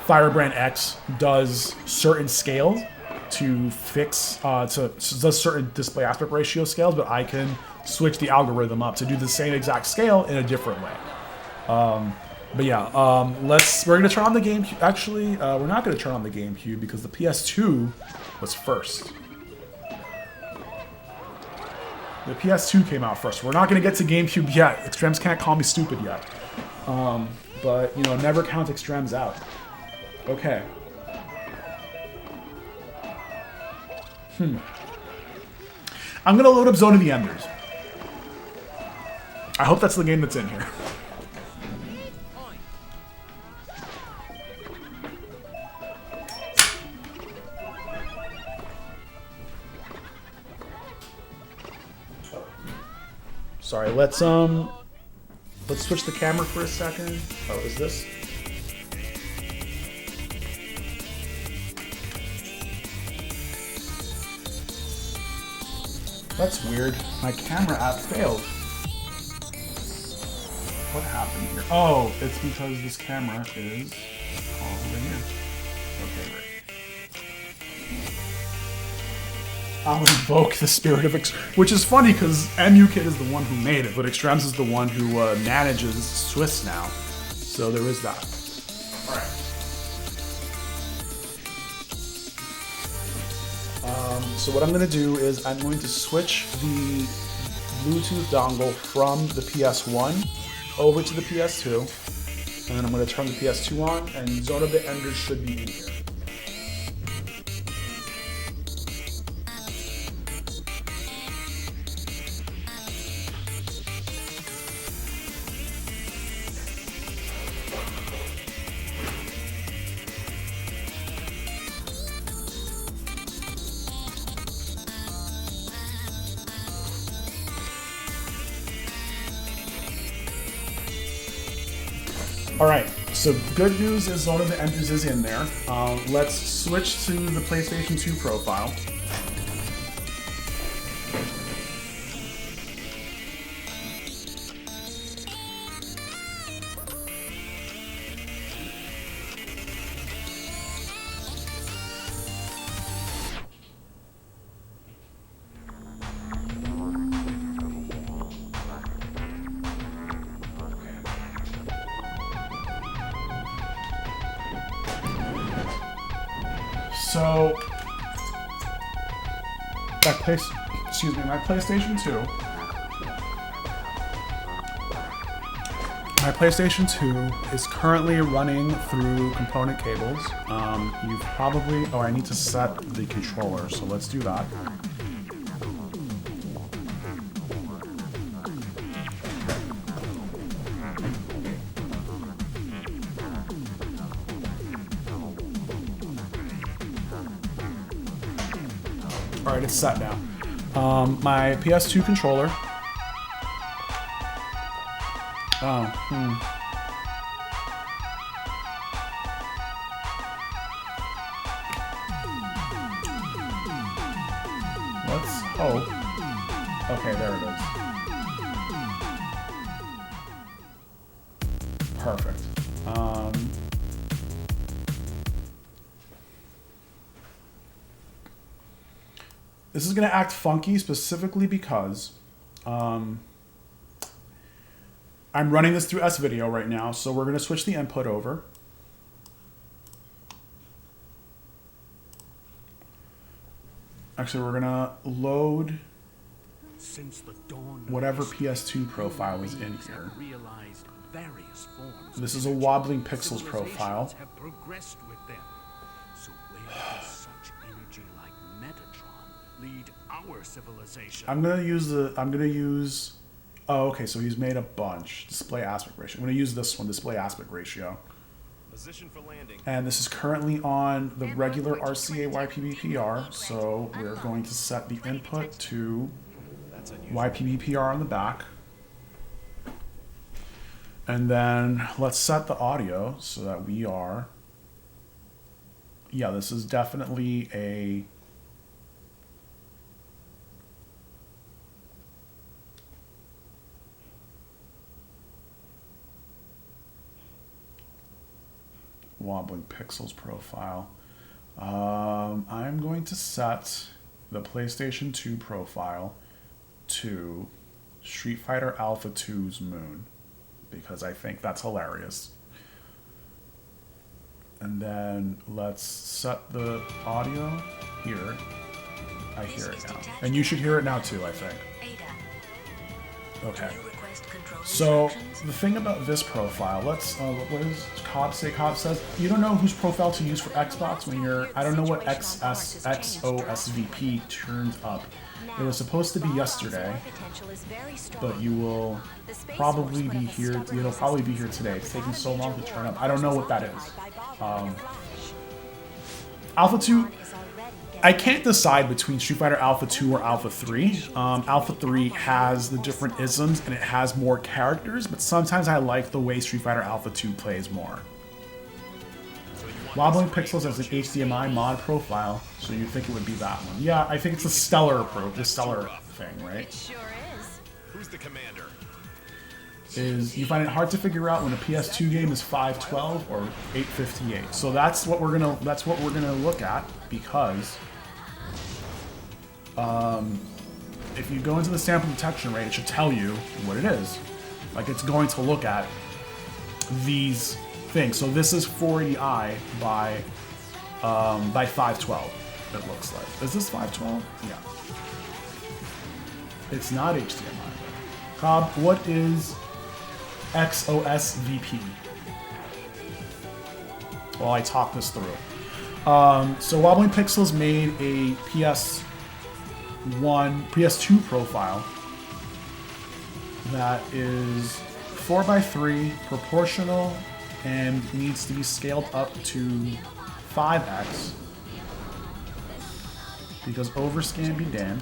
Firebrand X does certain scales to fix does certain display aspect ratio scales, but I can switch the algorithm up to do the same exact scale in a different way. But yeah, we're gonna turn on the GameCube. Actually, we're not gonna turn on the GameCube because the PS2 was first. The PS2 came out first. We're not gonna get to GameCube yet. Extrems can't call me stupid yet. But you know, never count Extrems out. Okay. I'm gonna load up Zone of the Enders. I hope that's the game that's in here. Sorry, let's switch the camera for a second. Oh, is this? That's weird. My camera app failed. What happened here? Oh, it's because this camera is all over here. Okay, great. I'll invoke the spirit of which is funny because MUKit is the one who made it, but Extrems is the one who manages Swiss now. So there is that. Alright. So what I'm going to do is I'm going to switch the Bluetooth dongle from the PS1 over to the PS2. And then I'm going to turn the PS2 on, and Zone of the Enders should be in here. Alright, so good news is Zone of the Enders is in there. Let's switch to the PlayStation 2 profile. So my PlayStation 2. My PlayStation 2 is currently running through component cables. You've probably... Oh, I need to set the controller, so let's do that. Alright, it's set now. My PS2 controller. Let's hope. Okay, there it is. Perfect. This is going to act funky specifically because I'm running this through S-Video right now, so we're going to switch the input over. Actually, we're going to load whatever PS2 profile is in here. This is a wobbling pixels profile. I'm gonna use oh, okay, so he's made a bunch. Display aspect ratio. I'm gonna use this one, display aspect ratio. Position for landing. And this is currently on the regular RCA YPBPR, so we're going to set the input to YPBPR on the back. And then let's set the audio so that we are... Yeah, this is definitely a... wobbling pixels profile. I'm going to set the PlayStation 2 profile to Street Fighter Alpha 2's Moon because I think that's hilarious. And then let's set the audio here. I hear it now. And you should hear it now too, I think. Okay. So the thing about this profile, let's, what does Cobb say? Cobb says, you don't know whose profile to use for Xbox when you're, I don't know what XOSVP turned up. It was supposed to be yesterday, but you will probably be here, it'll probably be here today. It's taking so long to turn up. I don't know what that is. Alpha 2, I can't decide between Street Fighter Alpha 2 or Alpha 3. Alpha 3 has the different isms and it has more characters, but sometimes I like the way Street Fighter Alpha 2 plays more. Wobbling Pixels has an HDMI mod profile, so you think it would be that one. Yeah, I think it's the Stellar thing, right? It sure is. Who's the commander? Is you find it hard to figure out when a PS2 game is 512 or 858. So that's what we're gonna look at because if you go into the sample detection rate, it should tell you what it is. Like it's going to look at these things. So this is 480i by 512. It looks like. Is this 512? Yeah. It's not HDMI. Cobb, what is XOSVP? While I talk this through. So Wobbling Pixels made a PS2 profile that is 4:3 proportional and needs to be scaled up to 5x because overscan be damned.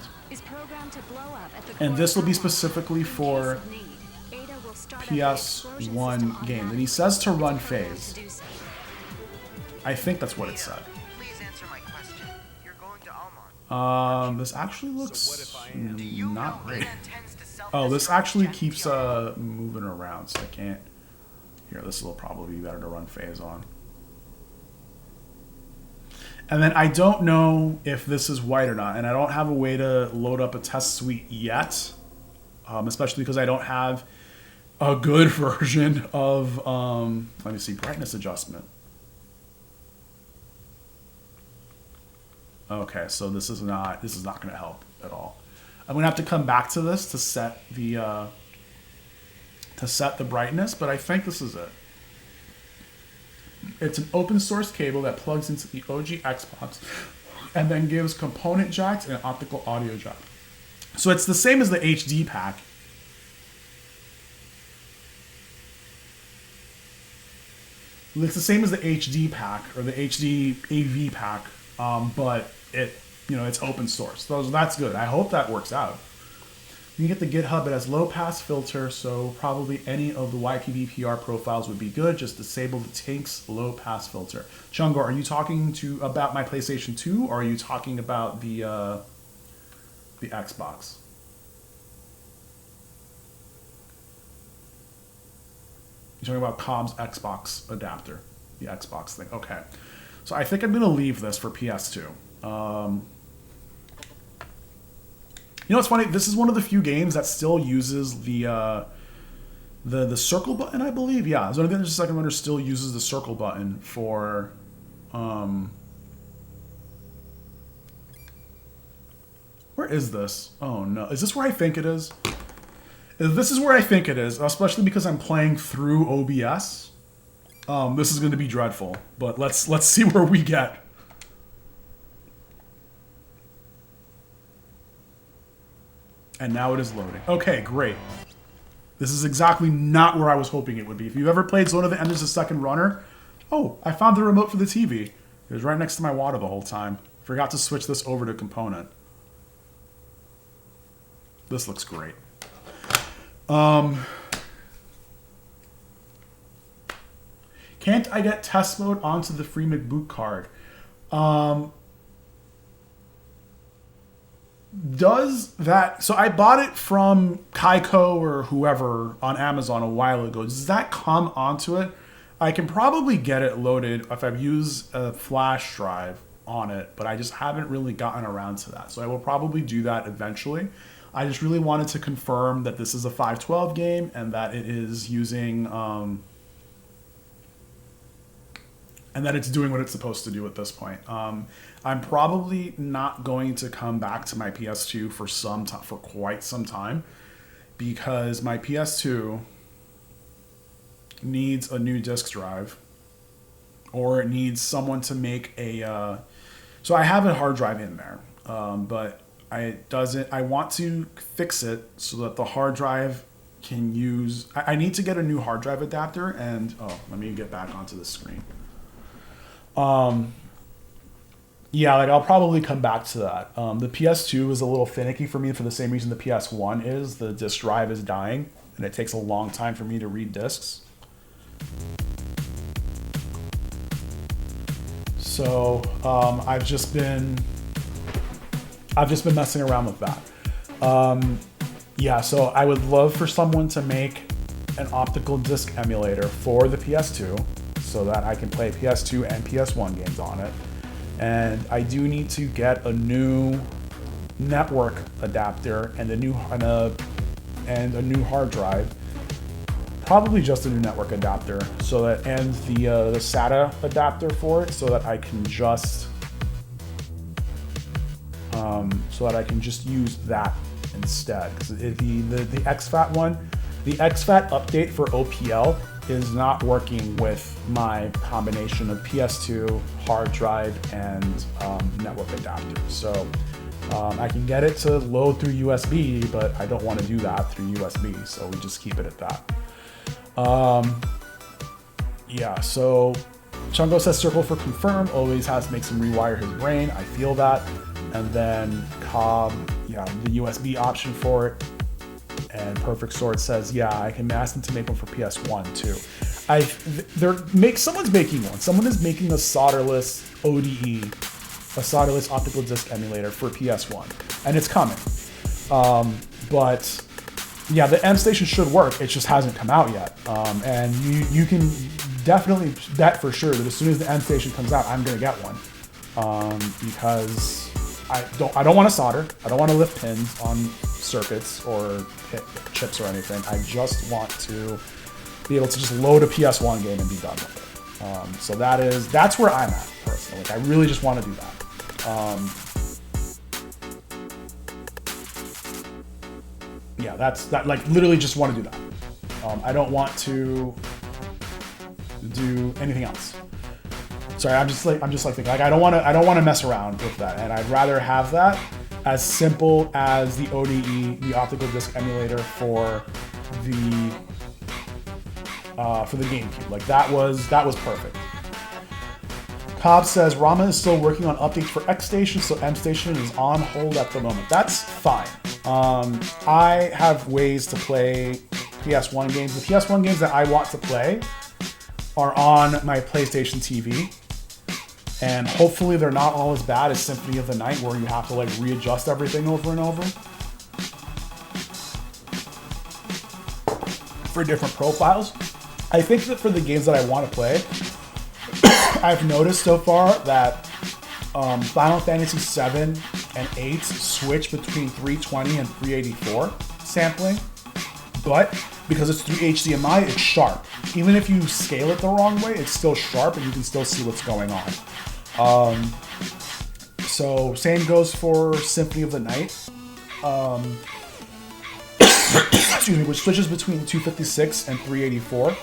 And this will be specifically for PS1 games. And he says to run phase. I think that's what it said. This actually looks not great. Oh, this actually keeps moving around, so I can't. Here, this will probably be better to run phase on. And then I don't know if this is white or not, and I don't have a way to load up a test suite yet, especially because I don't have a good version of, let me see, brightness adjustment. Okay, so this is not going to help at all. I'm going to have to come back to this to set the brightness, but I think this is it. It's an open source cable that plugs into the OG Xbox and then gives component jacks and optical audio jack. So it's the same as the HD pack. It's the same as the HD pack or the HD AV pack, but it's open source. So that's good. I hope that works out. You get the GitHub. It has low pass filter, so probably any of the YPB-PR profiles would be good. Just disable the Tink's low pass filter. Chungo, are you talking about my PlayStation 2, or are you talking about the Xbox? You're talking about Cobb's Xbox adapter, the Xbox thing. Okay, so I think I'm gonna leave this for PS2. You know what's funny? This is one of the few games that still uses the circle button, I believe. Yeah, so I think the second runner still uses the circle button for. Where is this? Oh no, is this where I think it is? This is where I think it is, especially because I'm playing through OBS. This is going to be dreadful, but let's see where we get. And now it is loading. Okay, great. This is exactly not where I was hoping it would be. If you've ever played Zone of the Enders the second runner, oh, I found the remote for the TV. It was right next to my water the whole time. Forgot to switch this over to component. This looks great. Can't I get test mode onto the free McBoot card? Does that... So I bought it from Kaiko or whoever on Amazon a while ago. Does that come onto it? I can probably get it loaded if I've used a flash drive on it, but I just haven't really gotten around to that. So I will probably do that eventually. I just really wanted to confirm that this is a 512 game and that it is using... and that it's doing what it's supposed to do at this point. I'm probably not going to come back to my PS2 for quite some time, because my PS2 needs a new disk drive, or it needs someone to make a. So I have a hard drive in there, but I want to fix it so that the hard drive can use. I need to get a new hard drive adapter, and let me get back onto the screen. Yeah, like I'll probably come back to that. The PS2 is a little finicky for me for the same reason the PS1 is. The disk drive is dying, and it takes a long time for me to read discs. So I've just been messing around with that. Yeah, so I would love for someone to make an optical disc emulator for the PS2, so that I can play PS2 and PS1 games on it. And I do need to get a new network adapter and a new hard drive. Probably just a new network adapter, so that and the SATA adapter for it, so that I can just use that instead. The exFAT one, the exFAT update for OPL is not working with my combination of PS2, hard drive, and network adapter. So I can get it to load through USB, but I don't want to do that through USB, so we just keep it at that. Yeah, so Chungo says circle for confirm, always has to make him rewire his brain. I feel that. And then Cobb, yeah, the USB option for it. And Perfect Sword says, yeah, I can ask them to make one for PS1 too. Someone's making one. Someone is making a solderless ODE, a solderless optical disc emulator for PS1, and it's coming. But yeah, the M Station should work. It just hasn't come out yet. And you can definitely bet for sure that as soon as the M Station comes out, I'm gonna get one. Because I don't want to solder. I don't want to lift pins on circuits or hit chips or anything. I just want to be able to just load a PS1 game and be done with it. So that's where I'm at personally. Like, I really just want to do that. Yeah, that's that. Like, literally, just want to do that. I don't want to do anything else. Sorry, I'm just like thinking, like, I don't want to mess around with that, and I'd rather have that as simple as the ODE, the optical disc emulator for the GameCube. Like, that was perfect. Cobb says Rama is still working on updates for X Station, so M Station is on hold at the moment. That's fine. I have ways to play PS1 games. The PS1 games that I want to play are on my PlayStation TV. And hopefully they're not all as bad as Symphony of the Night, where you have to like readjust everything over and over for different profiles. I think that for the games that I want to play, I've noticed so far that Final Fantasy 7 and 8 switch between 320 and 384 sampling, but because it's through HDMI, it's sharp. Even if you scale it the wrong way, it's still sharp and you can still see what's going on. So same goes for Symphony of the Night. Excuse me, which switches between 256 and 384.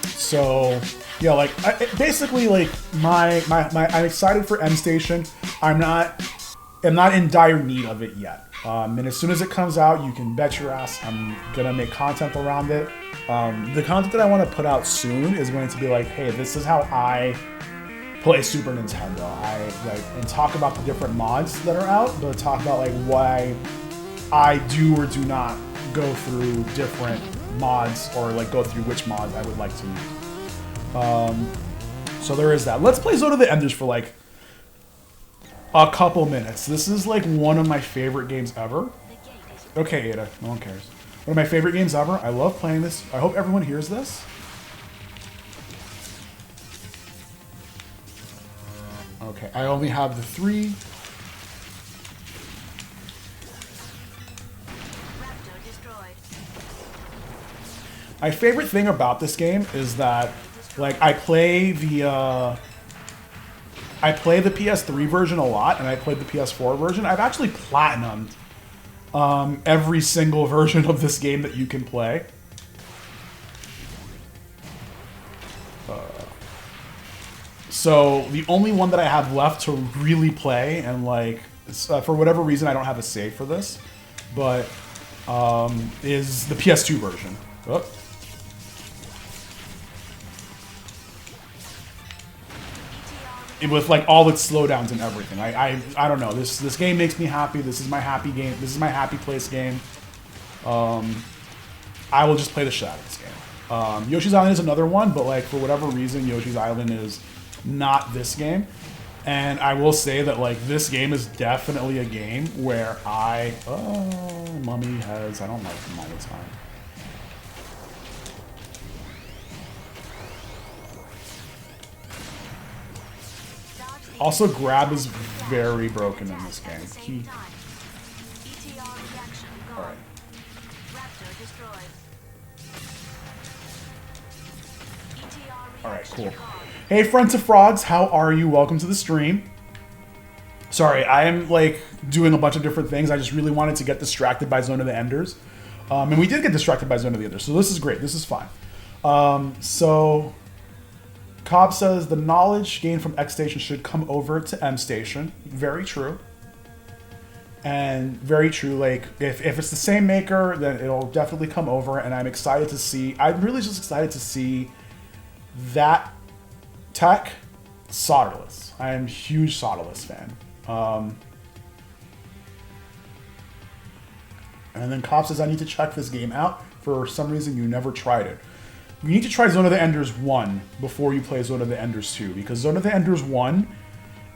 So yeah, like basically, like I'm excited for M Station. I'm not in dire need of it yet. And as soon as it comes out, you can bet your ass I'm gonna make content around it. The content that I want to put out soon is going to be like, hey, this is how I play Super Nintendo. I like and talk about the different mods that are out, but talk about like why I do or do not go through different mods, or like go through which mods I would like to use. So there is that. Let's play Zone of the Enders for like a couple minutes. This is like one of my favorite games ever. Okay, Ada, no one cares. One of my favorite games ever. I love playing this. I hope everyone hears this. Okay, I only have the 3. My favorite thing about this game is that, like, I play the PS3 version a lot, and I played the PS4 version. I've actually platinumed every single version of this game that you can play. So the only one that I have left to really play, and like for whatever reason I don't have a save for this, but is the PS2 version. Oh. With like all its slowdowns and everything. I don't know. This game makes me happy. This is my happy game. This is my happy place game. I will just play the shit out of this game. Yoshi's Island is another one, but like for whatever reason, Yoshi's Island is not this game. And I will say that like this game is definitely a game where Mummy has, I don't like him all the time. Also, grab is very broken in this game. Alright. Alright, cool. Hey, Friends of Frogs, how are you? Welcome to the stream. Sorry, I am like doing a bunch of different things. I just really wanted to get distracted by Zone of the Enders. And we did get distracted by Zone of the Enders, so this is great. This is fine. So Cobb says the knowledge gained from X Station should come over to M Station. Very true. And very true, like, if it's the same maker, then it'll definitely come over, and I'm excited to see, I'm really just excited to see that tech solderless. I am a huge solderless fan. And then Cobb says, I need to check this game out. For some reason, you never tried it. You need to try Zone of the Enders 1 before you play Zone of the Enders 2, because Zone of the Enders 1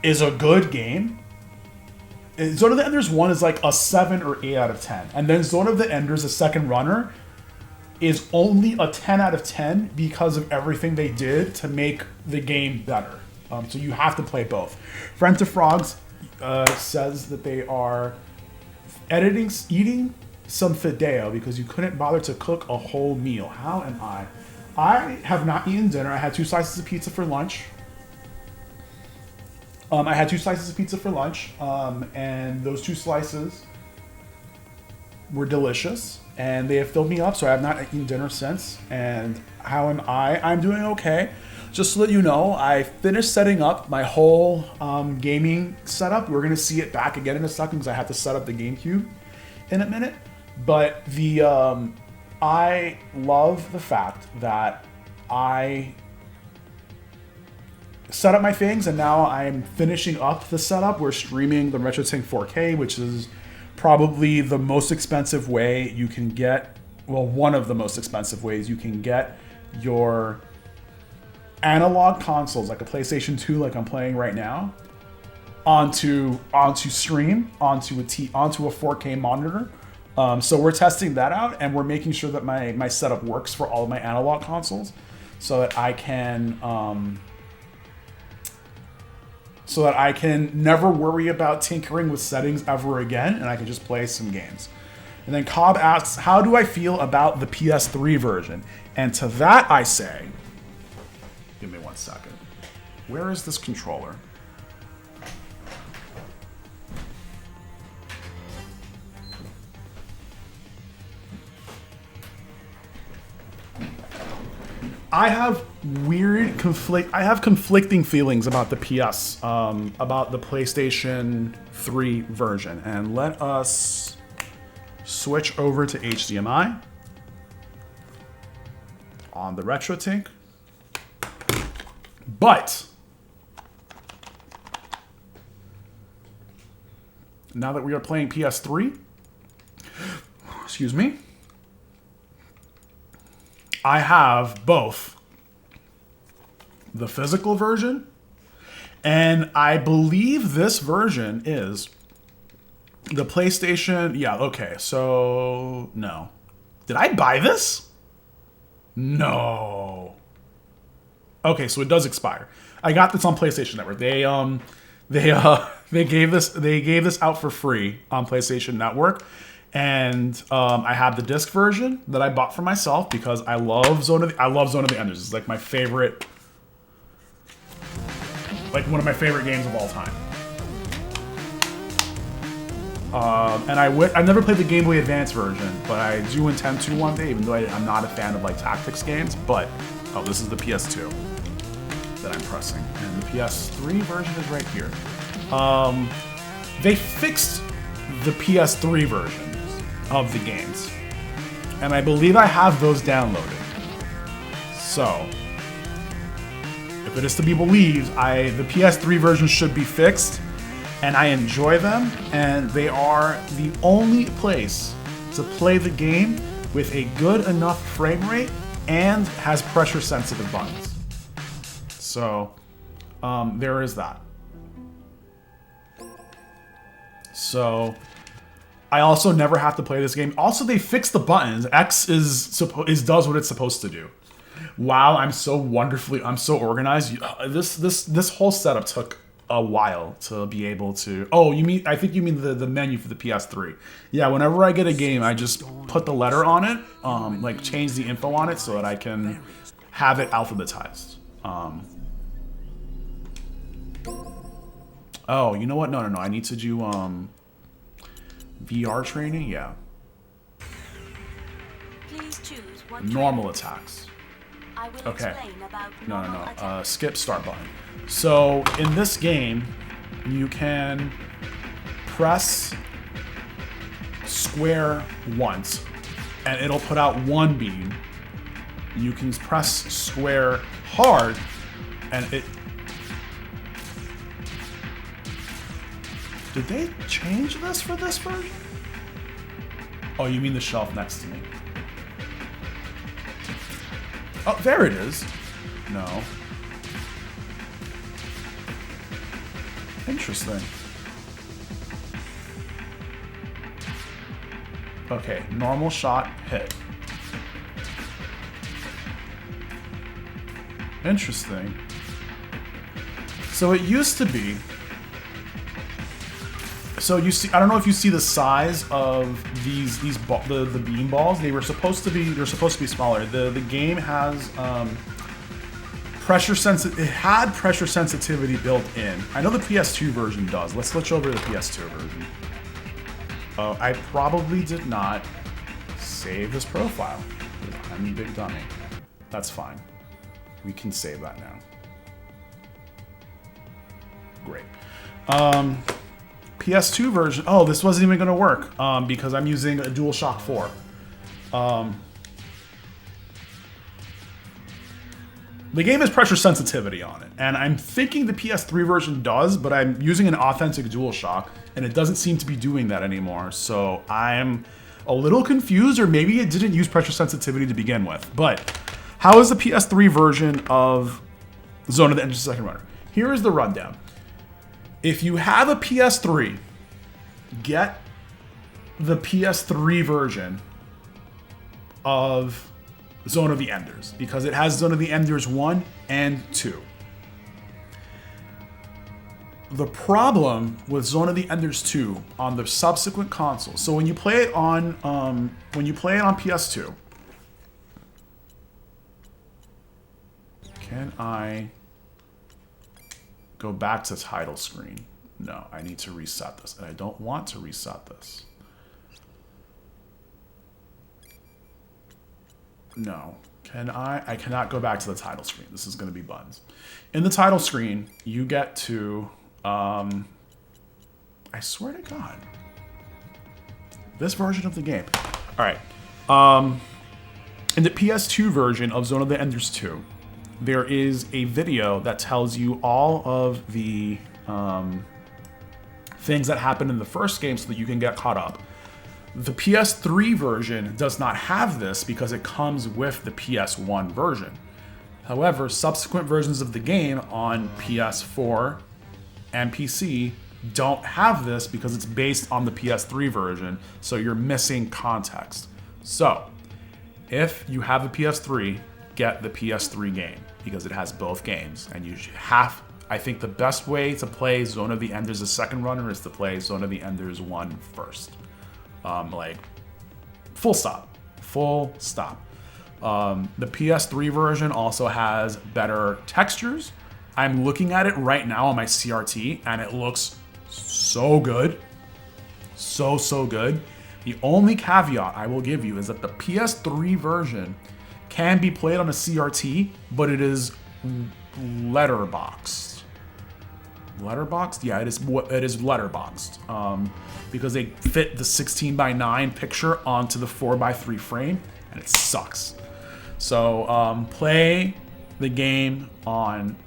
is a good game. Zone of the Enders 1 is like a 7 or 8 out of 10. And then Zone of the Enders, the second runner, is only a 10 out of 10 because of everything they did to make the game better. So you have to play both. Friends of Frogs says that they are eating some fideo because you couldn't bother to cook a whole meal. How am I? I have not eaten dinner. I had 2 slices of pizza for lunch. I had 2 slices of pizza for lunch, and those 2 slices were delicious, and they have filled me up, so I have not eaten dinner since. And how am I? I'm doing okay. Just to let you know, I finished setting up my whole gaming setup. We're going to see it back again in a second because I have to set up the GameCube in a minute. But I love the fact that I set up my things, and now I'm finishing up the setup. We're streaming the RetroTINK-4K, which is probably the most expensive way you can get, well, one of the most expensive ways you can get your analog consoles, like a PlayStation 2, like I'm playing right now, onto stream, onto a 4K monitor. So we're testing that out, and we're making sure that my setup works for all of my analog consoles, so that I can never worry about tinkering with settings ever again, and I can just play some games. And then Cobb asks, how do I feel about the PS3 version? And to that I say, give me 1 second. Where is this controller? I have conflicting feelings about the about the PlayStation 3 version. And let us switch over to HDMI on the RetroTINK. But now that we are playing PS3, excuse me, I have both the physical version, and I believe this version is the PlayStation. Yeah, okay, so no. Did I buy this? No. Okay, so it does expire. I got this on PlayStation Network. They gave this out for free on PlayStation Network. And I have the disc version that I bought for myself because I love Zone of the Enders. It's like my favorite, like one of my favorite games of all time. And I never played the Game Boy Advance version, but I do intend to one day, even though I'm not a fan of like tactics games. But this is the PS2 that I'm pressing, and the PS3 version is right here. They fixed the PS3 version of the games, and I believe I have those downloaded. So, if it is to be believed, the PS3 version should be fixed, and I enjoy them, and they are the only place to play the game with a good enough frame rate and has pressure sensitive buttons. So, there is that. So, I also never have to play this game. Also, they fixed the buttons. X does what it's supposed to do. Wow, I'm so organized. This whole setup took a while to be able to. Oh, I think you mean the menu for the PS3. Yeah, whenever I get a game, I just put the letter on it, like change the info on it so that I can have it alphabetized. Oh, you know what? No. I need to do VR training, yeah. Please choose one normal attacks. I will okay. About No. Skip start button. So in this game, you can press square once, and it'll put out one beam. You can press square hard, and it. Did they change this for this version? Oh, you mean the shelf next to me. Oh, there it is. No. Interesting. Okay, normal shot, hit. Interesting. So it used to be. So you see, I don't know if you see the size of the beam balls. They're supposed to be smaller. The game has It had pressure sensitivity built in. I know the PS2 version does. Let's switch over to the PS2 version. I probably did not save this profile. I'm a big dummy. That's fine. We can save that now. Great. PS2 version. Oh, this wasn't even going to work because I'm using a DualShock 4. The game has pressure sensitivity on it, and I'm thinking the PS3 version does, but I'm using an authentic DualShock, and it doesn't seem to be doing that anymore. So I'm a little confused, or maybe it didn't use pressure sensitivity to begin with. But how is the PS3 version of Zone of the Enders Second Runner? Here is the rundown. If you have a PS3, get the PS3 version of Zone of the Enders, because it has Zone of the Enders 1 and 2. The problem with Zone of the Enders 2 on the subsequent consoles, so when you play it on PS2, can I go back to title screen? No, I need to reset this, and I don't want to reset this. No. Can I? I cannot go back to the title screen. This is going to be buttons. In the title screen, you get to, I swear to God, this version of the game. All right. In the PS2 version of Zone of the Enders 2, there is a video that tells you all of the things that happened in the first game so that you can get caught up. The PS3 version does not have this because it comes with the PS1 version. However, subsequent versions of the game on PS4 and PC don't have this because it's based on the PS3 version, so you're missing context. So, if you have a PS3, get the PS3 game because it has both games, and you have. I think the best way to play Zone of the Enders the second runner is to play Zone of the Enders 1 first. Like, full stop. Full stop. The PS3 version also has better textures. I'm looking at it right now on my CRT, and it looks so good. So good. The only caveat I will give you is that the PS3 version can be played on a CRT, but it is letterboxed. Letterboxed? Yeah, it is letterboxed. Because they fit the 16:9 picture onto the 4:3 frame, and it sucks. So play the game on.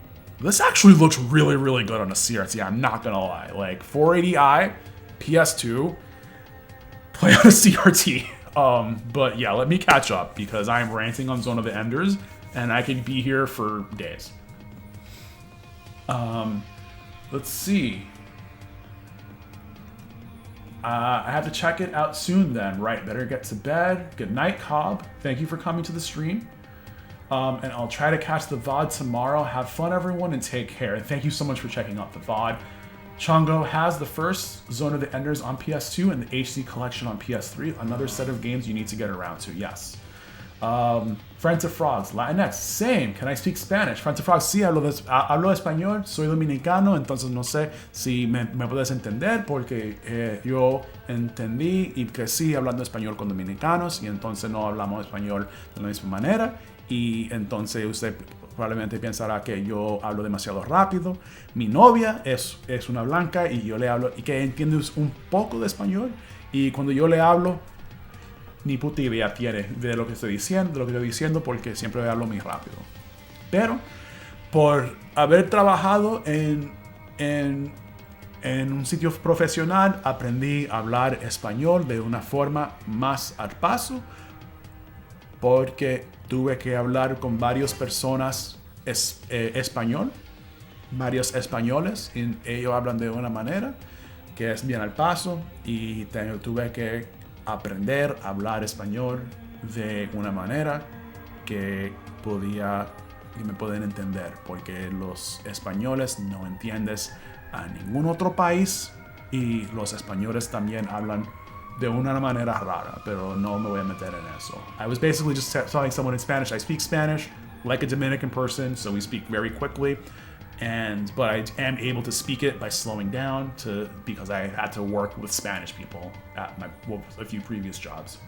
This actually looks really, really good on a CRT. I'm not gonna lie. Like 480i, PS2, play on a CRT. But yeah, let me catch up because I'm ranting on Zone of the Enders, and I could be here for days. Let's see. I have to check it out soon then, right? Better get to bed. Good night, Cobb. Thank you for coming to the stream. And I'll try to catch the VOD tomorrow. Have fun, everyone, and take care. And thank you so much for checking out the VOD. Chongo has the first Zone of the Enders on PS2 and the HD collection on PS3. Another set of games you need to get around to, yes. Friends of Frogs, Latinx, same. Can I speak Spanish? Friends of Frogs, sí, hablo español, soy dominicano, entonces no sé si me puedes entender porque yo entendí y crecí hablando español con dominicanos y entonces no hablamos español de la misma manera y entonces usted probablemente pensará que yo hablo demasiado rápido. Mi novia es una blanca y yo le hablo y que entiende un poco de español y cuando yo le hablo ni puta idea tiene de lo que estoy diciendo, porque siempre hablo muy rápido. Pero por haber trabajado en un sitio profesional, aprendí a hablar español de una forma más al paso, porque tuve que hablar con varias personas español, varios españoles, y ellos hablan de una manera que es bien al paso, y tuve que aprender a hablar español de una manera que me pueden entender, porque los españoles no entiendes a ningún otro país y los españoles también hablan de una manera rara, pero no me voy a meter en eso. I was basically just telling someone in Spanish, I speak Spanish, like a Dominican person, so we speak very quickly. But I am able to speak it by slowing down because I had to work with Spanish people at a few previous jobs.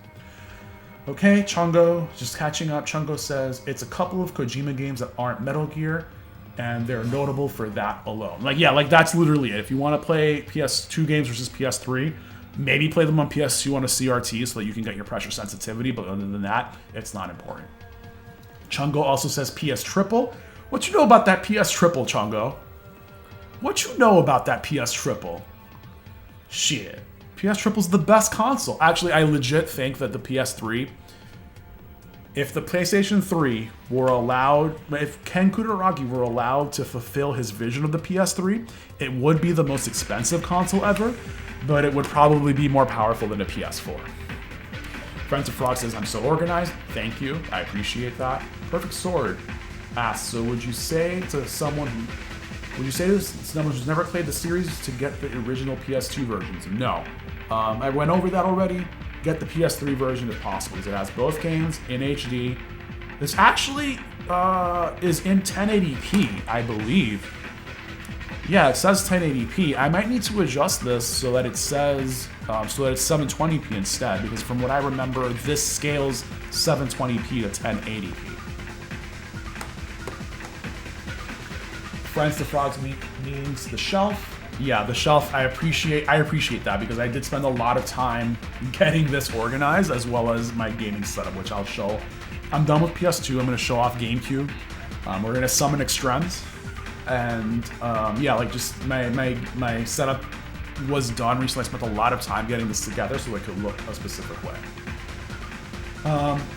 Okay, Chungo, just catching up. Chungo says it's a couple of Kojima games that aren't Metal Gear, and they're notable for that alone. Like that's literally it. If you want to play PS2 games versus PS3, maybe play them on PS2 on a CRT so that you can get your pressure sensitivity. But other than that, it's not important. Chungo also says PS Triple. What you know about that PS Triple, Chungo? What you know about that PS Triple? Shit. PS Triple's the best console. Actually, I legit think that the PS3, if the PlayStation 3 were allowed, if Ken Kutaragi were allowed to fulfill his vision of the PS3, it would be the most expensive console ever, but it would probably be more powerful than a PS4. Friends of Frog says, I'm so organized. Thank you. I appreciate that. Perfect Sword asks, so would you say to someone who's never played the series to get the original PS2 versions? No. I went over that already. Get the PS3 version if possible, because it has both games in HD. This actually is in 1080p, I believe. Yeah, it says 1080p. I might need to adjust this so that it says it's 720p instead, because from what I remember, this scales 720p to 1080p. Friends to Frogs means the shelf. Yeah, the shelf. I appreciate that because I did spend a lot of time getting this organized, as well as my gaming setup, which I'll show. I'm done with PS2. I'm going to show off GameCube. We're going to summon Extrems, and yeah, like just my setup was done recently. I spent a lot of time getting this together so it could look a specific way.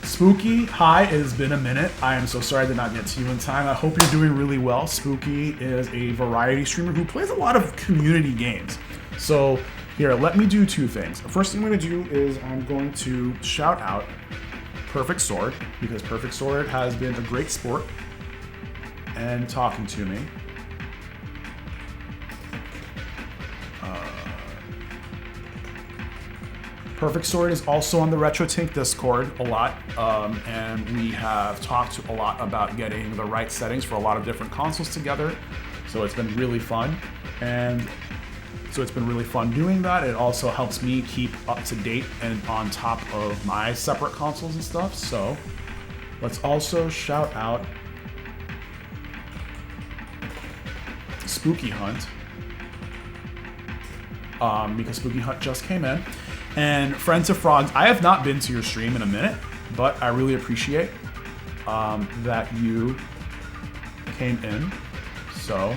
Spooky, hi, it has been a minute. I am so sorry I did not get to you in time. I hope you're doing really well. Spooky is a variety streamer who plays a lot of community games. So here, let me do two things. The first thing I'm going to do is I'm going to shout out Perfect Sword, because Perfect Sword has been a great sport and talking to me. Perfect Sword is also on the RetroTINK Discord a lot, and we have talked a lot about getting the right settings for a lot of different consoles together. So it's been really fun, and so it's been really fun doing that. It also helps me keep up to date and on top of my separate consoles and stuff. So let's also shout out Spooky Hunt, because Spooky Hunt just came in. And Friends of Frogs, I have not been to your stream in a minute, but I really appreciate that you came in. So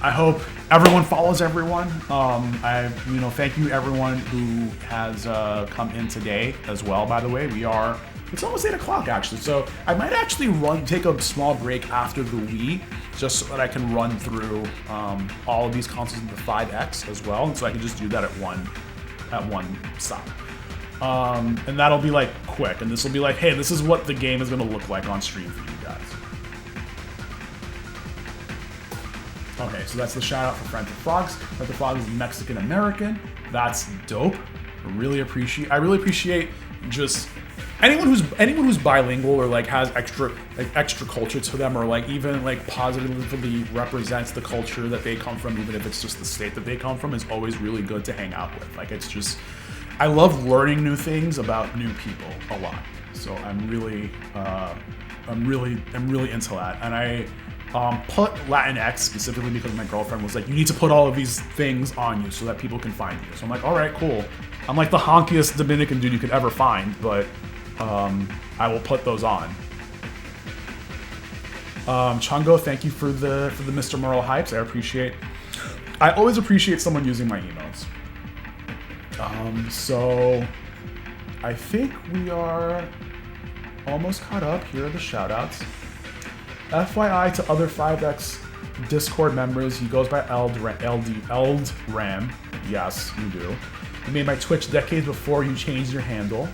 I hope everyone follows everyone. Thank you everyone who has come in today as well. By the way, it's almost 8 o'clock actually, so I might actually take a small break after the Wii, just so that I can run through all of these consoles in the 5X as well, and so I can just do that at one stop. And that'll be like quick, and this will be like, hey, this is what the game is going to look like on stream for you guys. Okay, so that's the shout out for Friends of Frogs. Friends of Frogs is Mexican American. That's dope. I really appreciate just anyone who's bilingual or like has extra culture to them, or like even like positively represents the culture that they come from, even if it's just the state that they come from, is always really good to hang out with. Like, it's just, I love learning new things about new people a lot. So I'm really into that. And I put Latinx specifically because my girlfriend was like, you need to put all of these things on you so that people can find you. So I'm like, all right, cool. I'm like the honkiest Dominican dude you could ever find, but I will put those on. Chungo, thank you for the Mr. Merle hypes. I always appreciate someone using my emotes. So I think we are almost caught up. Here are the shoutouts. FYI to other 5X Discord members, he goes by Eldram. Yes, you do. You made my Twitch decades before you changed your handle.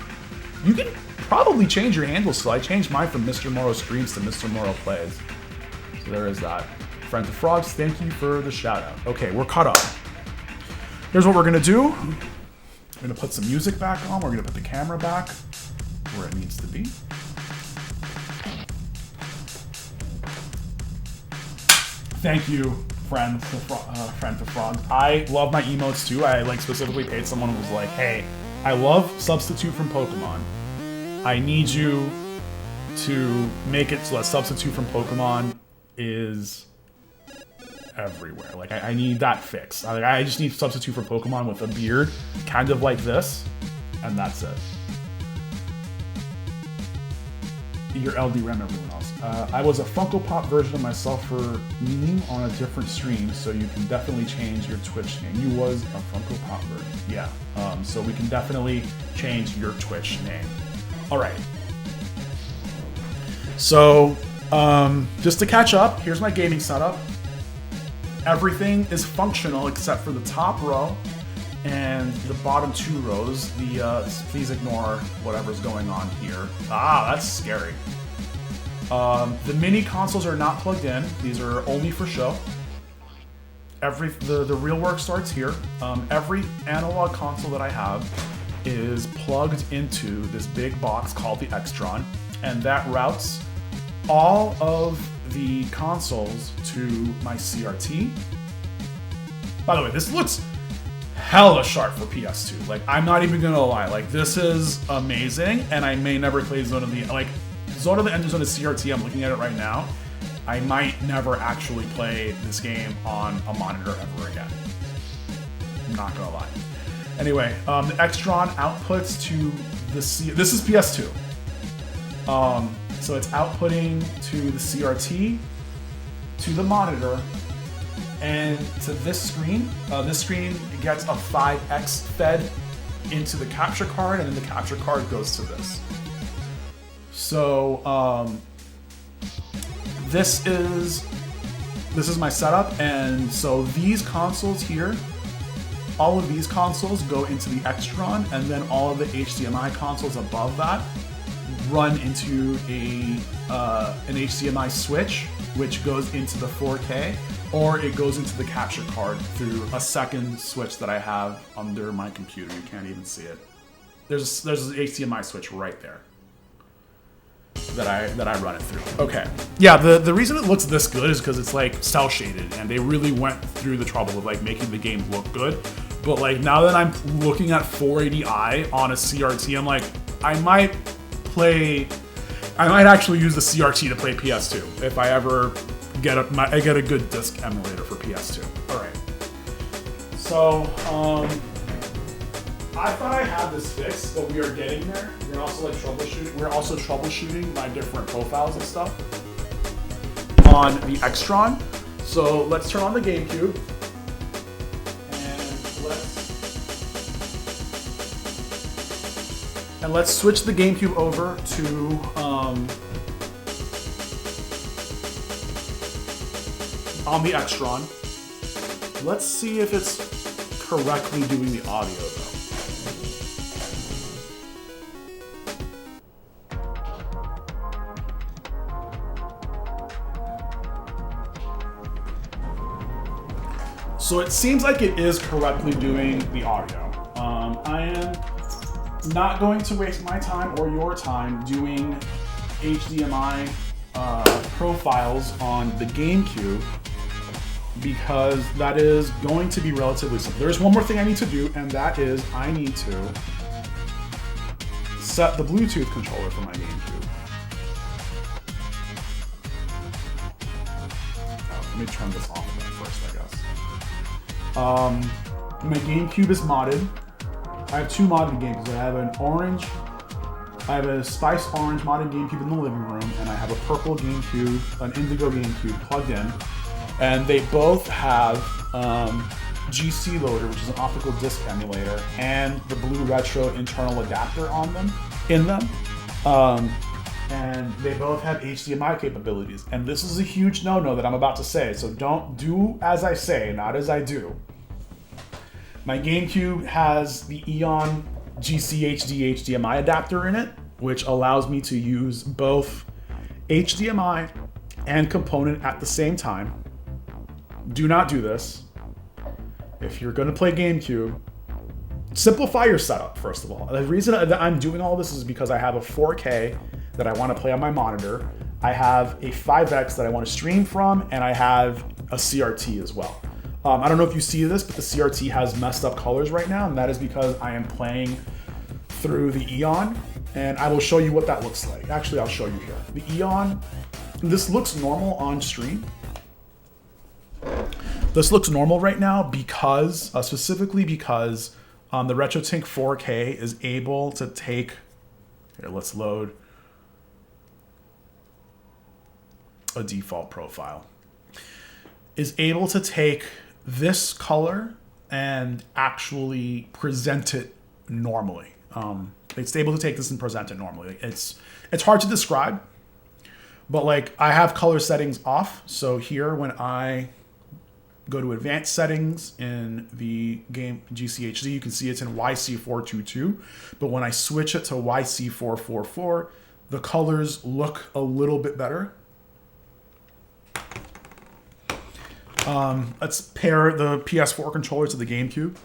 You can probably change your handle still. I changed mine from Mr. Morrow Streams to Mr. Morrow Plays. So there is that. Friends of Frogs, thank you for the shout out. Okay, we're caught up. Here's what we're gonna do. We're gonna put some music back on. We're gonna put the camera back where it needs to be. Thank you, friend to Frog. I love my emotes too. I like specifically paid someone who was like, hey, I love Substitute from Pokemon. I need you to make it so that Substitute from Pokemon is everywhere. Like, I need that fixed. I just need Substitute from Pokemon with a beard, kind of like this, and that's it. Your LDRAM, everyone else. I was a Funko Pop version of myself for memeing on a different stream, so you can definitely change your Twitch name. You was a Funko Pop version, yeah. So we can definitely change your Twitch name. All right. So, just to catch up, here's my gaming setup. Everything is functional except for the top row and the bottom 2 rows. Please ignore whatever's going on here. Ah, that's scary. The mini consoles are not plugged in. These are only for show. The real work starts here. Every analog console that I have is plugged into this big box called the Extron, and that routes all of the consoles to my CRT. By the way, this looks hella sharp for PS2. Like, I'm not even gonna lie. Like, this is amazing, and I may never play Zone of the End Zone of CRT. I'm looking at it right now. I might never actually play this game on a monitor ever again. I'm not gonna lie. Anyway, the Extron outputs to the this is PS2. So it's outputting to the CRT, to the monitor, and to this screen. This screen gets a 5x fed into the capture card, and then the capture card goes to this. So this is my setup, and so these consoles here, all of these consoles go into the Extron, and then all of the HDMI consoles above that run into an HDMI switch, which goes into the 4K, or it goes into the capture card through a second switch that I have under my computer. You can't even see it. There's an HDMI switch right there that I run it through. Okay. Yeah, the reason it looks this good is because it's like cell shaded, and they really went through the trouble of like making the game look good. But like now that I'm looking at 480i on a CRT, I'm like, I might actually use the CRT to play PS2 if I ever get a good disc emulator for PS2. All right. So I thought I had this fixed, but we are getting there. We're also troubleshooting my different profiles and stuff on the Extron. So let's turn on the GameCube and let's switch the GameCube over to on the Extron. Let's see if it's correctly doing the audio though. So it seems like it is correctly doing the audio. I am not going to waste my time or your time doing HDMI profiles on the GameCube because that is going to be relatively simple. There's one more thing I need to do, and that is I need to set the Bluetooth controller for my GameCube. Let me turn this off first, I guess. My GameCube is modded. I have 2 modded GameCubes. I have a Spice Orange modded GameCube in the living room, and I have a purple GameCube, an Indigo GameCube plugged in. And they both have GC Loader, which is an optical disc emulator, and the Blue Retro internal adapter in them. And they both have HDMI capabilities. And this is a huge no-no that I'm about to say, so don't do as I say, not as I do. My GameCube has the Eon GC HD HDMI adapter in it, which allows me to use both HDMI and component at the same time. Do not do this. If you're going to play GameCube, simplify your setup, first of all. The reason that I'm doing all this is because I have a 4K that I want to play on my monitor. I have a 5X that I want to stream from, and I have a CRT as well. I don't know if you see this, but the CRT has messed up colors right now, and that is because I am playing through the Eon, and I will show you what that looks like. Actually, I'll show you here. The Eon, this looks normal on stream. This looks normal right now because, specifically because the RetroTINK-4K is able to take, here, let's load a default profile, is able to take this color and actually present it normally. It's able to take this and present it normally. It's hard to describe, but like I have color settings off. So here when I go to advanced settings in the game GCHZ, you can see it's in YC422. But when I switch it to YC444, the colors look a little bit better. Let's pair the PS4 controller to the GameCube.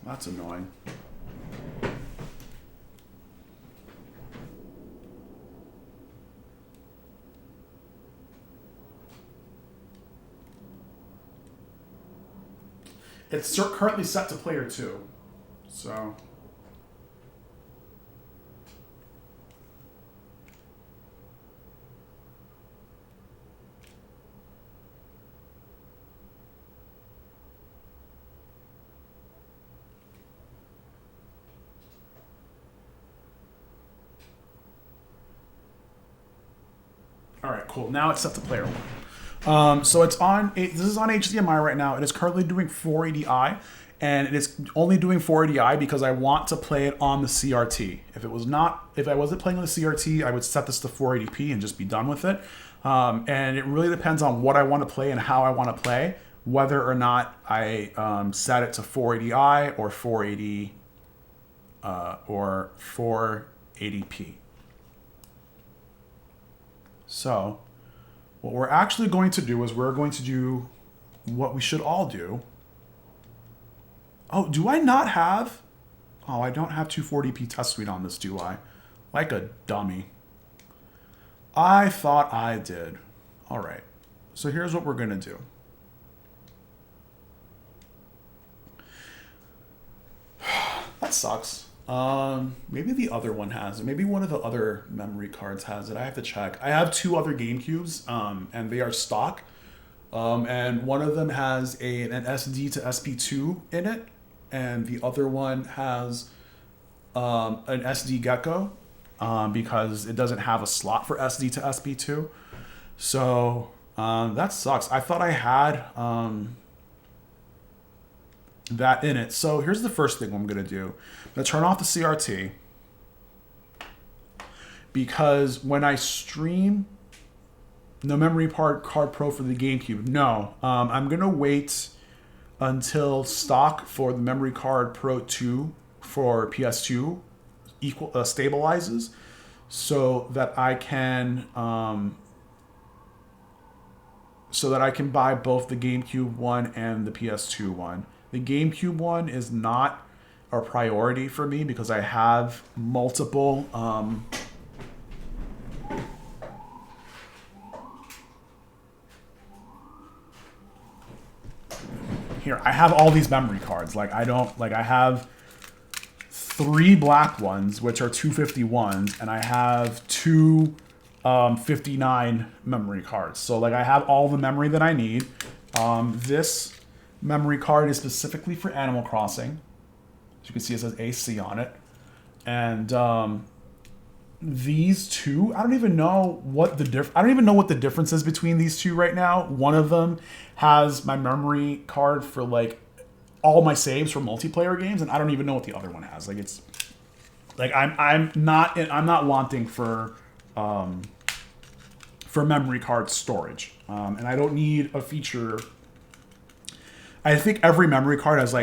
That's annoying. It's currently set to player 2, so. All right, cool. Now it's set to player 1. So it's on. This is on HDMI right now. It is currently doing 480i, and it is only doing 480i because I want to play it on the CRT. If I wasn't playing on the CRT, I would set this to 480p and just be done with it. And it really depends on what I want to play and how I want to play, whether or not I set it to 480i or 480 or 480p. So what we're actually going to do is we're going to do what we should all do. Oh, do I not have? Oh, I don't have 240p test suite on this, do I? Like a dummy. I thought I did. All right. So here's what we're going to do. That sucks. Maybe the other one has it. Maybe one of the other memory cards has it. I have to check. I have 2 other GameCubes, and they are stock. And one of them has an SD to SP2 in it, and the other one has an SD Gecko because it doesn't have a slot for SD to SP2. So that sucks. I thought I had that in it. So here's the first thing I'm going to do. I'm going to turn off the CRT because when I stream no memory card pro for the GameCube, no, I'm going to wait until stock for the memory card Pro 2 for PS2 stabilizes so that I can buy both the GameCube one and the PS2 one. The GameCube one is not a priority for me because I have multiple here. I have all these memory cards. I have 3 black ones, which are 251s, and I have 2 59 memory cards. So I have all the memory that I need. This memory card is specifically for Animal Crossing. As you can see, it says AC on it. And these 2, I don't even know what the difference is between these 2 right now. One of them has my memory card for all my saves for multiplayer games, and I don't even know what the other one has. I'm not wanting for memory card storage, and I don't need a feature. I think every memory card has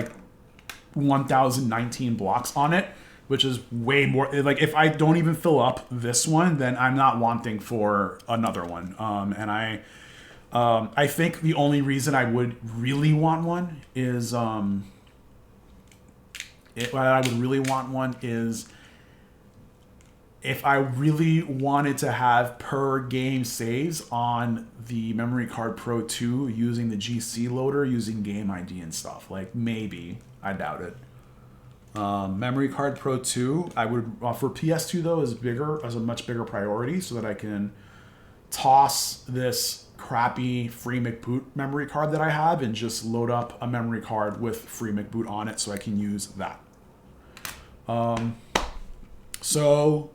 1019 blocks on it, which is way more. If I don't even fill up this one, then I'm not wanting for another one. And I think the only reason I would really want one is if I really wanted to have per game saves on the Memory Card Pro 2 using the GC loader, using Game ID and stuff. Like, maybe. I doubt it. Memory Card Pro 2, I would, for PS2 though, is a much bigger priority so that I can toss this crappy free McBoot memory card that I have and just load up a memory card with free McBoot on it so I can use that. So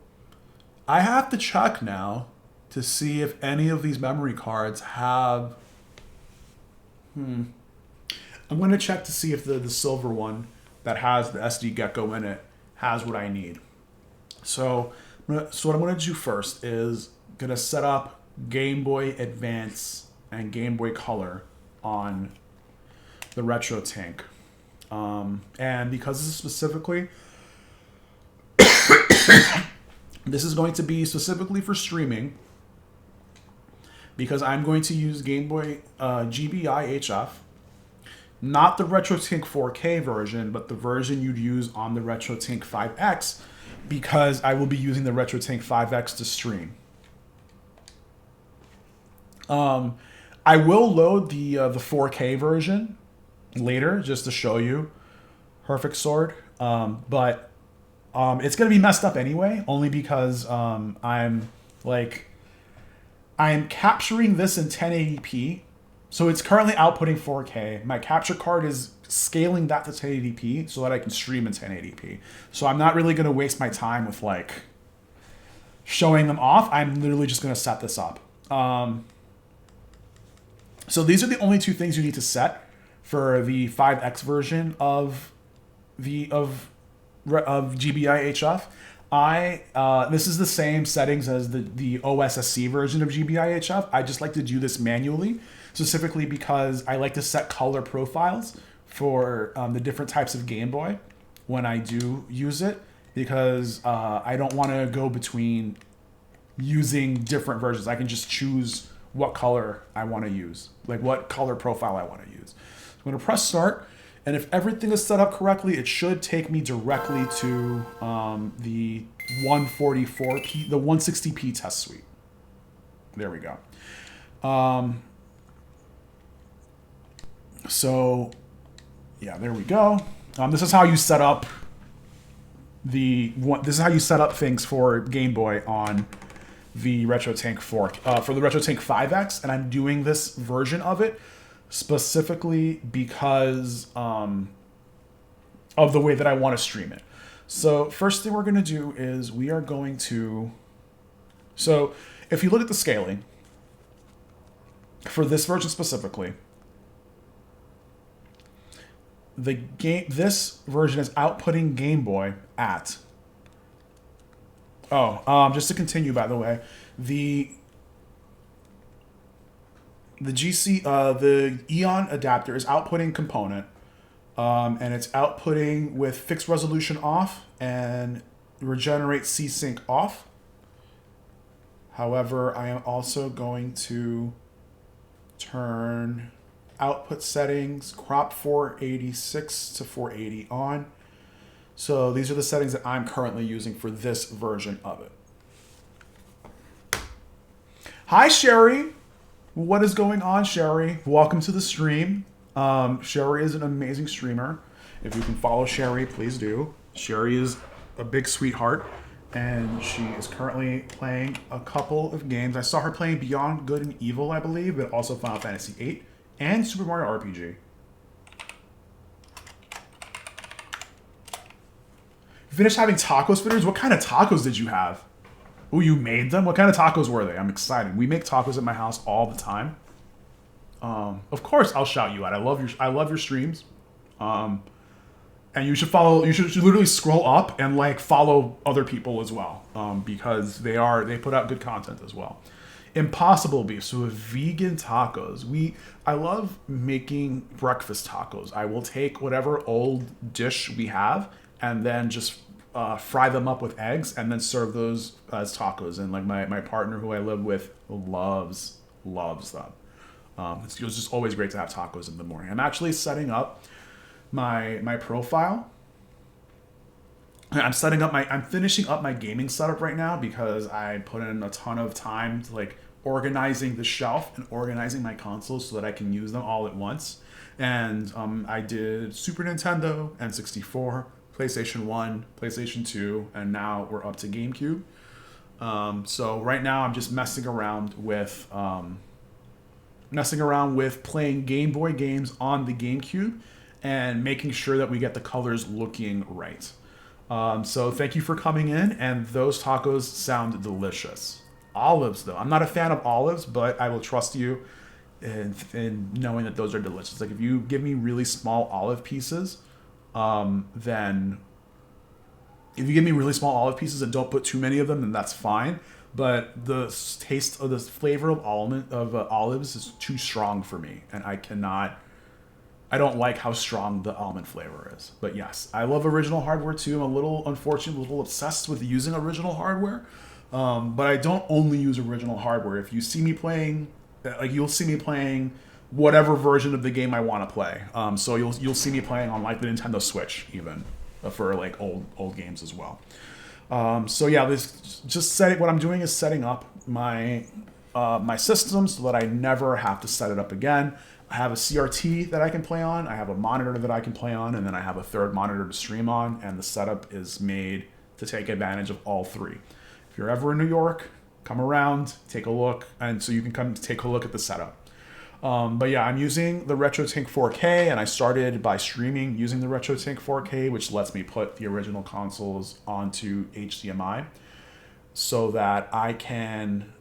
I have to check now to see if any of these memory cards have... I'm going to check to see if the silver one that has the SD Gecko in it has what I need. So what I'm going to do first is going to set up Game Boy Advance and Game Boy Color on the RetroTINK. And because this is specifically... this is going to be specifically for streaming because I'm going to use Game Boy GBI HF, not the RetroTINK-4K version, but the version you'd use on the RetroTINK-5X because I will be using the RetroTINK-5X to stream. I will load the 4K version later just to show you Perfect Sword, but it's going to be messed up anyway, only because I'm capturing this in 1080p. So it's currently outputting 4K. My capture card is scaling that to 1080p so that I can stream in 1080p. So I'm not really going to waste my time with like showing them off. I'm literally just going to set this up. So these are the only two things you need to set for the 5X version of GBI HF. This is the same settings as the OSSC version of GBI HF. I just like to do this manually, specifically because I like to set color profiles for the different types of Game Boy when I do use it, because I don't want to go between using different versions. I can just choose what color I want to use, like what color profile I want to use. So I'm going to press start. And if everything is set up correctly, it should take me directly to the 144p, the 160p test suite. There we go. So, yeah, there we go. This is how you set up this is how you set up things for Game Boy on the RetroTINK 4 for the RetroTINK 5X, and I'm doing this version of it specifically because of the way that I want to stream it. So first thing we're going to do is we are going to... So if you look at the scaling, for this version specifically, this version is outputting Game Boy at... just to continue, by the way, the GC, the Eon adapter is outputting component, and it's outputting with fixed resolution off and regenerate C-Sync off. However, I am also going to turn output settings, crop 486 to 480 on. So these are the settings that I'm currently using for this version of it. Hi, Sherry. What is going on, Sherry? Welcome to the stream. Sherry is an amazing streamer. If you can follow Sherry, please do. Sherry is a big sweetheart, and she is currently playing a couple of games. I saw her playing Beyond Good and Evil, I believe, but also Final Fantasy VIII and Super Mario RPG. You finished having tacos for dinners? What kind of tacos did you have? Oh, you made them? What kind of tacos were they? I'm excited. We make tacos at my house all the time. Of course, I'll shout you out. I love your streams. And you should follow. You should literally scroll up and like follow other people as well, because they put out good content as well. Impossible Beef. So with vegan tacos, I love making breakfast tacos. I will take whatever old dish we have and then just fry them up with eggs and then serve those as tacos. And like my partner who I live with loves them. It's just always great to have tacos in the morning. I'm actually setting up my profile. I'm finishing up my gaming setup right now because I put in a ton of time to like organizing the shelf and organizing my consoles so that I can use them all at once. And I did Super Nintendo, N64, PlayStation 1, PlayStation 2, and now we're up to GameCube. So right now I'm just messing around with playing Game Boy games on the GameCube and making sure that we get the colors looking right. So thank you for coming in, and those tacos sound delicious. Olives, though. I'm not a fan of olives, but I will trust you in knowing that those are delicious. Like, if you give me really small olive pieces, then... If you give me really small olive pieces and don't put too many of them, then that's fine. But the taste of the flavor of olives is too strong for me, and I don't like how strong the almond flavor is. But yes, I love original hardware too. I'm a little obsessed with using original hardware. But I don't only use original hardware. If you see me playing, you'll see me playing whatever version of the game I want to play. So you'll see me playing on like the Nintendo Switch even for like old games as well. So yeah, what I'm doing is setting up my system so that I never have to set it up again. I have a CRT that I can play on, I have a monitor that I can play on, and then I have a third monitor to stream on, and the setup is made to take advantage of all three. If you're ever in New York, come around, take a look, and so you can come take a look at the setup. But yeah, I'm using the RetroTINK-4K, and I started by streaming using the RetroTINK-4K, which lets me put the original consoles onto HDMI so that I can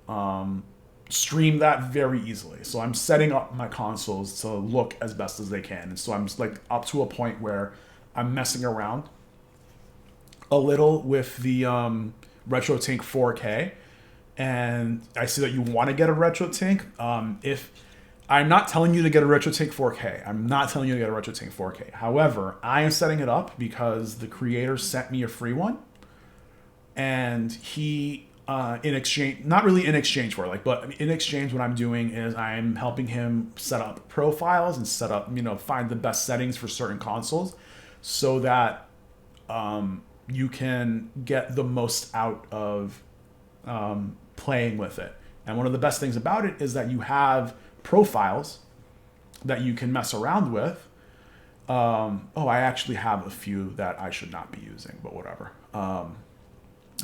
stream that very easily. So I'm setting up my consoles to look as best as they can. And so I'm like up to a point where I'm messing around a little with the RetroTINK-4K. And I see that you want to get a RetroTINK. If I'm not telling you to get a RetroTINK-4K. I'm not telling you to get a RetroTINK-4K. However, I am setting it up because the creator sent me a free one. And he, in exchange, not really in exchange for it, but in exchange what I'm doing is I'm helping him set up profiles and set up, find the best settings for certain consoles so that you can get the most out of playing with it. And one of the best things about it is that you have profiles that you can mess around with. I actually have a few that I should not be using, but whatever.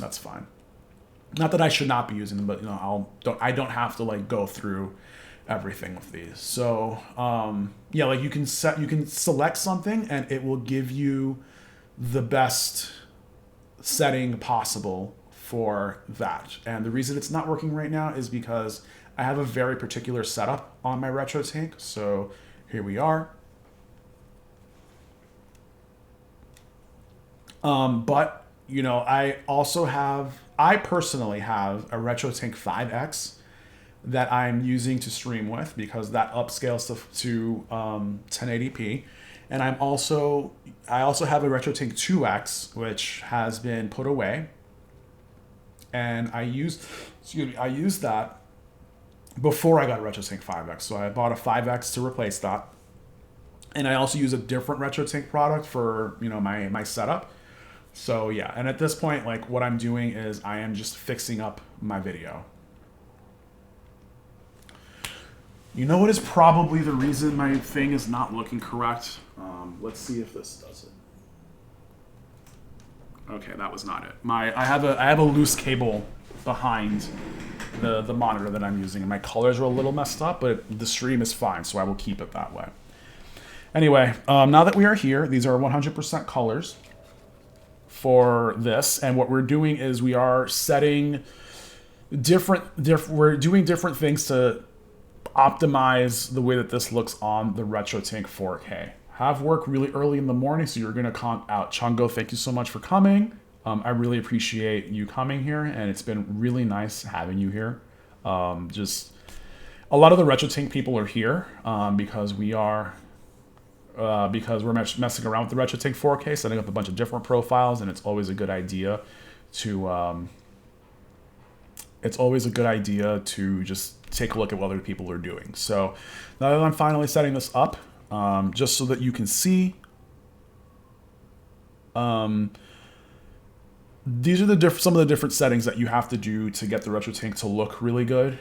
That's fine. Not that I should not be using them, but I don't have to like go through everything with these. So you can select something and it will give you the best setting possible for that. And the reason it's not working right now is because I have a very particular setup on my RetroTINK. So here we are. But I personally have a RetroTINK 5X that I'm using to stream with because that upscales to 1080p. And I also have a RetroTINK 2X, which has been put away. And I used that before I got a RetroTINK 5X. So I bought a 5X to replace that. And I also use a different RetroTINK product for, my setup. So yeah, and at this point, like what I'm doing is I am just fixing up my video. You know what is probably the reason my thing is not looking correct? Let's see if this does it. Okay, that was not it. I have a loose cable behind the monitor that I'm using, and my colors are a little messed up, but the stream is fine, so I will keep it that way. Anyway, now that we are here, these are 100% colors for this, and what we're doing is we are setting we're doing different things to optimize the way that this looks on the RetroTINK 4K. Have work really early in the morning, so you're going to count out. Chungo, thank you so much for coming. I really appreciate you coming here, and it's been really nice having you here. Just a lot of the RetroTINK people are here because we're messing around with the RetroTINK 4K, setting up a bunch of different profiles, and it's always a good idea to just take a look at what other people are doing. So now that I'm finally setting this up, just so that you can see, these are some of the different settings that you have to do to get the RetroTINK to look really good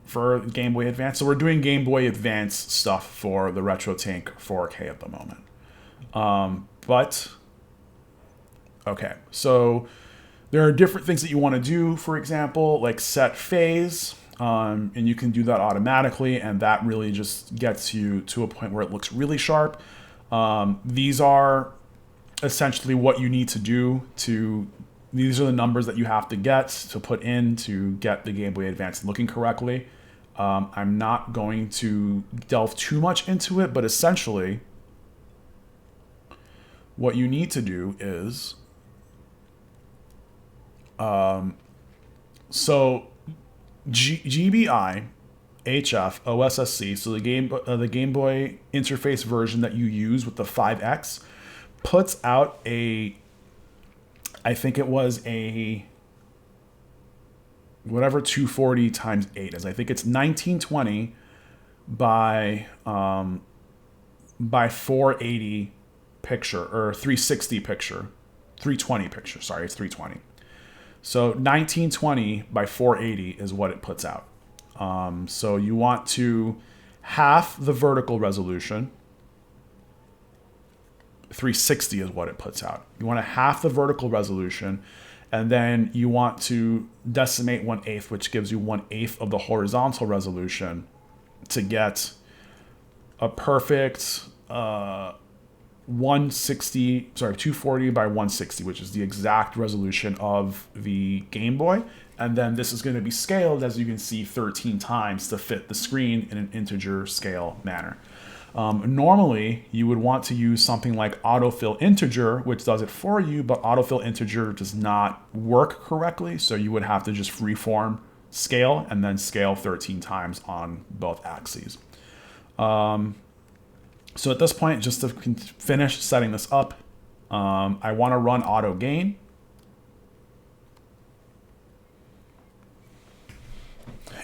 for Game Boy Advance. So we're doing Game Boy Advance stuff for the RetroTINK-4K at the moment. Okay, so there are different things that you want to do, for example, like set phase, and you can do that automatically, and that really just gets you to a point where it looks really sharp. These are essentially what you need to do these are the numbers that you have to get to put in to get the Game Boy Advance looking correctly. I'm not going to delve too much into it, but essentially what you need to do is, so GBI, HF, OSSC, so the Game Boy interface version that you use with the 5X, puts out I think it was a whatever 240 times 8 is. I think it's 1920 by 480 picture, or 360 picture, 320 picture. Sorry, it's 320. So 1920 by 480 is what it puts out. So you want to half the vertical resolution. 360 is what it puts out. You want to half the vertical resolution, and then you want to decimate 1/8, which gives you 1/8 of the horizontal resolution, to get a perfect 240 by 160, which is the exact resolution of the Game Boy. And then this is going to be scaled, as you can see, 13 times to fit the screen in an integer scale manner. Normally, you would want to use something like autofill integer, which does it for you, but autofill integer does not work correctly, so you would have to just freeform scale and then scale 13 times on both axes. So at this point, just to finish setting this up, I want to run auto gain.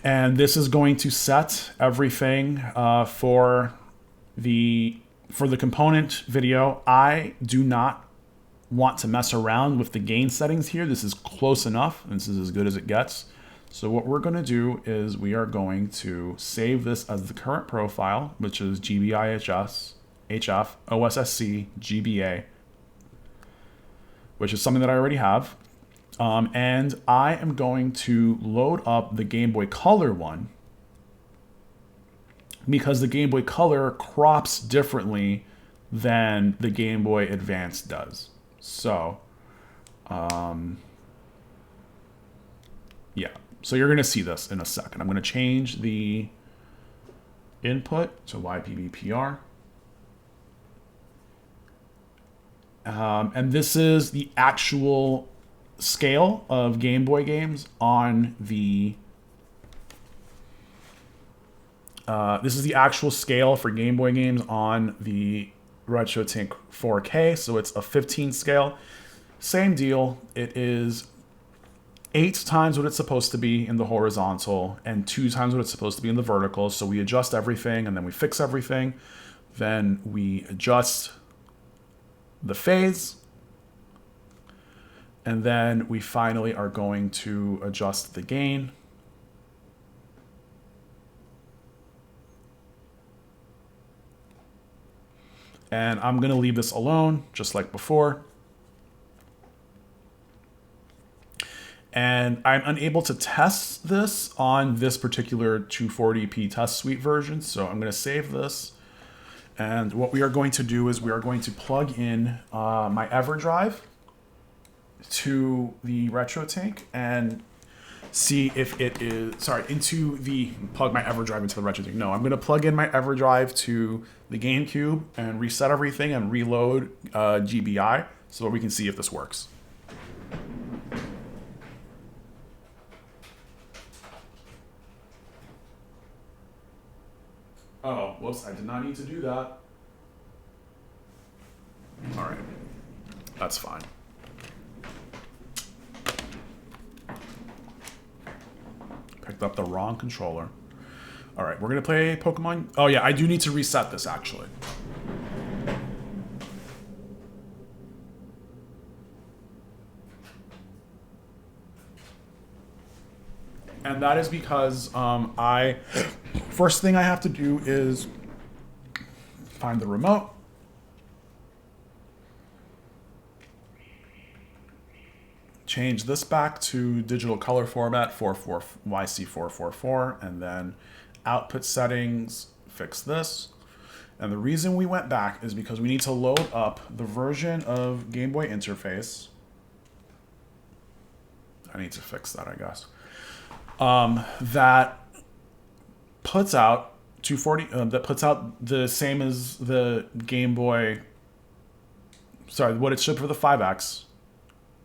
And this is going to set everything for the component video. I do not want to mess around with the gain settings here. This is close enough. This is as good as it gets. So what we're going to do is we are going to save this as the current profile, which is GBIHS, HF, OSSC, GBA, which is something that I already have. And I am going to load up the Game Boy Color one, because the Game Boy Color crops differently than the Game Boy Advance does. So, yeah. So you're going to see this in a second. I'm going to change the input to YPBPR. And this is the actual scale of Game Boy games on the... this is the actual scale for Game Boy games on the RetroTINK 4K, so it's a 15 scale. Same deal. It is 8 times what it's supposed to be in the horizontal and 2 times what it's supposed to be in the vertical. So we adjust everything and then we fix everything. Then we adjust the phase. And then we finally are going to adjust the gain. And I'm going to leave this alone, just like before. And I'm unable to test this on this particular 240p test suite version. So I'm going to save this. And what we are going to do is we are going to plug in my EverDrive to the RetroTINK and see if it is, plug my EverDrive into the RetroTINK. No, I'm going to plug in my EverDrive to the GameCube and reset everything and reload GBI so that we can see if this works. Oh, whoops, I did not need to do that. All right, that's fine. Picked up the wrong controller. All right, we're gonna play Pokemon. Oh yeah, I do need to reset this actually. And that is because first thing I have to do is find the remote. Change this back to digital color format YC444, and then output settings, fix this. And the reason we went back is because we need to load up the version of Game Boy Interface. I need to fix that, I guess. That puts out 240. That puts out the same as the Game Boy. Sorry, what it should for the 5X,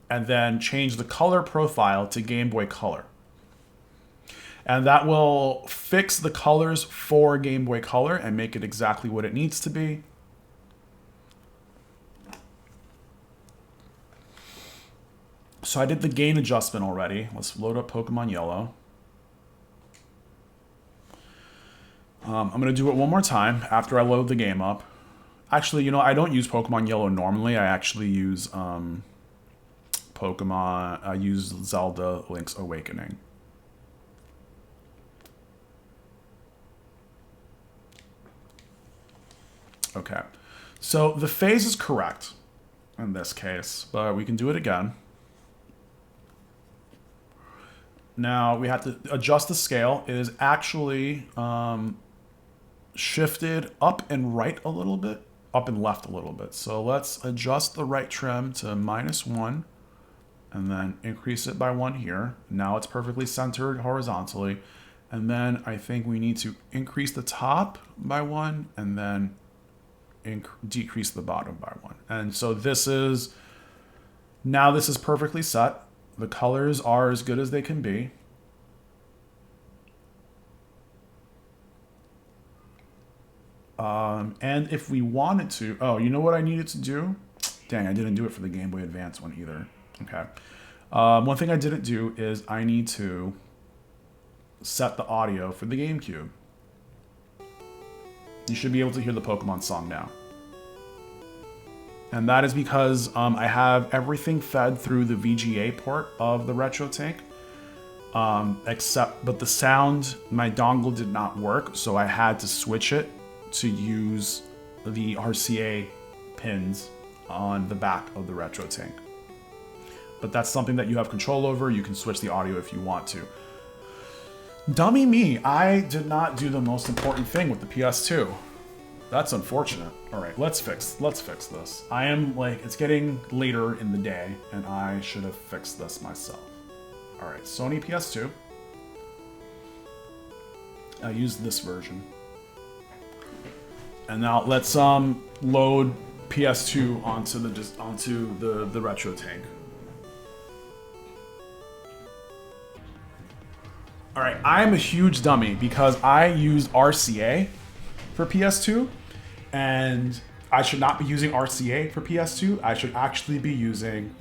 and then change the color profile to Game Boy Color. And that will fix the colors for Game Boy Color and make it exactly what it needs to be. So I did the gain adjustment already. Let's load up Pokemon Yellow. I'm going to do it one more time after I load the game up. Actually, you know, I don't use Pokemon Yellow normally. I actually use I use Zelda Link's Awakening. Okay, so the phase is correct in this case, but we can do it again. Now we have to adjust the scale. It is actually shifted up and right a little bit, up and left a little bit. So let's adjust the right trim to -1 and then increase it by 1 here. Now it's perfectly centered horizontally. And then I think we need to increase the top by 1 and then decrease the bottom by 1. And so this is perfectly set. The colors are as good as they can be. And if we wanted to, oh, you know what I needed to do? Dang, I didn't do it for the Game Boy Advance one either. Okay. One thing I didn't do is I need to set the audio for the GameCube. You should be able to hear the Pokemon song now. And that is because I have everything fed through the VGA port of the RetroTINK. But the sound, my dongle did not work, so I had to switch it to use the RCA pins on the back of the RetroTINK. But that's something that you have control over. You can switch the audio if you want to. Dummy me, I did not do the most important thing with the PS2. That's unfortunate. All right, let's fix this. I am it's getting later in the day, and I should have fixed this myself. All right, Sony PS2. I used this version. And now let's load PS2 onto the RetroTINK. All right, I'm a huge dummy because I used RCA for PS2, and I should not be using RCA for PS2. I should actually be using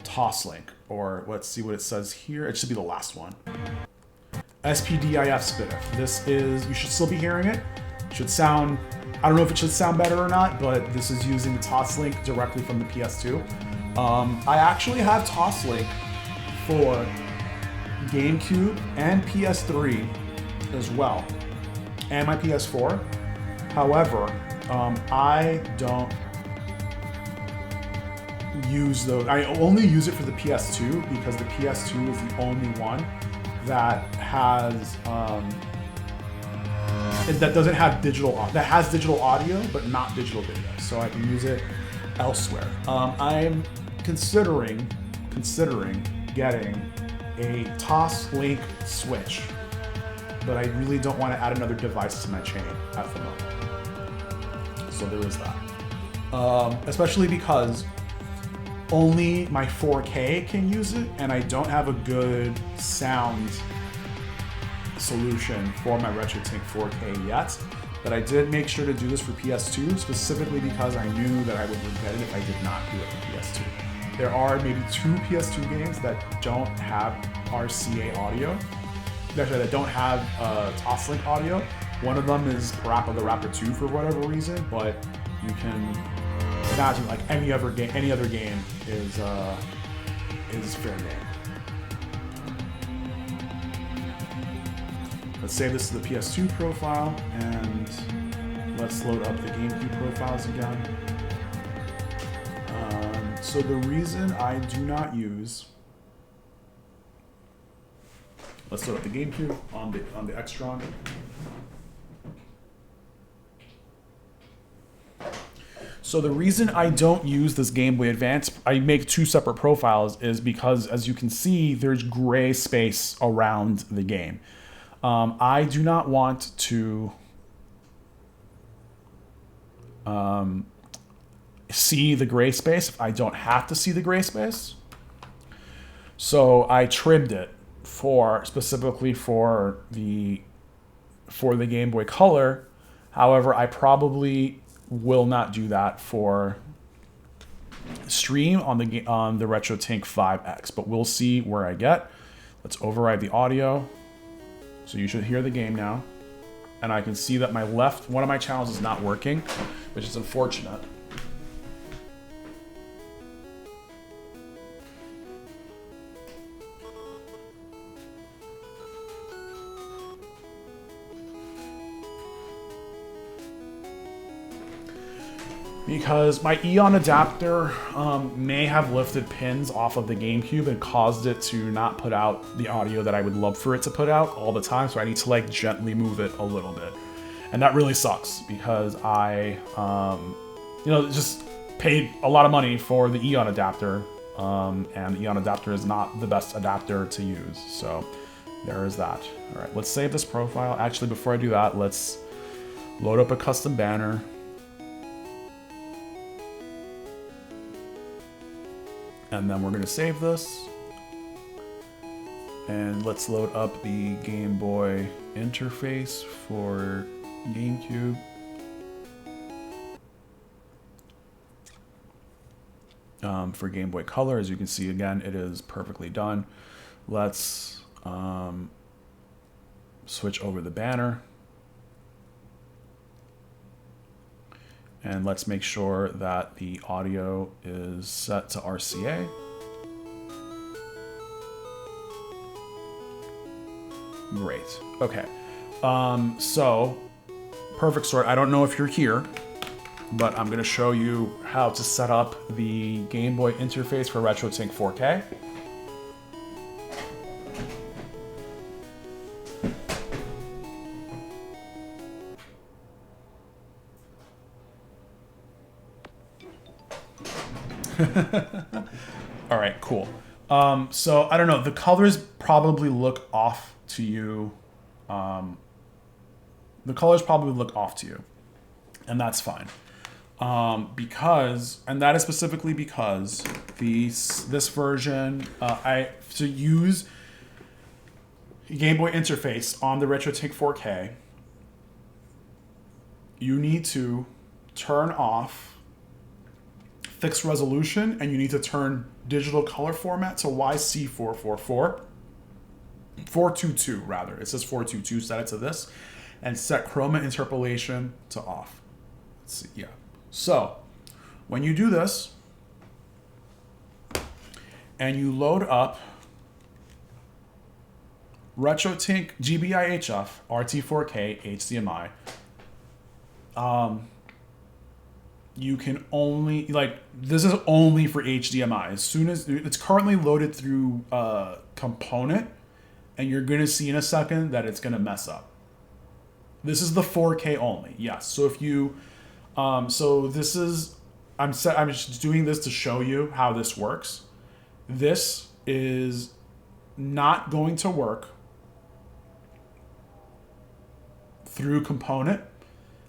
Toslink, or let's see what it says here. It should be the last one. SPDIF SPDIF. This is, you should still be hearing it. It should sound, I don't know if it should sound better or not, but this is using the Toslink directly from the PS2. I actually have Toslink for GameCube and PS3 as well, and my PS4. However, I don't use those. I only use it for the PS2 because the PS2 is the only one that has that doesn't have that has digital audio but not digital video, so I can use it elsewhere. I'm considering getting a Toslink Switch, but I really don't want to add another device to my chain at the moment. So there is that. Especially because only my 4K can use it, and I don't have a good sound solution for my RetroTINK-4K yet. But I did make sure to do this for PS2, specifically because I knew that I would regret it if I did not do it for PS2. There are maybe 2 PS2 games that don't have RCA audio, that don't have Toslink audio. One of them is Parappa the Rapper 2 for whatever reason, but you can imagine like any other game is fair game. Let's save this to the PS2 profile, and let's load up the GameCube profiles again. So the reason I do not use, let's load up the GameCube on the Extron. So the reason I don't use this Game Boy Advance, I make two separate profiles, is because, as you can see, there's gray space around the game. I do not want to see the gray space if I don't have to see the gray space. So I trimmed it specifically for the Game Boy Color. However, I probably will not do that for stream on the RetroTINK 5X, but we'll see where I get. Let's override the audio. So you should hear the game now. And I can see that one of my channels is not working, which is unfortunate. Because my Eon adapter may have lifted pins off of the GameCube and caused it to not put out the audio that I would love for it to put out all the time, so I need to like gently move it a little bit. And that really sucks because I, just paid a lot of money for the Eon adapter, and the Eon adapter is not the best adapter to use, so there is that. All right, let's save this profile. Actually, before I do that, let's load up a custom banner. And then we're going to save this. And let's load up the Game Boy interface for GameCube. For Game Boy Color, as you can see, again, it is perfectly done. Let's switch over the banner. And let's make sure that the audio is set to RCA. Great. Okay. So, perfect sort. I don't know if you're here, but I'm going to show you how to set up the Game Boy interface for RetroTINK-4K. All right, cool. So I don't know. The colors probably look off to you. The colors probably look off to you, and that's fine. And that is specifically because this version, to use Game Boy interface on the RetroTINK-4K, you need to turn off fixed resolution, and you need to turn digital color format to YC444. 422 rather. It says 422, set it to this, and set chroma interpolation to off. Let's see, yeah. So, when you do this, and you load up RetroTINK GBIHF RT4K HDMI, you can only, this is only for HDMI. As soon as it's currently loaded through component, and you're going to see in a second that it's going to mess up. This is the 4K only, yes. So if you, so this is, I'm just doing this to show you how this works. This is not going to work through component,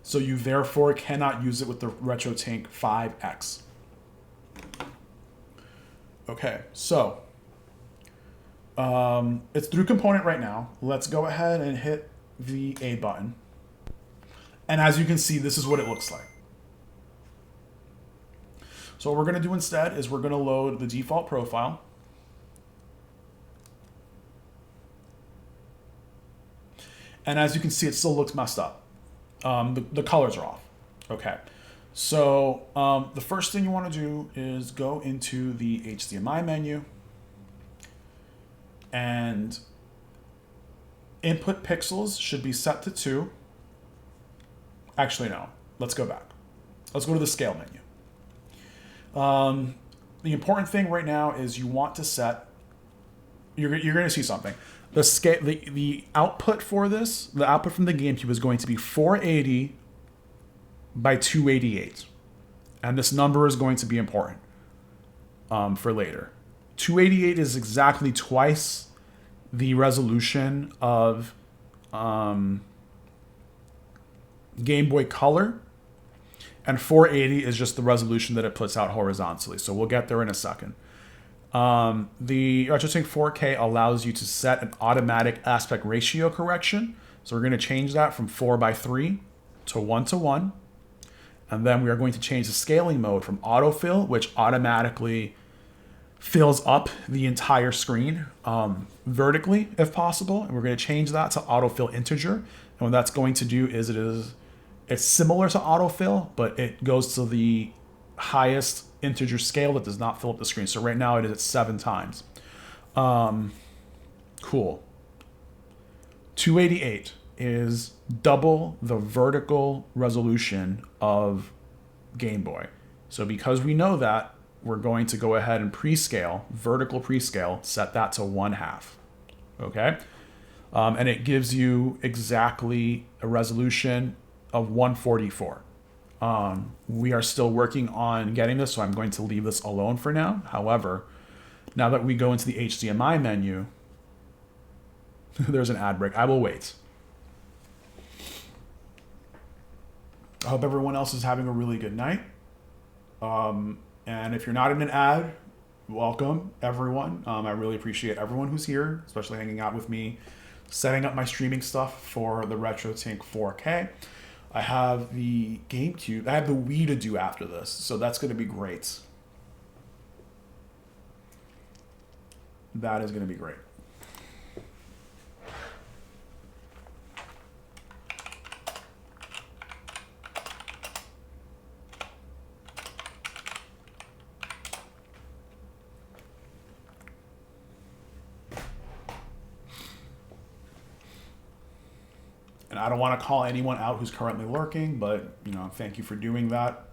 so you therefore cannot use it with the RetroTINK 5X. Okay, so it's through component right now. Let's go ahead and hit the A button. And as you can see, this is what it looks like. So what we're going to do instead is we're going to load the default profile. And as you can see, it still looks messed up. The colors are off. Okay. So the first thing you want to do is go into the HDMI menu and input pixels should be set to 2. Actually, no. Let's go back. Let's go to the scale menu. The important thing right now is you want to set, you're going to see something. The scale, the output for this, the output from the GameCube is going to be 480 by 288. And this number is going to be important for later. 288 is exactly twice the resolution of Game Boy Color. And 480 is just the resolution that it puts out horizontally. So we'll get there in a second. The RetroTINK-4K allows you to set an automatic aspect ratio correction. So we're going to change that from 4:3 to 1:1. And then we are going to change the scaling mode from autofill, which automatically fills up the entire screen vertically if possible. And we're going to change that to autofill integer. And what that's going to do is it's similar to autofill, but it goes to the highest integer scale that does not fill up the screen. So right now it is at 7 times. Cool. 288 is double the vertical resolution of Game Boy. So because we know that, we're going to go ahead and prescale, vertical prescale, set that to 1/2. Okay? And it gives you exactly a resolution of 144. We are still working on getting this, so I'm going to leave this alone for now. However, now that we go into the HDMI menu, there's an ad break. I will wait. I hope everyone else is having a really good night. And if you're not in an ad, welcome everyone. I really appreciate everyone who's here, especially hanging out with me, setting up my streaming stuff for the RetroTINK-4K. I have the GameCube. I have the Wii to do after this, so that's going to be great. That is going to be great. And I don't want to call anyone out who's currently lurking, but thank you for doing that.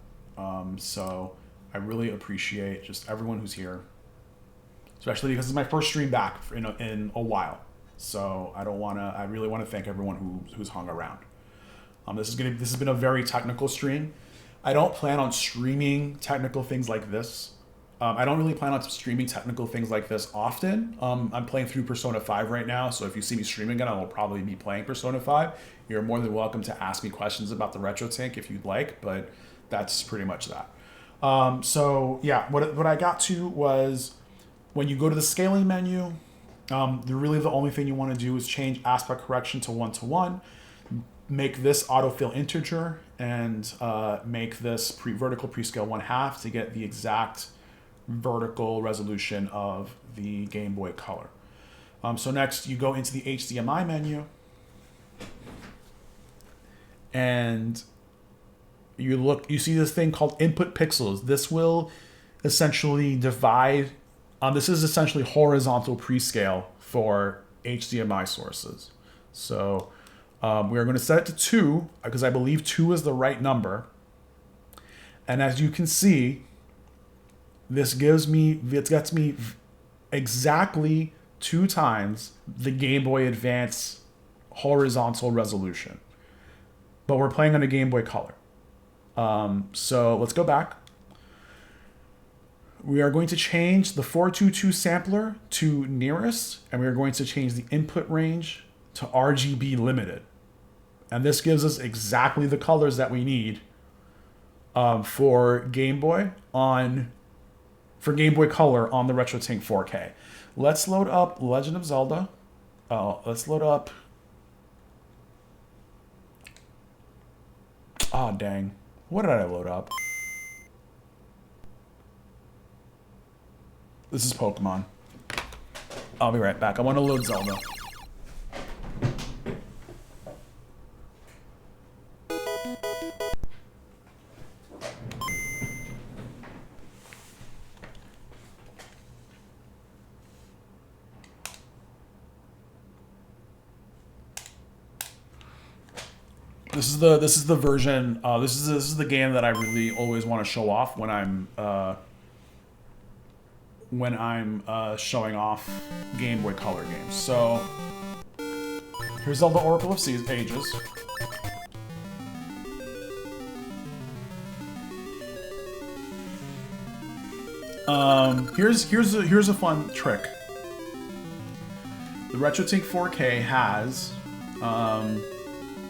So I really appreciate just everyone who's here, especially because it's my first stream back in a while. So I really want to thank everyone who's hung around. This has been a very technical stream. I don't plan on streaming technical things like this. I don't really plan on streaming technical things like this often. I'm playing through Persona 5 right now, so if you see me streaming it, I will probably be playing Persona 5. You're more than welcome to ask me questions about the RetroTINK if you'd like, but that's pretty much that. So yeah, what I got to was when you go to the scaling menu, really the only thing you want to do is change aspect correction to 1:1, make this autofill integer, and make this vertical prescale 1/2 to get the exact vertical resolution of the Game Boy Color. So next you go into the HDMI menu and you see this thing called input pixels. This will essentially divide, this is essentially horizontal prescale for HDMI sources. So we are going to set it to 2 because I believe 2 is the right number. And as you can see, it gets me exactly 2 times the Game Boy Advance horizontal resolution. But we're playing on a Game Boy Color. So let's go back. We are going to change the 422 sampler to nearest, and we are going to change the input range to RGB limited. And this gives us exactly the colors that we need for Game Boy Color on the RetroTINK-4K. Let's load up Legend of Zelda. Let's load up. Oh, dang. What did I load up? This is Pokemon. I'll be right back. I want to load Zelda. This is the version. This is the game that I really always want to show off when I'm showing off Game Boy Color games. So here's Zelda Oracle of Ages. Here's a fun trick. The RetroTINK-4K has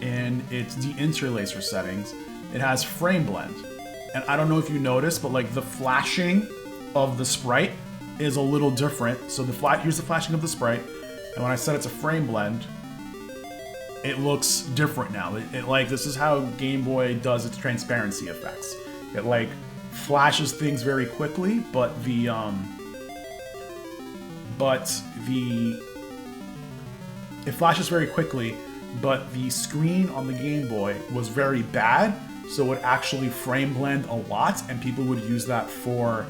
in its deinterlacer settings, it has frame blend. And I don't know if you noticed, but like the flashing of the sprite is a little different. So here's the flashing of the sprite, and when I set it to frame blend, it looks different now. It like, this is how Game Boy does its transparency effects. It like flashes things very quickly, but it flashes very quickly, but the screen on the Game Boy was very bad, so it would actually frame blend a lot, and people would use that for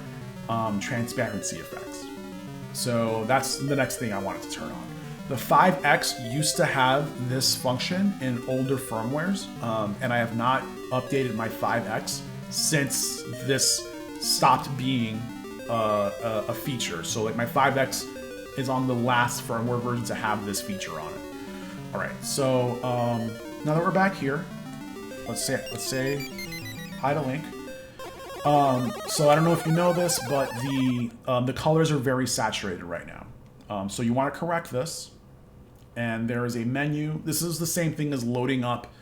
transparency effects. So that's the next thing I wanted to turn on. The 5X used to have this function in older firmwares, and I have not updated my 5X since this stopped being a feature. So like my 5X is on the last firmware version to have this feature on it. All right, so now that we're back here, let's say hi to Link. So I don't know if you know this, but the colors are very saturated right now. So you want to correct this, and there is a menu. This is the same thing as loading up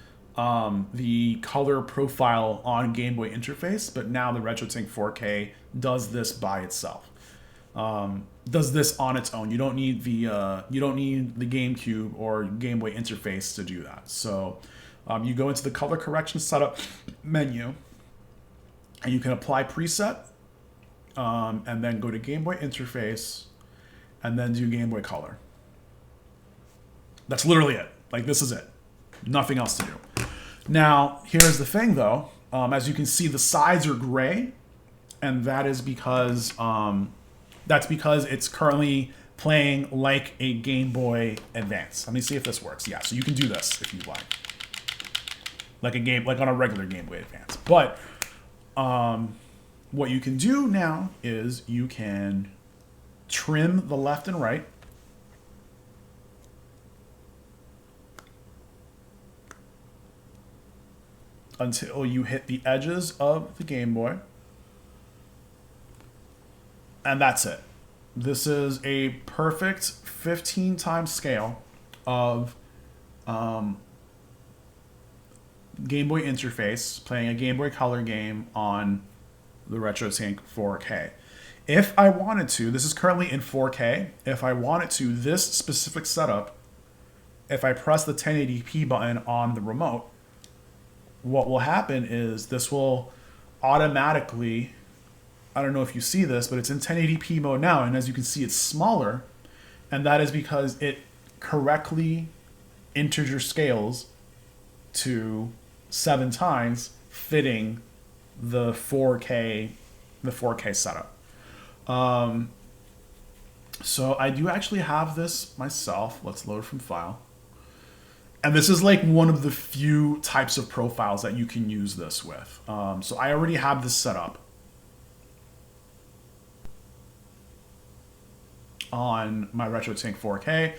the color profile on Game Boy interface, but now the RetroTINK-4K does this by itself. Does this on its own. You don't need the GameCube or Game Boy interface to do that. So you go into the color correction setup menu, and you can apply preset, and then go to Game Boy interface, and then do Game Boy Color. That's literally it. Like, this is it. Nothing else to do. Now, here's the thing, though. As you can see, the sides are gray, and that is because it's currently playing like a Game Boy Advance. Let me see if this works. Yeah, so you can do this if you like on a regular Game Boy Advance. But what you can do now is you can trim the left and right. Until you hit the edges of the Game Boy. And that's it. This is a perfect 15 times scale of Game Boy interface playing a Game Boy Color game on the RetroTINK-4K. If I wanted to, this is currently in 4K. If I wanted to, this specific setup, if I press the 1080p button on the remote, what will happen is this will automatically, I don't know if you see this, but it's in 1080p mode now, and as you can see, it's smaller, and that is because it correctly integer scales to 7 times, fitting the 4K setup. So I do actually have this myself. Let's load from file. And this is like one of the few types of profiles that you can use this with. So I already have this set up on my RetroTINK-4K.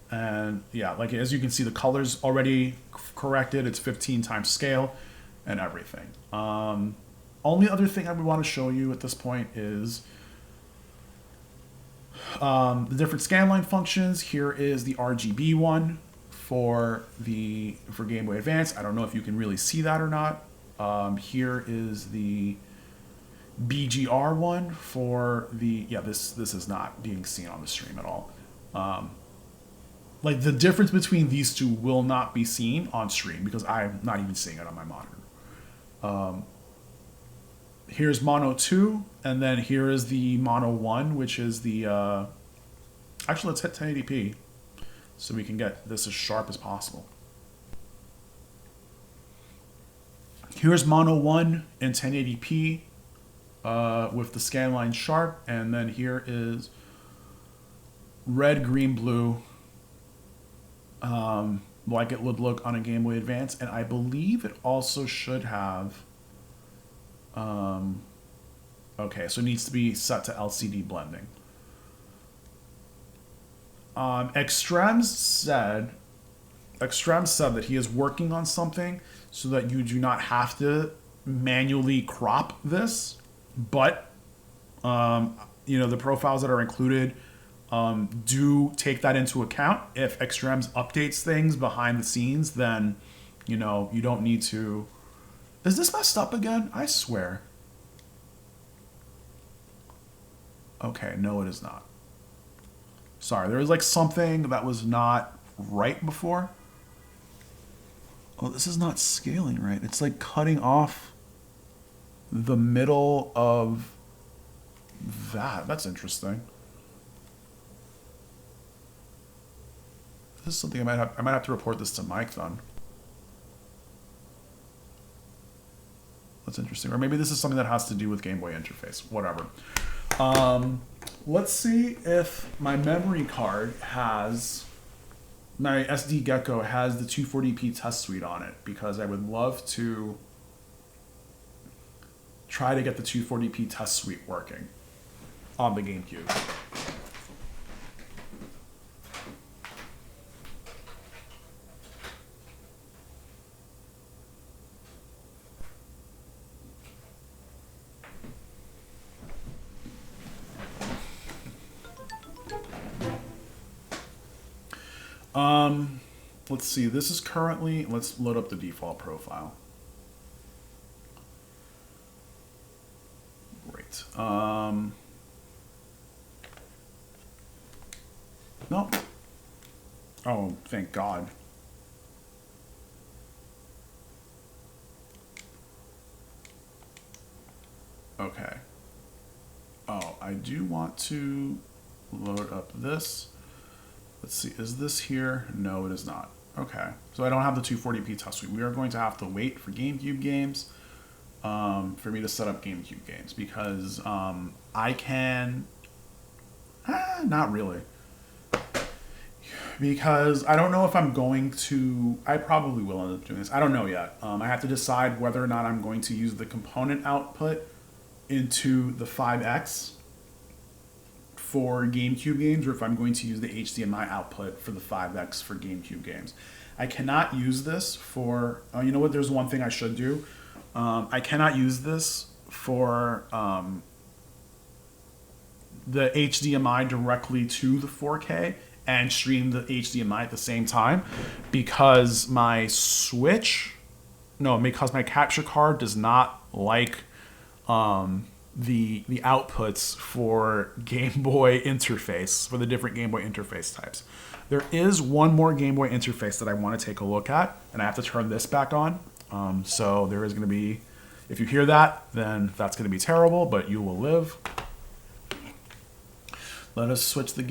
And yeah, like as you can see, the color's already corrected. It's 15 times scale and everything. Only other thing I would want to show you at this point is the different scanline functions. Here is the RGB one for Game Boy Advance. I don't know if you can really see that or not. Here is the BGR one for this is not being seen on the stream at all. Like the difference between these two will not be seen on stream because I'm not even seeing it on my monitor. Here's Mono 2, and then here is the Mono 1, which is the... actually, let's hit 1080p so we can get this as sharp as possible. Here's Mono 1 in 1080p with the scanline sharp, and then here is red, green, blue like it would look on a Game Boy Advance, and I believe it also should have. Okay, so it needs to be set to LCD blending. Extrems said that he is working on something so that you do not have to manually crop this, but the profiles that are included do take that into account. If Extrems updates things behind the scenes, then you don't need to. Is this messed up again? I swear. Okay, no, it is not. Sorry, there was like something that was not right before. Oh, this is not scaling right. It's like cutting off the middle of that. That's interesting. This is something I might have to report this to Mike then. That's interesting. Or maybe this is something that has to do with Game Boy interface. Whatever. Let's see if my memory card has, my SD Gecko has the 240p test suite on it, because I would love to try to get the 240p test suite working on the GameCube. Let's see, this is currently, let's load up the default profile. Great. No. Oh, thank God. Okay. Oh, I do want to load up this. Let's see, is this here? No, it is not. Okay, so I don't have the 240p test suite. We are going to have to wait for GameCube games for me to set up GameCube games, because I can... not really. Because I don't know if I'm going to... I probably will end up doing this. I don't know yet. I have to decide whether or not I'm going to use the component output into the 5X for GameCube games, or if I'm going to use the HDMI output for the 5X for GameCube games. I cannot use this for... you know what? There's one thing I should do. I cannot use this for the HDMI directly to the 4K and stream the HDMI at the same time, because my Switch... No, because my capture card does not like... the outputs for Game Boy interface, for the different Game Boy interface types. There is one more Game Boy interface that I want to take a look at, and I have to turn this back on. So there is going to be, if you hear that, then that's going to be terrible, but you will live. Let us switch the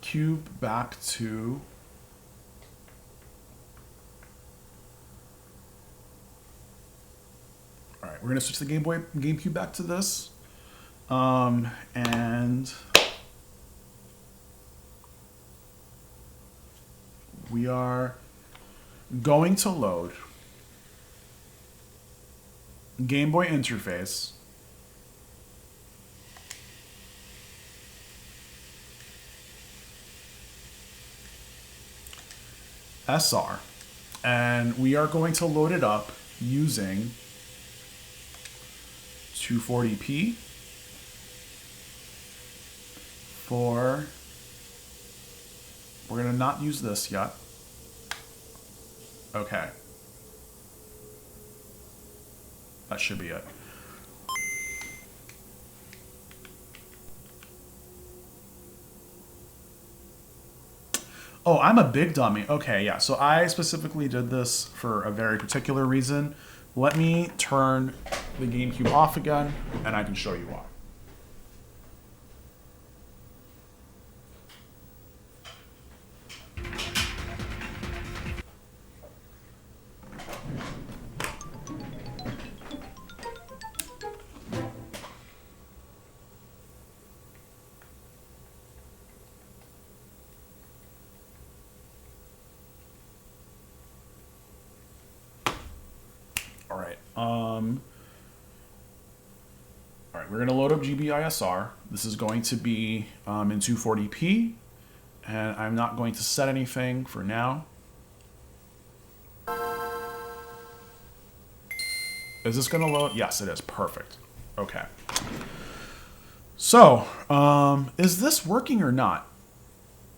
GameCube back to... Alright, we're going to switch the GameCube back to this. And we are going to load Game Boy interface. SR. And we are going to load it up using 240p for... We're going to not use this yet. Okay. That should be it. Oh, I'm a big dummy. Okay, yeah. So I specifically did this for a very particular reason. Let me turn the GameCube off again, and I can show you why. right. All right, we're going to load up GBISR. This is going to be in 240p, and I'm not going to set anything for now. Is this going to load? Yes, it is. Perfect. Okay. So, is this working or not?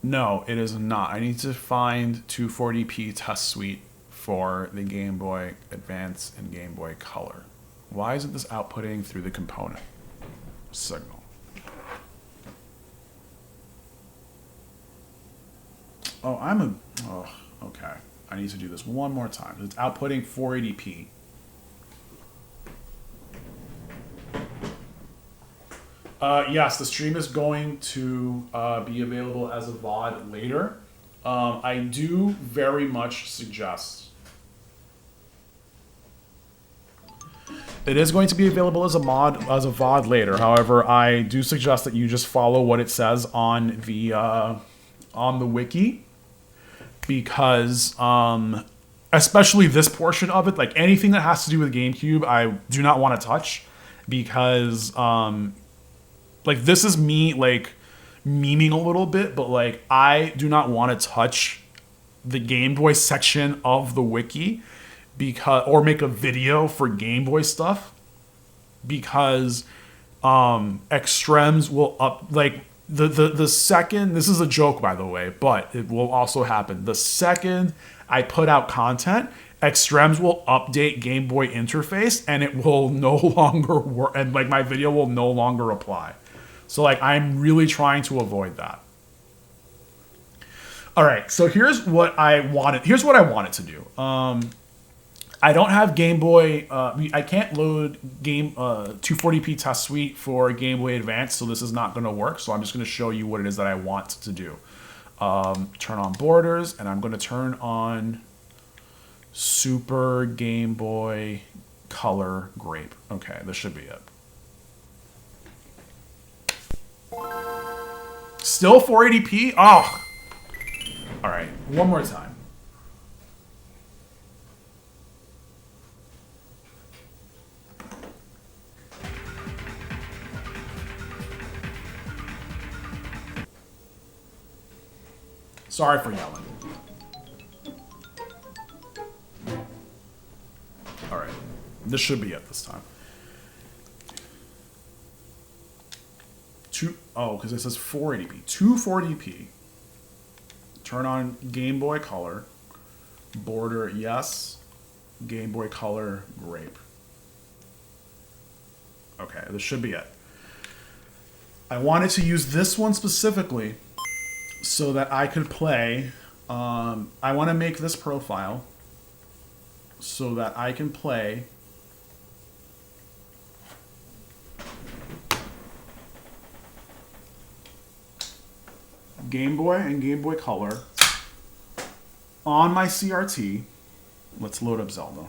No, it is not. I need to find 240p test suite for the Game Boy Advance and Game Boy Color. Why isn't this outputting through the component signal? Oh, okay. I need to do this one more time. It's outputting 480p. Yes, the stream is going to be available as a VOD later. I do very much suggest it is going to be available as a VOD later. However, I do suggest that you just follow what it says on the wiki, because especially this portion of it, like anything that has to do with GameCube, I do not want to touch, because like this is me like memeing a little bit, but like I do not want to touch the Game Boy section of the wiki, because, or make a video for Game Boy stuff, because extremes will like the second, this is a joke by the way, but it will also happen, the second I put out content, extremes will update Game Boy interface and it will no longer work, and like my video will no longer apply. So like I'm really trying to avoid that. All right, so here's what I wanted to do. I don't have Game Boy. I can't load 240p test suite for Game Boy Advance, so this is not going to work. So I'm just going to show you what it is that I want to do. Turn on borders, and I'm going to turn on Super Game Boy Color Grape. Okay, this should be it. Still 480p? Oh! All right, one more time. Sorry for yelling. All right, this should be it this time. Because it says 480p. 240p. Turn on Game Boy Color. Border, yes. Game Boy Color, grape. Okay, this should be it. I wanted to use this one specifically so that I could play. I want to make this profile so that I can play Game Boy and Game Boy Color on my CRT. Let's load up Zelda.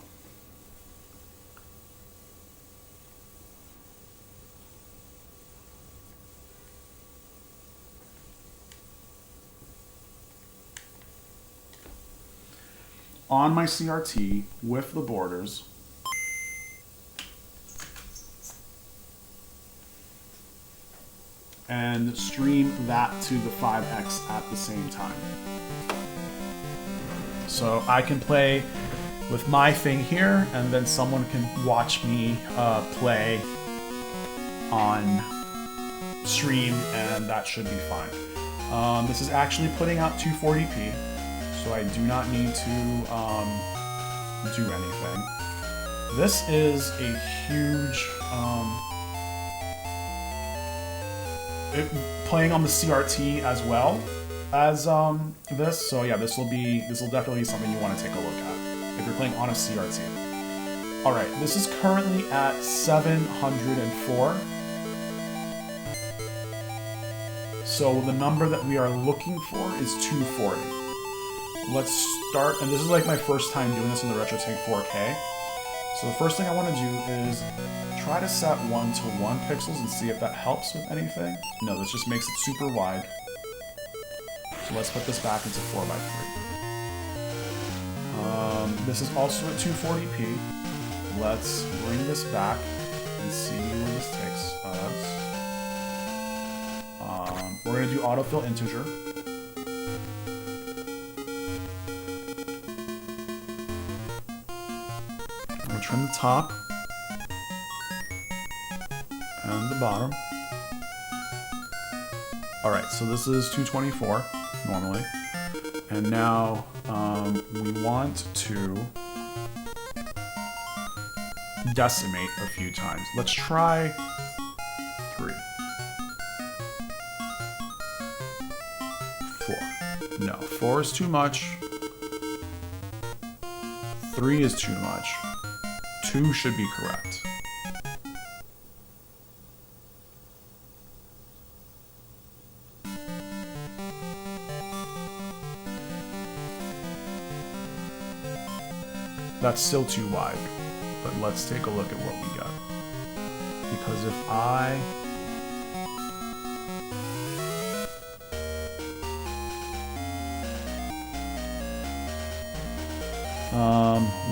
On my CRT with the borders. And stream that to the 5X at the same time. So I can play with my thing here, and then someone can watch me play on stream, and that should be fine. This is actually putting out 240p, so I do not need to do anything. This is a huge... playing on the CRT as well as this, so yeah, this will definitely be something you want to take a look at if you're playing on a CRT. All right, this is currently at 704. So the number that we are looking for is 240. Let's start, and this is like my first time doing this in the RetroTINK-4K. So the first thing I want to do is try to set 1:1 pixels and see if that helps with anything. No, this just makes it super wide. So let's put this back into 4:3. This is also at 240p. let's bring this back and see where this takes us. We're going to do autofill integer. I'm going to trim the top and the bottom. Alright, so this is 224 normally. And now we want to decimate a few times. Let's try 3. 4. No, 4 is too much. 3 is too much. 2 should be correct. That's still too wide, but let's take a look at what we got. Because if I...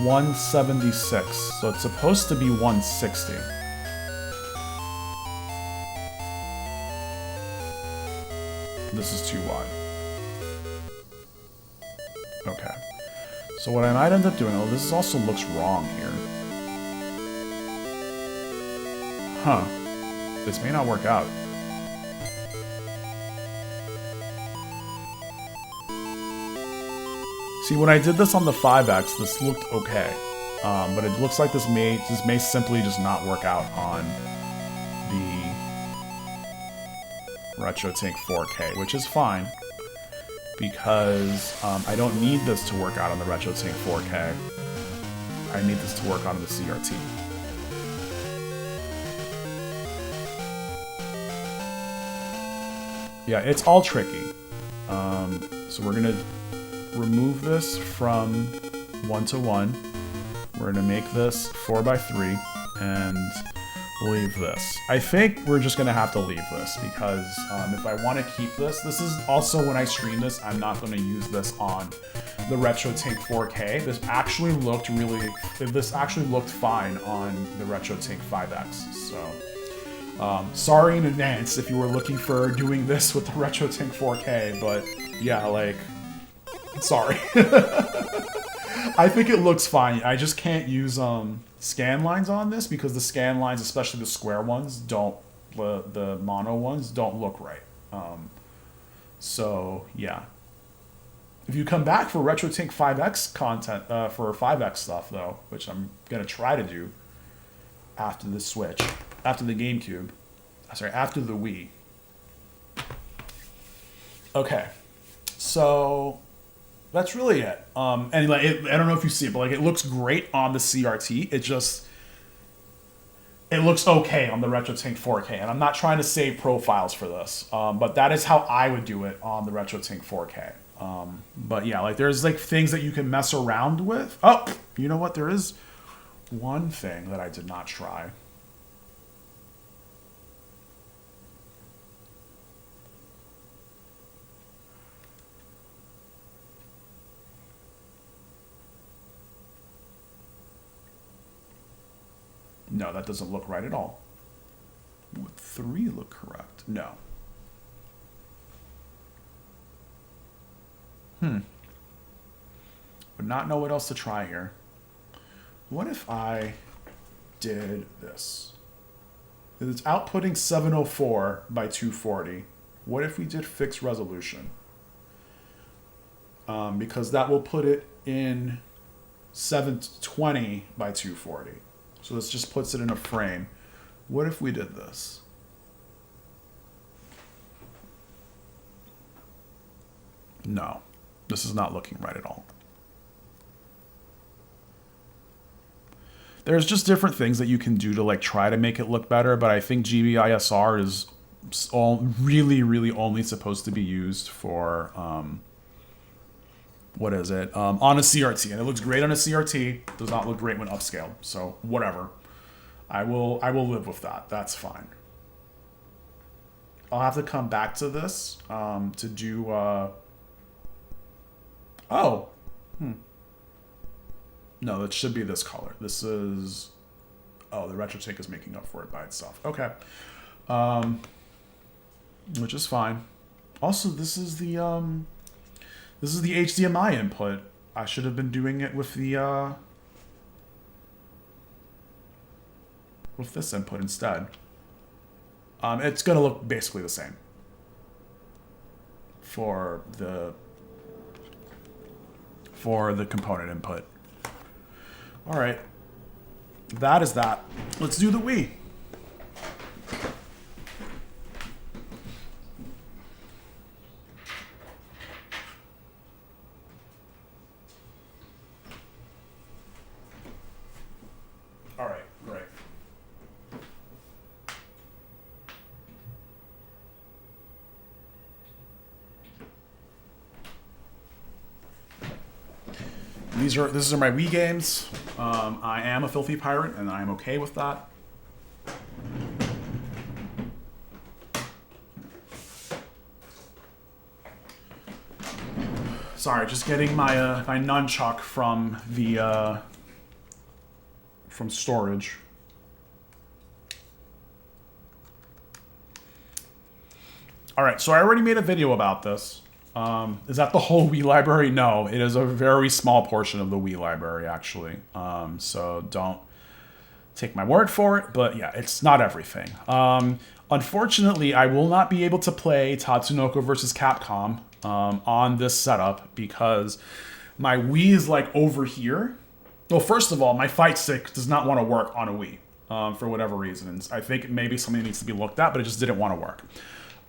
176, so it's supposed to be 160. This is too wide. Okay. So what I might end up doing, oh, this also looks wrong here. Huh. This may not work out. See, when I did this on the 5X, this looked okay. But it looks like this may simply just not work out on the RetroTINK-4K, which is fine. Because I don't need this to work out on the RetroTINK-4K. I need this to work on the CRT. Yeah, it's all tricky. So we're gonna remove this from 1 to 1. We're gonna make this 4x3 and leave this. I think we're just gonna have to leave this because if I want to keep this, this is also when I stream this, I'm not going to use this on the RetroTINK-4K. This actually looked fine on the RetroTINK 5X. So sorry in advance if you were looking for doing this with the RetroTINK-4K, but yeah, like, sorry. I think it looks fine. I just can't use scan lines on this because the scan lines, especially the square ones, the mono ones don't look right. So yeah. If you come back for RetroTINK 5X content, for 5X stuff though, which I'm gonna try to do after the Switch, after the GameCube, sorry, after the Wii. Okay, so that's really it. And like, I don't know if you see it, but like, it looks great on the CRT. It looks okay on the RetroTINK-4K, and I'm not trying to save profiles for this, but that is how I would do it on the RetroTINK-4K. But yeah, like there's like things that you can mess around with. Oh, you know what? There is one thing that I did not try. No, that doesn't look right at all. Would 3 look correct? No. Would not know what else to try here. What if I did this? It's outputting 704 by 240. What if we did fixed resolution? Because that will put it in 720 by 240. So this just puts it in a frame. What if we did this? No, this is not looking right at all. There's just different things that you can do to like try to make it look better, but I think GBISR is really only supposed to be used for what is it? On a CRT, and it looks great on a CRT. Does not look great when upscaled. So whatever, I will live with that. That's fine. I'll have to come back to this to do. No, it should be this color. This is... Oh, the RetroTINK is making up for it by itself. Okay. Which is fine. Also, this is the HDMI input. I should have been doing it with the with this input instead. It's gonna look basically the same for the component input. All right, that is that. Let's do the Wii. All right, great. These are my Wii games. I am a filthy pirate, and I'm okay with that. Sorry, just getting my my nunchuck from the from storage. All right, so I already made a video about this. Is that the whole Wii library? No, it is a very small portion of the Wii library, actually. So don't take my word for it, but yeah, it's not everything. Unfortunately, I will not be able to play Tatsunoko vs. Capcom on this setup because my Wii is like over here. Well, first of all, my fight stick does not want to work on a Wii for whatever reasons. I think maybe something needs to be looked at, but it just didn't want to work.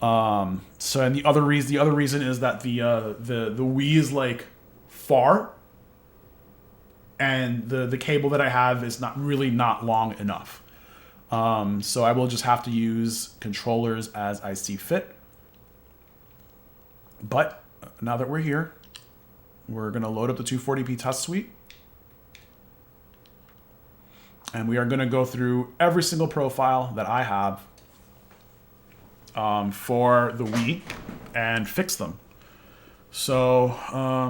So, and the other reason is that the Wii is like far, and the cable that I have is not long enough. So I will just have to use controllers as I see fit. But now that we're here, we're gonna load up the 240p test suite, and we are gonna go through every single profile that I have for the Wii and fix them. So,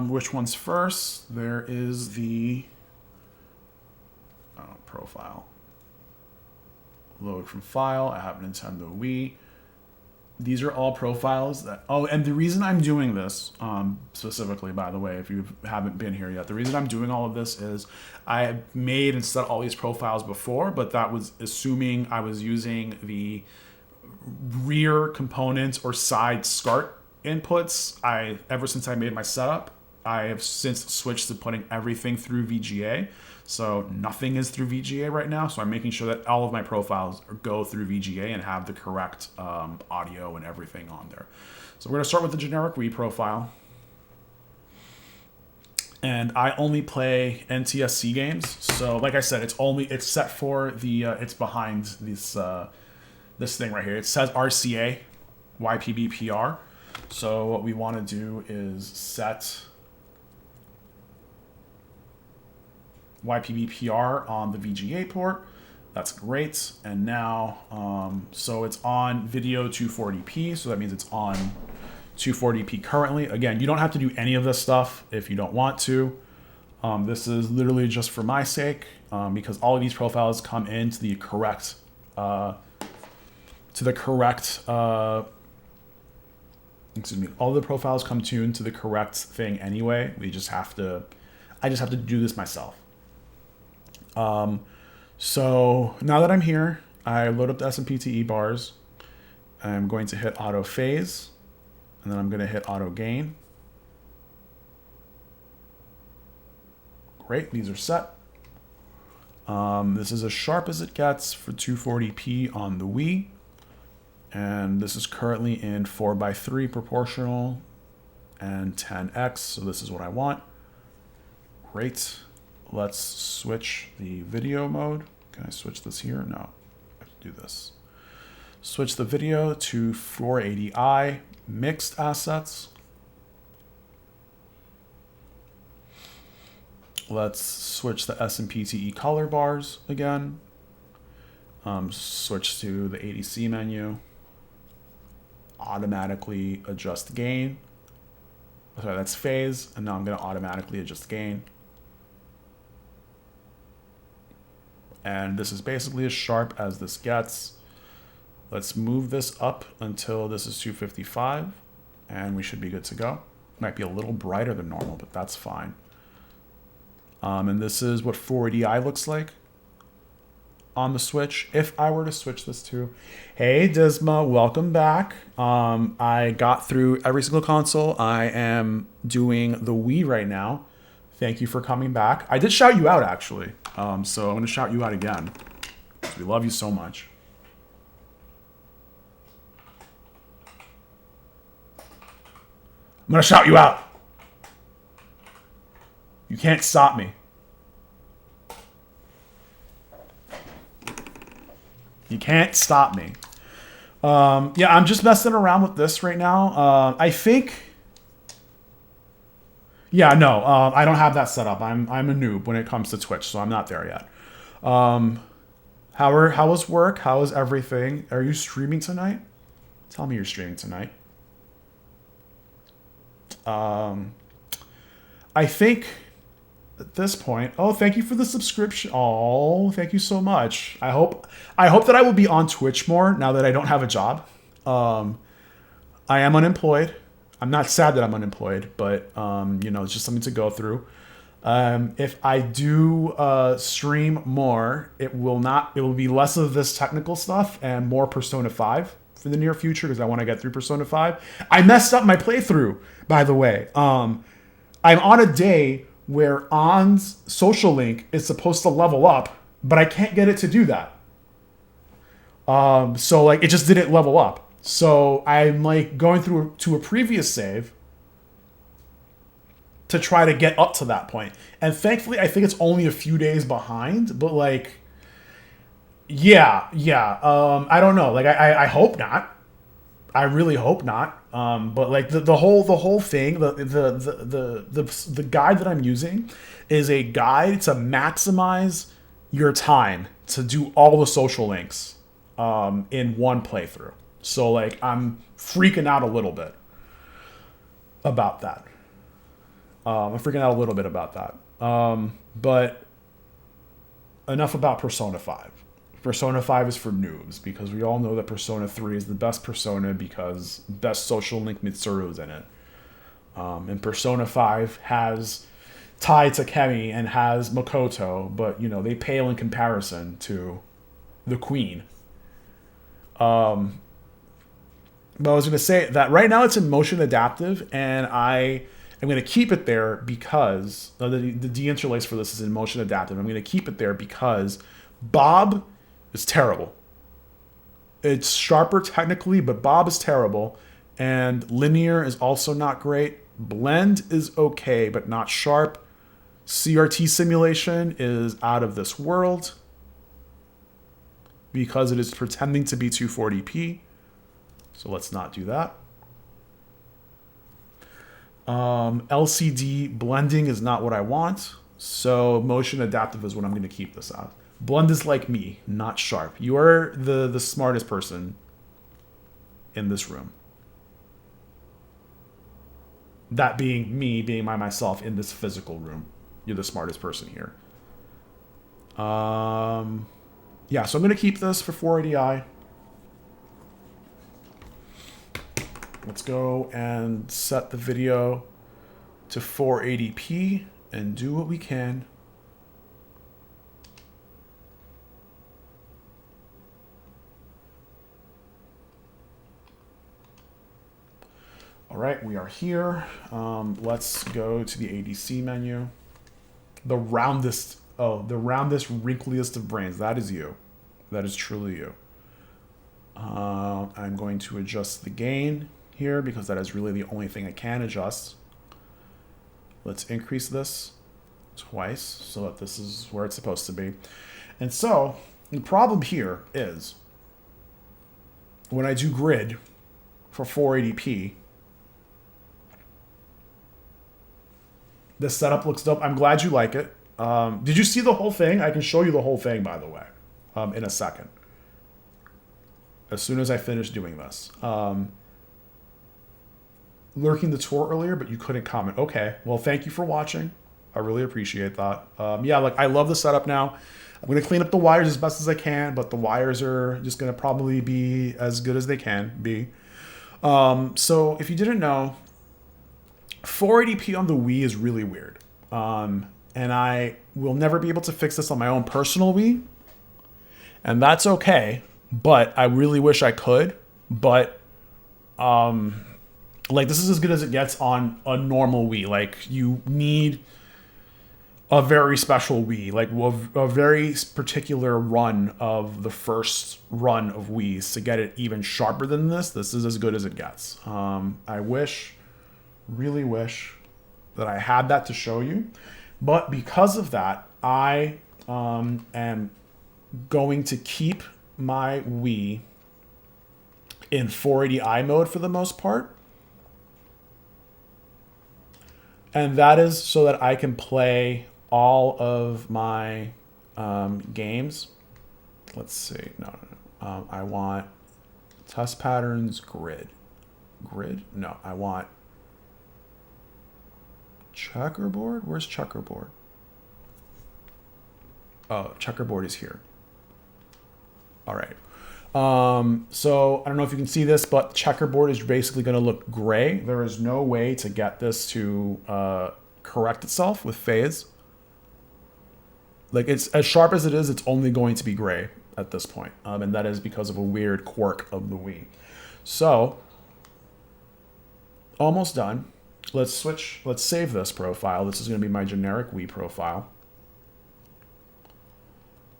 which one's first? There is the profile. Load from file. I have Nintendo Wii. These are all profiles that... Oh, and the reason I'm doing this, specifically, by the way, if you haven't been here yet, the reason I'm doing all of this is I have made and set all these profiles before, but that was assuming I was using the rear components or side SCART inputs. Ever since I made my setup, I have since switched to putting everything through VGA. So nothing is through VGA right now. So I'm making sure that all of my profiles go through VGA and have the correct audio and everything on there. So we're going to start with the generic Wii profile. And I only play NTSC games. So like I said, it's set for the it's behind this this thing right here. It says RCA YPBPR. So what we want to do is set YPBPR on the VGA port. That's great. And now, so it's on video 240p. So that means it's on 240p currently. Again, you don't have to do any of this stuff if you don't want to. This is literally just for my sake, because all of these profiles come into the correct, excuse me, all the profiles come tuned to the correct thing anyway. I just have to do this myself. So now that I'm here, I load up the SMPTE bars. I'm going to hit auto phase, and then I'm going to hit auto gain. Great, these are set. This is as sharp as it gets for 240p on the Wii. And this is currently in 4:3 proportional and 10x, so this is what I want. Great. Let's switch the video mode. Can I switch this here? No, I have to do this. Switch the video to 480i mixed assets. Let's switch the SMPTE color bars again. Switch to the ADC menu. Automatically adjust gain. Sorry, that's phase, and now I'm going to automatically adjust gain. And this is basically as sharp as this gets. Let's move this up until this is 255, and we should be good to go. Might be a little brighter than normal, but that's fine. And this is what 480i looks like on the Switch. If I were to switch this to, hey Disma, welcome back. I got through every single console. I am doing the Wii right now. Thank you for coming back. I did shout you out actually, so I'm gonna shout you out again. We love you so much. I'm gonna shout you out. You can't stop me. You can't stop me. Yeah, I'm just messing around with this right now. I think... Yeah, no, I don't have that set up. I'm a noob when it comes to Twitch, so I'm not there yet. How was work? How is everything? Are you streaming tonight? Tell me you're streaming tonight. I think at this point, oh, thank you for the subscription. Oh, thank you so much. I hope that I will be on Twitch more now that I don't have a job. I am unemployed. I'm not sad that I'm unemployed, but you know, it's just something to go through. If I do stream more, it will be less of this technical stuff and more Persona 5 for the near future, because I want to get through Persona 5. I messed up my playthrough, by the way. I'm on a day where On's social link is supposed to level up, but I can't get it to do that. So like, it just didn't level up. So I'm like going through to a previous save to try to get up to that point. And thankfully, I think it's only a few days behind, but like, yeah. I don't know. Like, I hope not. I really hope not. But like the whole thing, the guide that I'm using is a guide to maximize your time to do all the social links in one playthrough. So like, I'm freaking out a little bit about that. But enough about Persona 5. Persona 5 is for noobs, because we all know that Persona 3 is the best Persona because best social link Mitsuru is in it. And Persona 5 has Tai Takemi and has Makoto, but you know, they pale in comparison to the Queen. But I was going to say that right now it's in motion adaptive, and I'm going to keep it there because the deinterlace for this is in motion adaptive. I'm going to keep it there because Bob is terrible. It's sharper technically, but Bob is terrible. And linear is also not great. Blend is okay, but not sharp. CRT simulation is out of this world because it is pretending to be 240p. So let's not do that. LCD blending is not what I want. So motion adaptive is what I'm going to keep this at. Blend is like me, not sharp. You are the smartest person in this room. That being me, being myself in this physical room. You're the smartest person here. Yeah, so I'm going to keep this for 480i. Let's go and set the video to 480p and do what we can. All right, we are here. Let's go to the ADC menu. The roundest, wrinkliest of brains. That is you. That is truly you. I'm going to adjust the gain here because that is really the only thing I can adjust. Let's increase this twice so that this is where it's supposed to be. And so the problem here is when I do grid for 480p, this setup looks dope. I'm glad you like it. Did you see the whole thing? I can show you the whole thing, by the way, in a second. As soon as I finish doing this. Lurking the tour earlier, but you couldn't comment. Okay, well, thank you for watching. I really appreciate that. Yeah, like I love the setup now. I'm going to clean up the wires as best as I can, but the wires are just going to probably be as good as they can be. So if you didn't know, 480p on the Wii is really weird. And I will never be able to fix this on my own personal Wii. And that's okay, but I really wish I could. But like, this is as good as it gets on a normal Wii. Like, you need a very special Wii, like a very particular run of the first run of Wiis to get it even sharper than this. This is as good as it gets. I really wish that I had that to show you. But because of that, I am going to keep my Wii in 480i mode for the most part. And that is so that I can play all of my games. Let's see. No. I want test patterns, grid. Grid? No, I want checkerboard. Where's checkerboard? Oh, checkerboard is here. All right. So I don't know if you can see this, but checkerboard is basically going to look gray. There is no way to get this to correct itself with phase. Like, it's as sharp as it is, it's only going to be gray at this point. And that is because of a weird quirk of the Wii. So, almost done. Let's save this profile. This is going to be my generic Wii profile.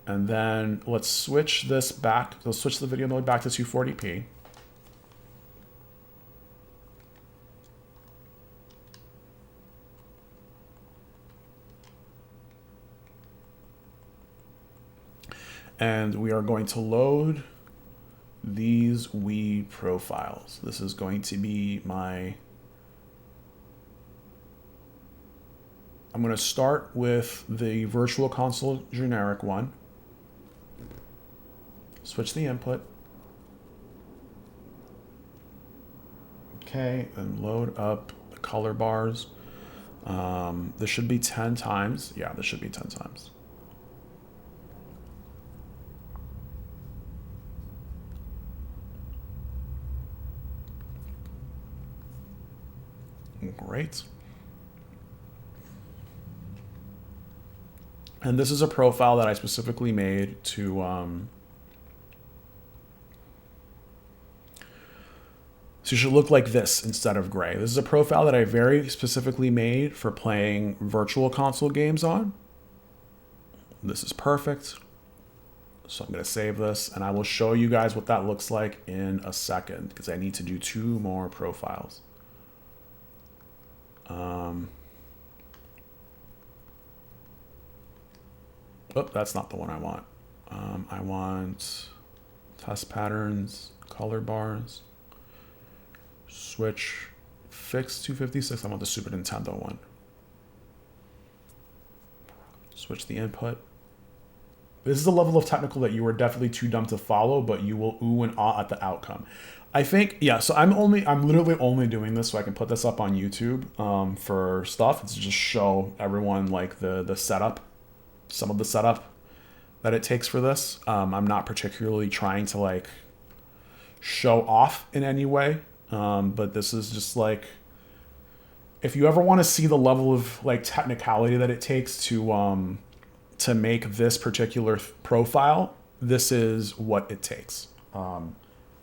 And then let's switch this back. Let's switch the video mode back to 240p. And we are going to load these Wii profiles. This is going to be my... I'm going to start with the Virtual Console generic one. Switch the input. Okay, and load up the color bars. This should be 10 times. Yeah, this should be 10 times. Great. And this is a profile that I specifically made to so it should look like this instead of gray. This is a profile that I very specifically made for playing virtual console games on. This is perfect. So I'm going to save this, and I will show you guys what that looks like in a second, because I need to do 2 more profiles. Oh, that's not the one I want. I want test patterns, color bars, switch, fix 256. I want the Super Nintendo one. Switch the input. This is a level of technical that you are definitely too dumb to follow, but you will ooh and ah at the outcome. I think, yeah, so I'm literally only doing this so I can put this up on YouTube for stuff. It's just show everyone like the setup, some of the setup that it takes for this. I'm not particularly trying to like show off in any way, but this is just like, if you ever want to see the level of like technicality that it takes to make this particular profile, this is what it takes.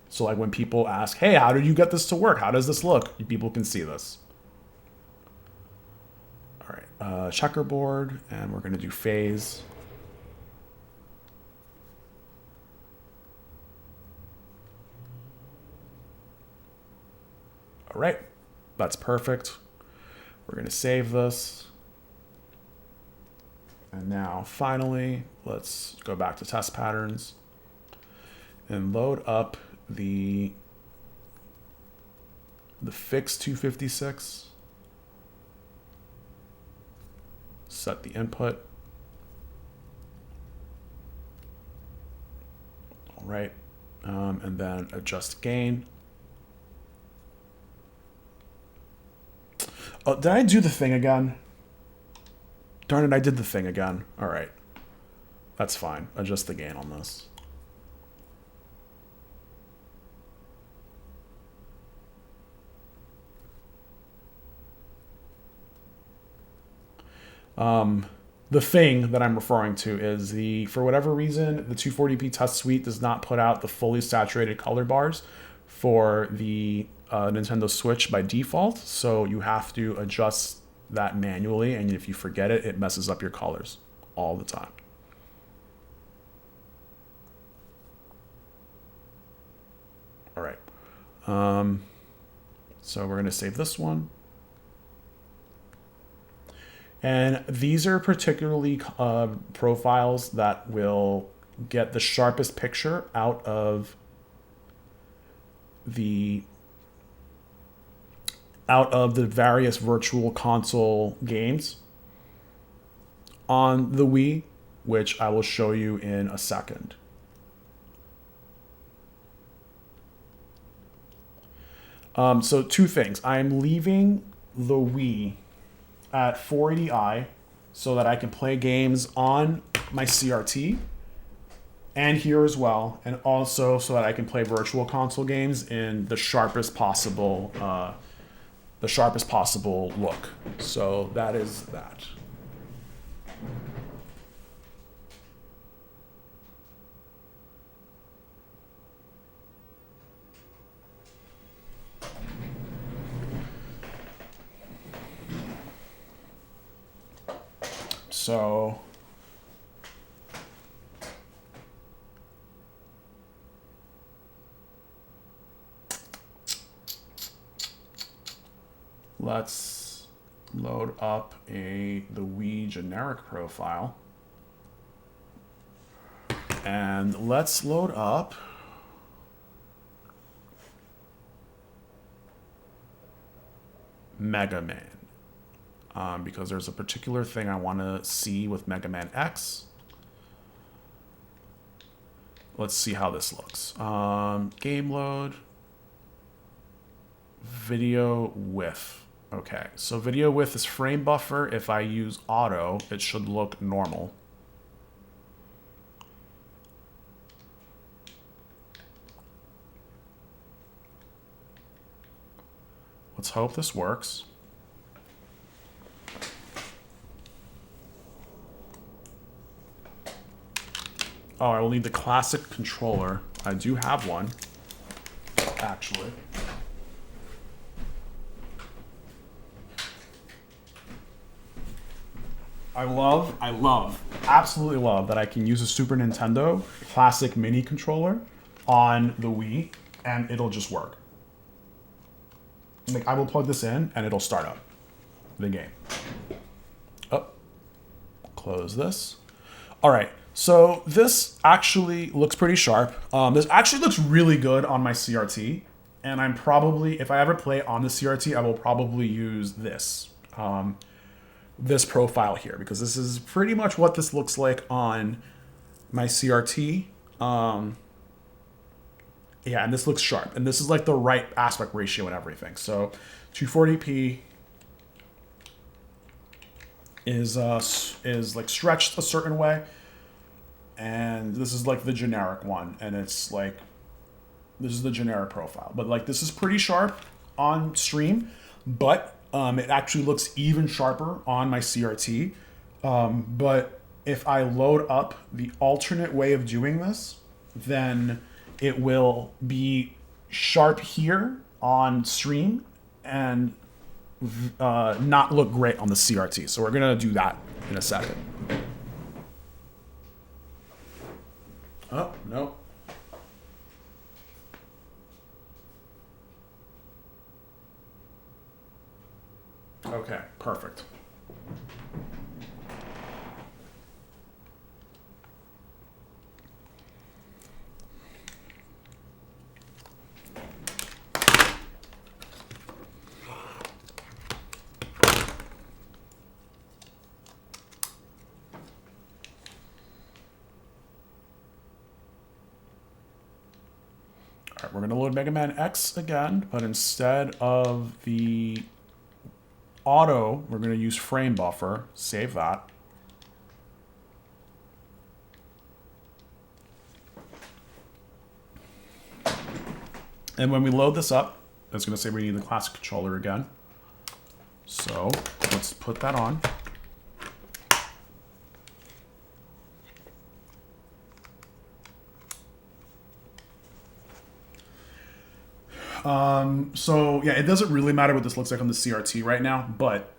So like when people ask, hey, how did you get this to work? How does this look? People can see this. All right, checkerboard, and we're gonna do phase. All right, that's perfect. We're gonna save this. And now finally, let's go back to test patterns and load up the fix 256. Set the input. All right, and then adjust gain. Oh, did I do the thing again? Darn it, I did the thing again. All right. That's fine. Adjust the gain on this. The thing that I'm referring to is for whatever reason, the 240p Touch Suite does not put out the fully saturated color bars for the Nintendo Switch by default. So you have to adjust that manually. And if you forget it, it messes up your colors all the time. All right. So we're going to save this one. And these are particularly profiles that will get the sharpest picture out of the various virtual console games on the Wii, which I will show you in a second. So two things. I'm leaving the Wii at 480i so that I can play games on my CRT and here as well, and also so that I can play virtual console games in the sharpest possible look. So that is that. So let's load up the Wii generic profile. And let's load up Mega Man. Because there's a particular thing I want to see with Mega Man X. Let's see how this looks. Game load. Video width. Okay, so video width is frame buffer. If I use auto, it should look normal. Let's hope this works. Oh, I will need the classic controller. I do have one, actually. Absolutely love that I can use a Super Nintendo classic mini controller on the Wii, and it'll just work. Like, I will plug this in, and it'll start up the game. Oh, close this. All right. So this actually looks pretty sharp. This actually looks really good on my CRT. And I'm probably, if I ever play on the CRT, I will probably use this. This profile here. Because this is pretty much what this looks like on my CRT. Yeah, and this looks sharp. And this is like the right aspect ratio and everything. So 240p is like stretched a certain way. And this is like the generic one, and it's like, this is the generic profile. But like, this is pretty sharp on stream, but it actually looks even sharper on my CRT. But if I load up the alternate way of doing this, then it will be sharp here on stream and not look great on the CRT. So we're gonna do that in a second. Oh, no. Okay, perfect. All right, we're going to load Mega Man X again, but instead of the auto, we're going to use frame buffer. Save that. And when we load this up, it's going to say we need the classic controller again. So let's put that on. So yeah, it doesn't really matter what this looks like on the CRT right now, but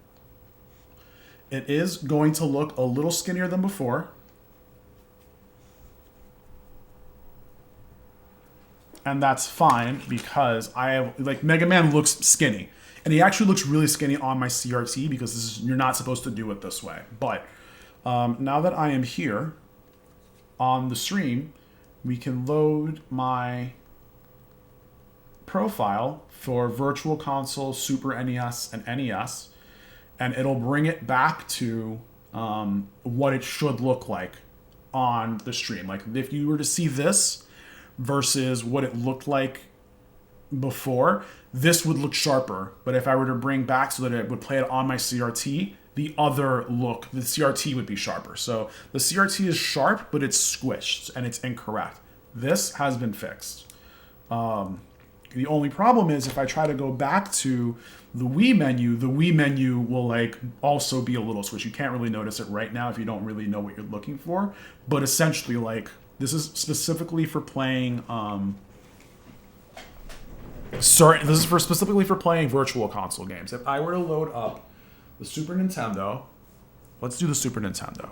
it is going to look a little skinnier than before. And that's fine because I have, like, Mega Man looks skinny. And he actually looks really skinny on my CRT because this is, you're not supposed to do it this way. But now that I am here on the stream, we can load my profile for Virtual Console, Super NES, and NES, and it'll bring it back to what it should look like on the stream. Like, if you were to see this versus what it looked like before, this would look sharper. But if I were to bring back so that it would play it on my CRT, the other look, the CRT would be sharper. So the CRT is sharp, but it's squished and it's incorrect. This has been fixed. The only problem is if I try to go back to the Wii menu will like also be a little switch. You can't really notice it right now if you don't really know what you're looking for. But essentially, like, this is specifically for playing specifically for playing Virtual Console games. If I were to load up the Super Nintendo, let's do the Super Nintendo.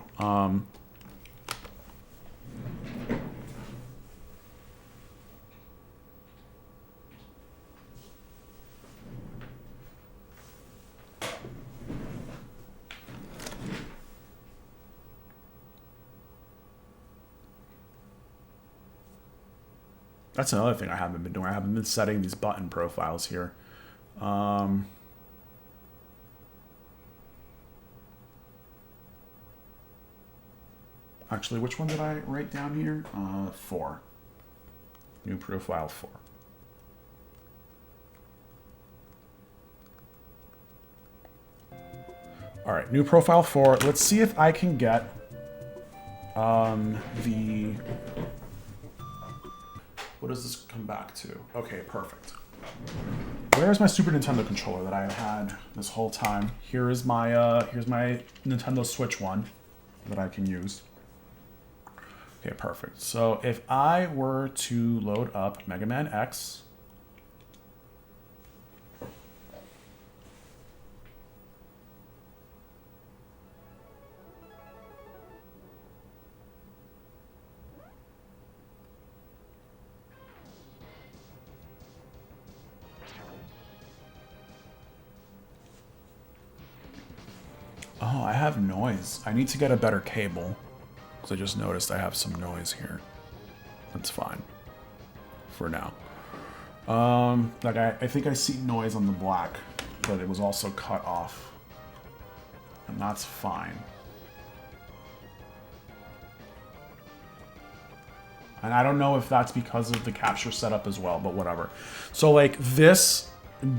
That's another thing I haven't been doing. I haven't been setting these button profiles here. Actually, which one did I write down here? 4. New profile 4. All right, new profile 4. Let's see if I can get the... What does this come back to? Okay, perfect. Where's my Super Nintendo controller that I have had this whole time? Here's my Nintendo Switch one that I can use. Okay, perfect. So if I were to load up Mega Man X, oh, I have noise. I need to get a better cable. Because I just noticed I have some noise here. That's fine. For now. Like I think I see noise on the black. But it was also cut off. And that's fine. And I don't know if that's because of the capture setup as well, but whatever. So like this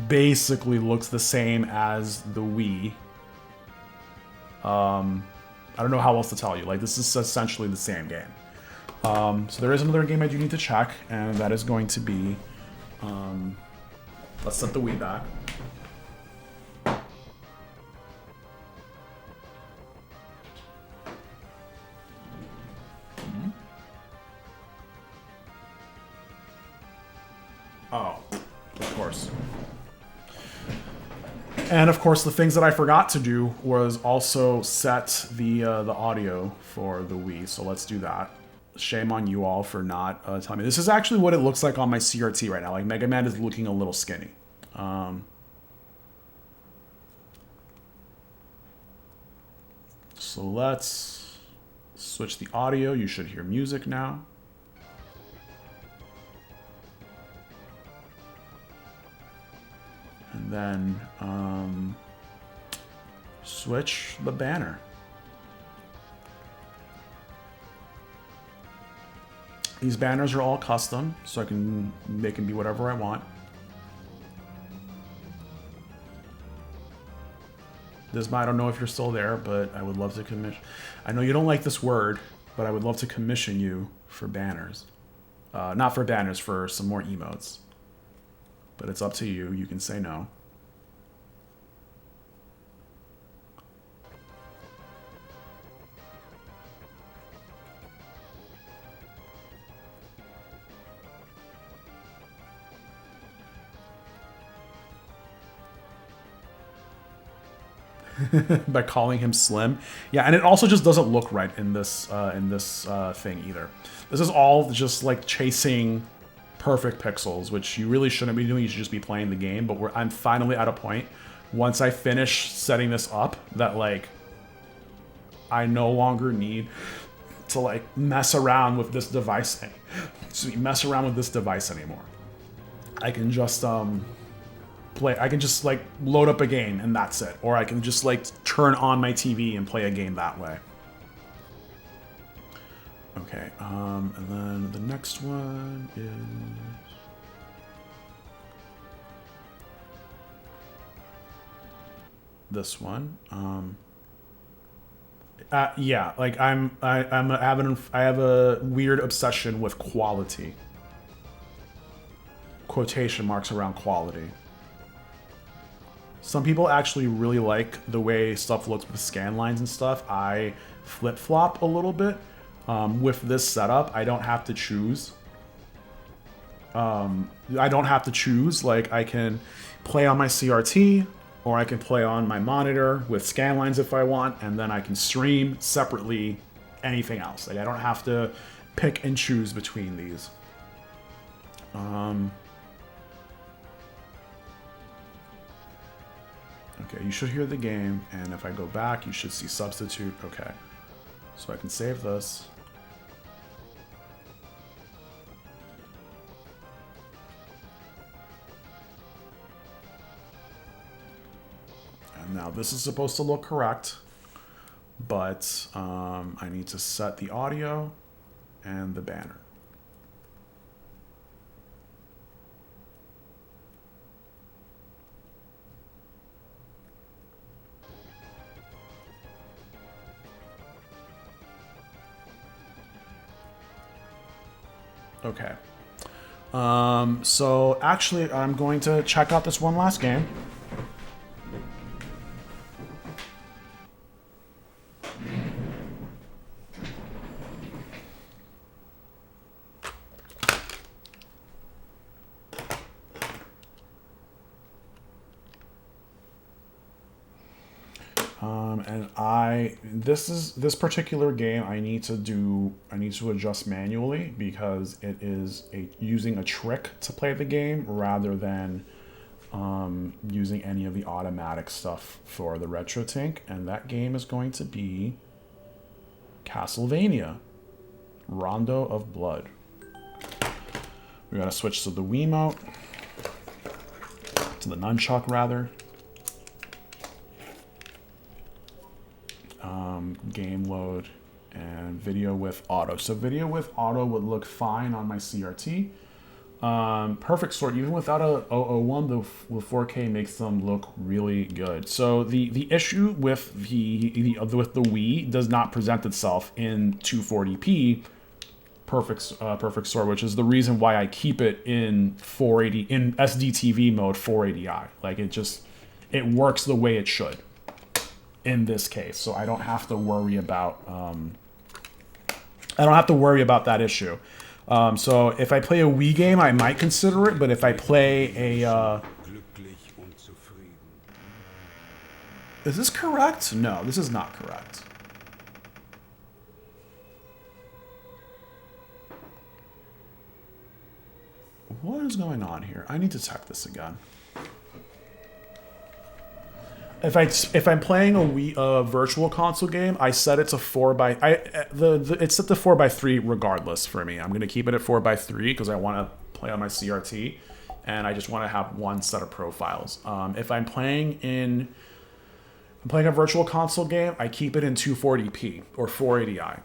basically looks the same as the Wii. I don't know how else to tell you. Like, this is essentially the same game. So there is another game I do need to check, and that is going to be... let's set the Wii back. Oh, of course. And of course, the things that I forgot to do was also set the audio for the Wii. So let's do that. Shame on you all for not telling me. This is actually what it looks like on my CRT right now. Like, Mega Man is looking a little skinny. So let's switch the audio. You should hear music now. And then switch the banner. These banners are all custom, so they can be whatever I want. Disma, I don't know if you're still there, but I would love to commission. I know you don't like this word, but I would love to commission you for banners. Not for banners, for some more emotes. but it's up to you. You can say no. By calling him slim. Yeah, and it also just doesn't look right in this thing either. This is all just like chasing perfect pixels, which you really shouldn't be doing. You should just be playing the game. But I'm finally at a point, once I finish setting this up, that like I no longer need to like mess around with this device. Mess around with this device anymore. I can just I can just like load up a game and that's it. Or I can just like turn on my TV and play a game that way. Okay, and then the next one is this one. Yeah, like I have a weird obsession with quality. Quotation marks around quality. Some people actually really like the way stuff looks with scan lines and stuff. I flip-flop a little bit. With this setup, I don't have to choose. Like, I can play on my CRT, or I can play on my monitor with scan lines if I want, and then I can stream separately anything else. Like, I don't have to pick and choose between these. Okay, you should hear the game, and if I go back, you should see substitute. Okay, so I can save this. And now this is supposed to look correct, but I need to set the audio and the banner. Okay. So actually, I'm going to check out this one last game. This particular game I need to adjust manually because it is using a trick to play the game rather than using any of the automatic stuff for the RetroTINK, and that game is going to be Castlevania Rondo of Blood. We gotta switch to the Wiimote, to the nunchuck rather. Game load and video with auto. So video with auto would look fine on my CRT. Perfect sort. Even without a 001, the 4K makes them look really good. So the issue with the Wii does not present itself in 240p perfect sort, which is the reason why I keep it in 480 in SDTV mode 480i. Like it works the way it should in this case, so I don't have to worry about that issue. So if I play a Wii game, I might consider it, but if I play a is this correct? No, this is not correct. What is going on here? I need to check this again. If I'm playing a virtual console game, I set it to 4x. It's set to 4x3 regardless for me. I'm gonna keep it at 4x3 because I want to play on my CRT, and I just want to have one set of profiles. If I'm playing a virtual console game, I keep it in 240p or 480i.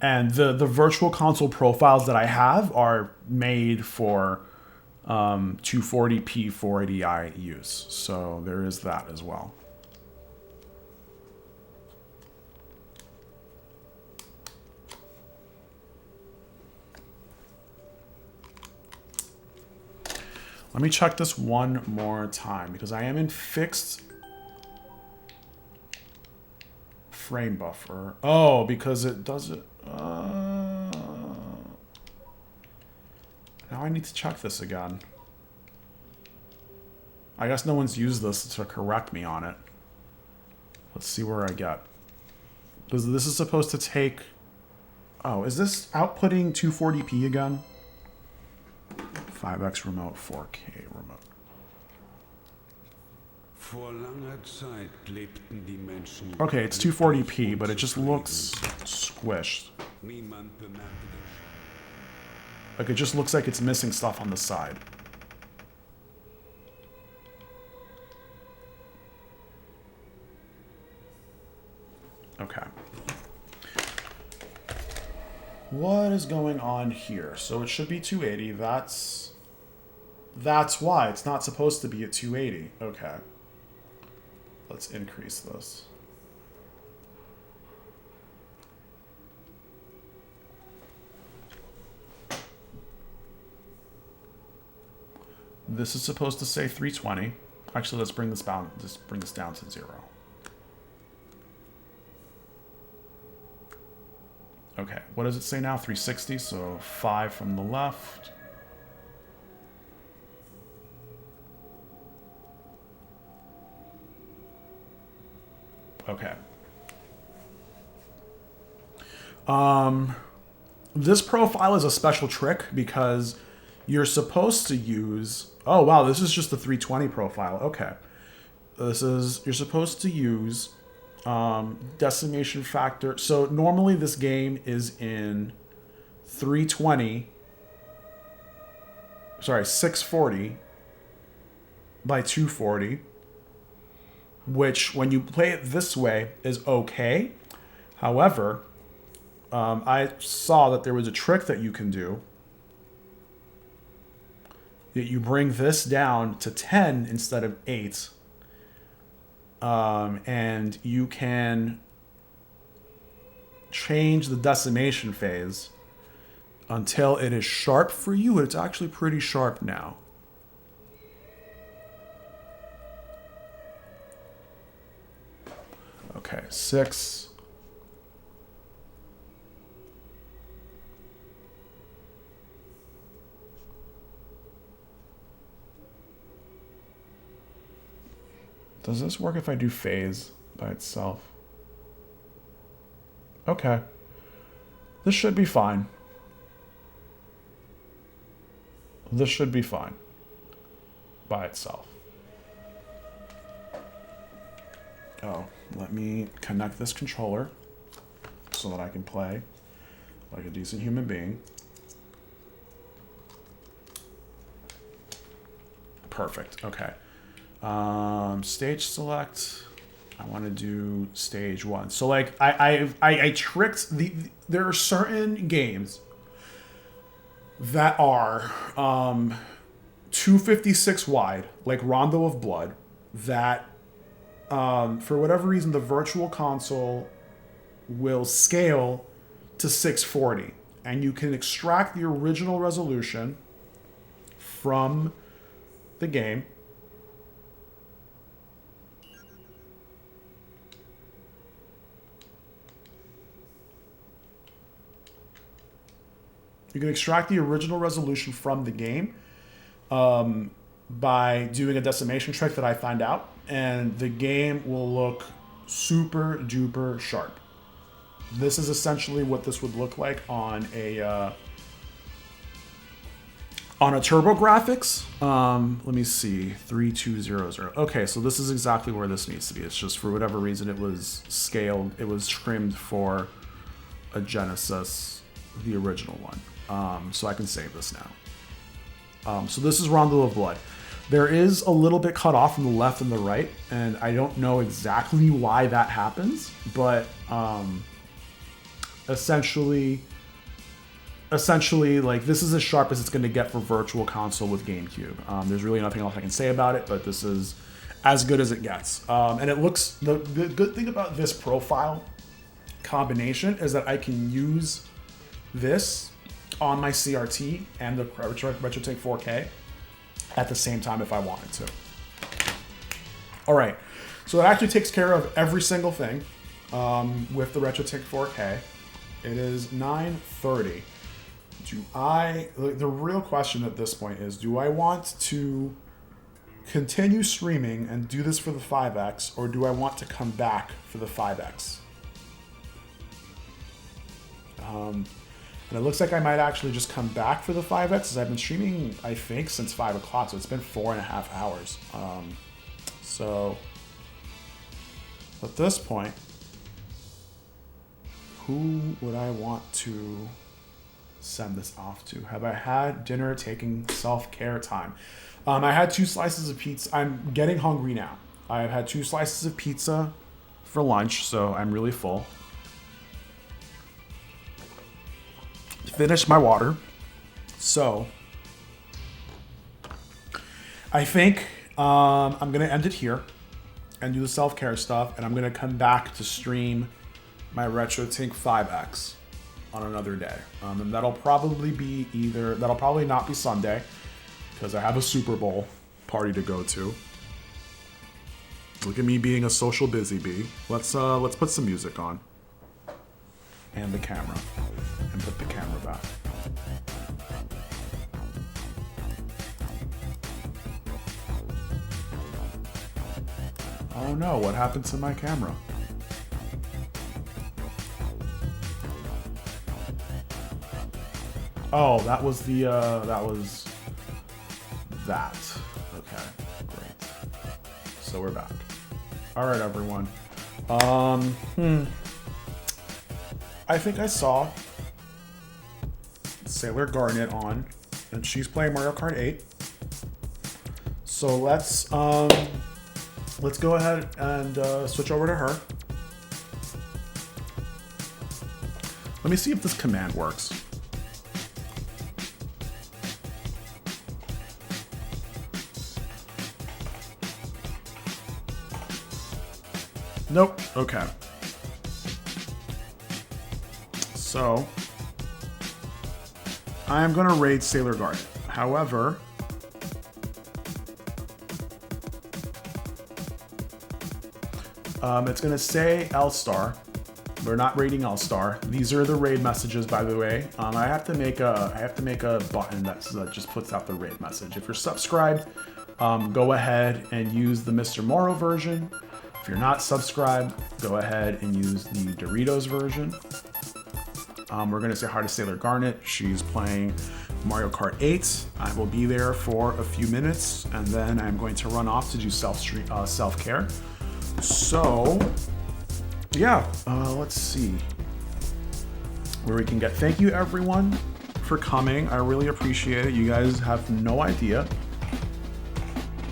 And the virtual console profiles that I have are made for 240p 480i use. So there is that as well. Let me check this one more time because I am in fixed frame buffer. Oh, because it does it. Now I need to check this again. I guess no one's used this to correct me on it. Let's see where I get. Because this is supposed to take... Oh, is this outputting 240p again? 5x remote, 4K remote. Okay, it's 240p, but it just looks squished. Like, it just looks like it's missing stuff on the side. Okay. What is going on here? So it should be 280. That's why it's not supposed to be at 280. Okay. Let's increase this. This is supposed to say 320. Actually, let's bring this down. Just bring this down to 0. Okay, what does it say now? 360, so 5 from the left. Okay. This profile is a special trick because you're supposed to use... Oh, wow, this is just the 320 profile. Okay. You're supposed to use decimation factor. So normally this game is in 640 by 240, which when you play it this way is okay. However, I saw that there was a trick that you can do. That you bring this down to 10 instead of 8. And you can change the decimation phase until it is sharp for you. It's actually pretty sharp now. Okay, 6. Does this work if I do phase by itself? Okay. This should be fine. This should be fine by itself. Oh, let me connect this controller so that I can play like a decent human being. Perfect, okay. Stage select. I want to do stage 1. So like I tricked there are certain games that are 256 wide, like Rondo of Blood, that for whatever reason the virtual console will scale to 640, and you can extract the original resolution from the game. You can extract the original resolution from the game by doing a decimation trick that I find out, and the game will look super duper sharp. This is essentially what this would look like on a TurboGraphics. Let me see, 3200. Okay, so this is exactly where this needs to be. It's just for whatever reason it was scaled, it was trimmed for a Genesis, the original one. So I can save this now. So this is Rondo of Blood. There is a little bit cut off from the left and the right, and I don't know exactly why that happens, but essentially essentially, like, this is as sharp as it's going to get for Virtual Console with GameCube. There's really nothing else I can say about it, but this is as good as it gets. And it looks, the good thing about this profile combination is that I can use this on my CRT and the RetroTINK-4K at the same time if I wanted to. All right, so it actually takes care of every single thing with the RetroTINK-4K. It is 9:30. The real question at this point is, do I want to continue streaming and do this for the 5X, or do I want to come back for the 5X? And it looks like I might actually just come back for the 5X, as I've been streaming, I think, since 5 o'clock, so it's been 4.5 hours. So, at this point, who would I want to send this off to? Have I had dinner, taking self-care time? I had 2 slices of pizza. I'm getting hungry now. I've had 2 slices of pizza for lunch, so I'm really full. Finished my water. So, I think I'm going to end it here and do the self-care stuff, and I'm going to come back to stream my RetroTINK 5X on another day. And that'll probably not be Sunday, because I have a Super Bowl party to go to. Look at me being a social busy bee. Let's put some music on. And the camera. And put the camera back. Oh no, what happened to my camera? Oh, that was that. Okay, great. So we're back. All right, everyone. I think I saw Sailor Garnet on, and she's playing Mario Kart 8. So let's go ahead and switch over to her. Let me see if this command works. Nope. Okay. So, I am going to raid Sailor Garnet. However, it's going to say L-Star. We're not raiding L-Star. These are the raid messages, by the way. I have to make a button that just puts out the raid message. If you're subscribed, go ahead and use the Mr. Morrow version. If you're not subscribed, go ahead and use the Doritos version. We're going to say hi to Sailor Garnet. She's playing Mario Kart 8. I will be there for a few minutes, and then I'm going to run off to do self-care. So, yeah, let's see where we can get. Thank you, everyone, for coming. I really appreciate it. You guys have no idea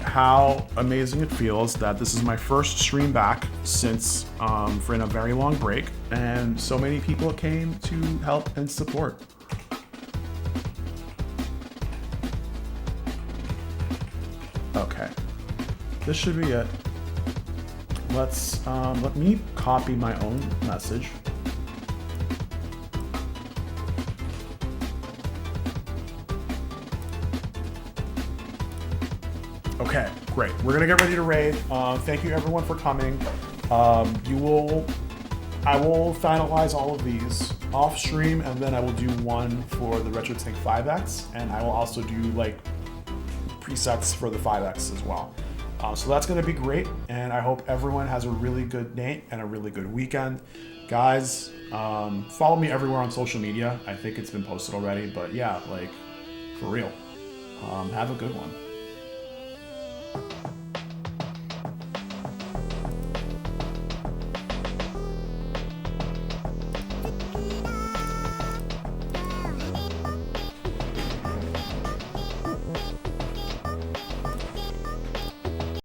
how amazing it feels that this is my first stream back since for a very long break, and so many people came to help and support. Okay, this should be it. Let me copy my own message. Okay, great. We're gonna get ready to raid. Thank you everyone for coming. I will finalize all of these off stream, and then I will do one for the RetroTINK 5X, and I will also do like presets for the 5X as well. So that's gonna be great, and I hope everyone has a really good night and a really good weekend. Guys, follow me everywhere on social media. I think it's been posted already, but yeah, like, for real. Have a good one.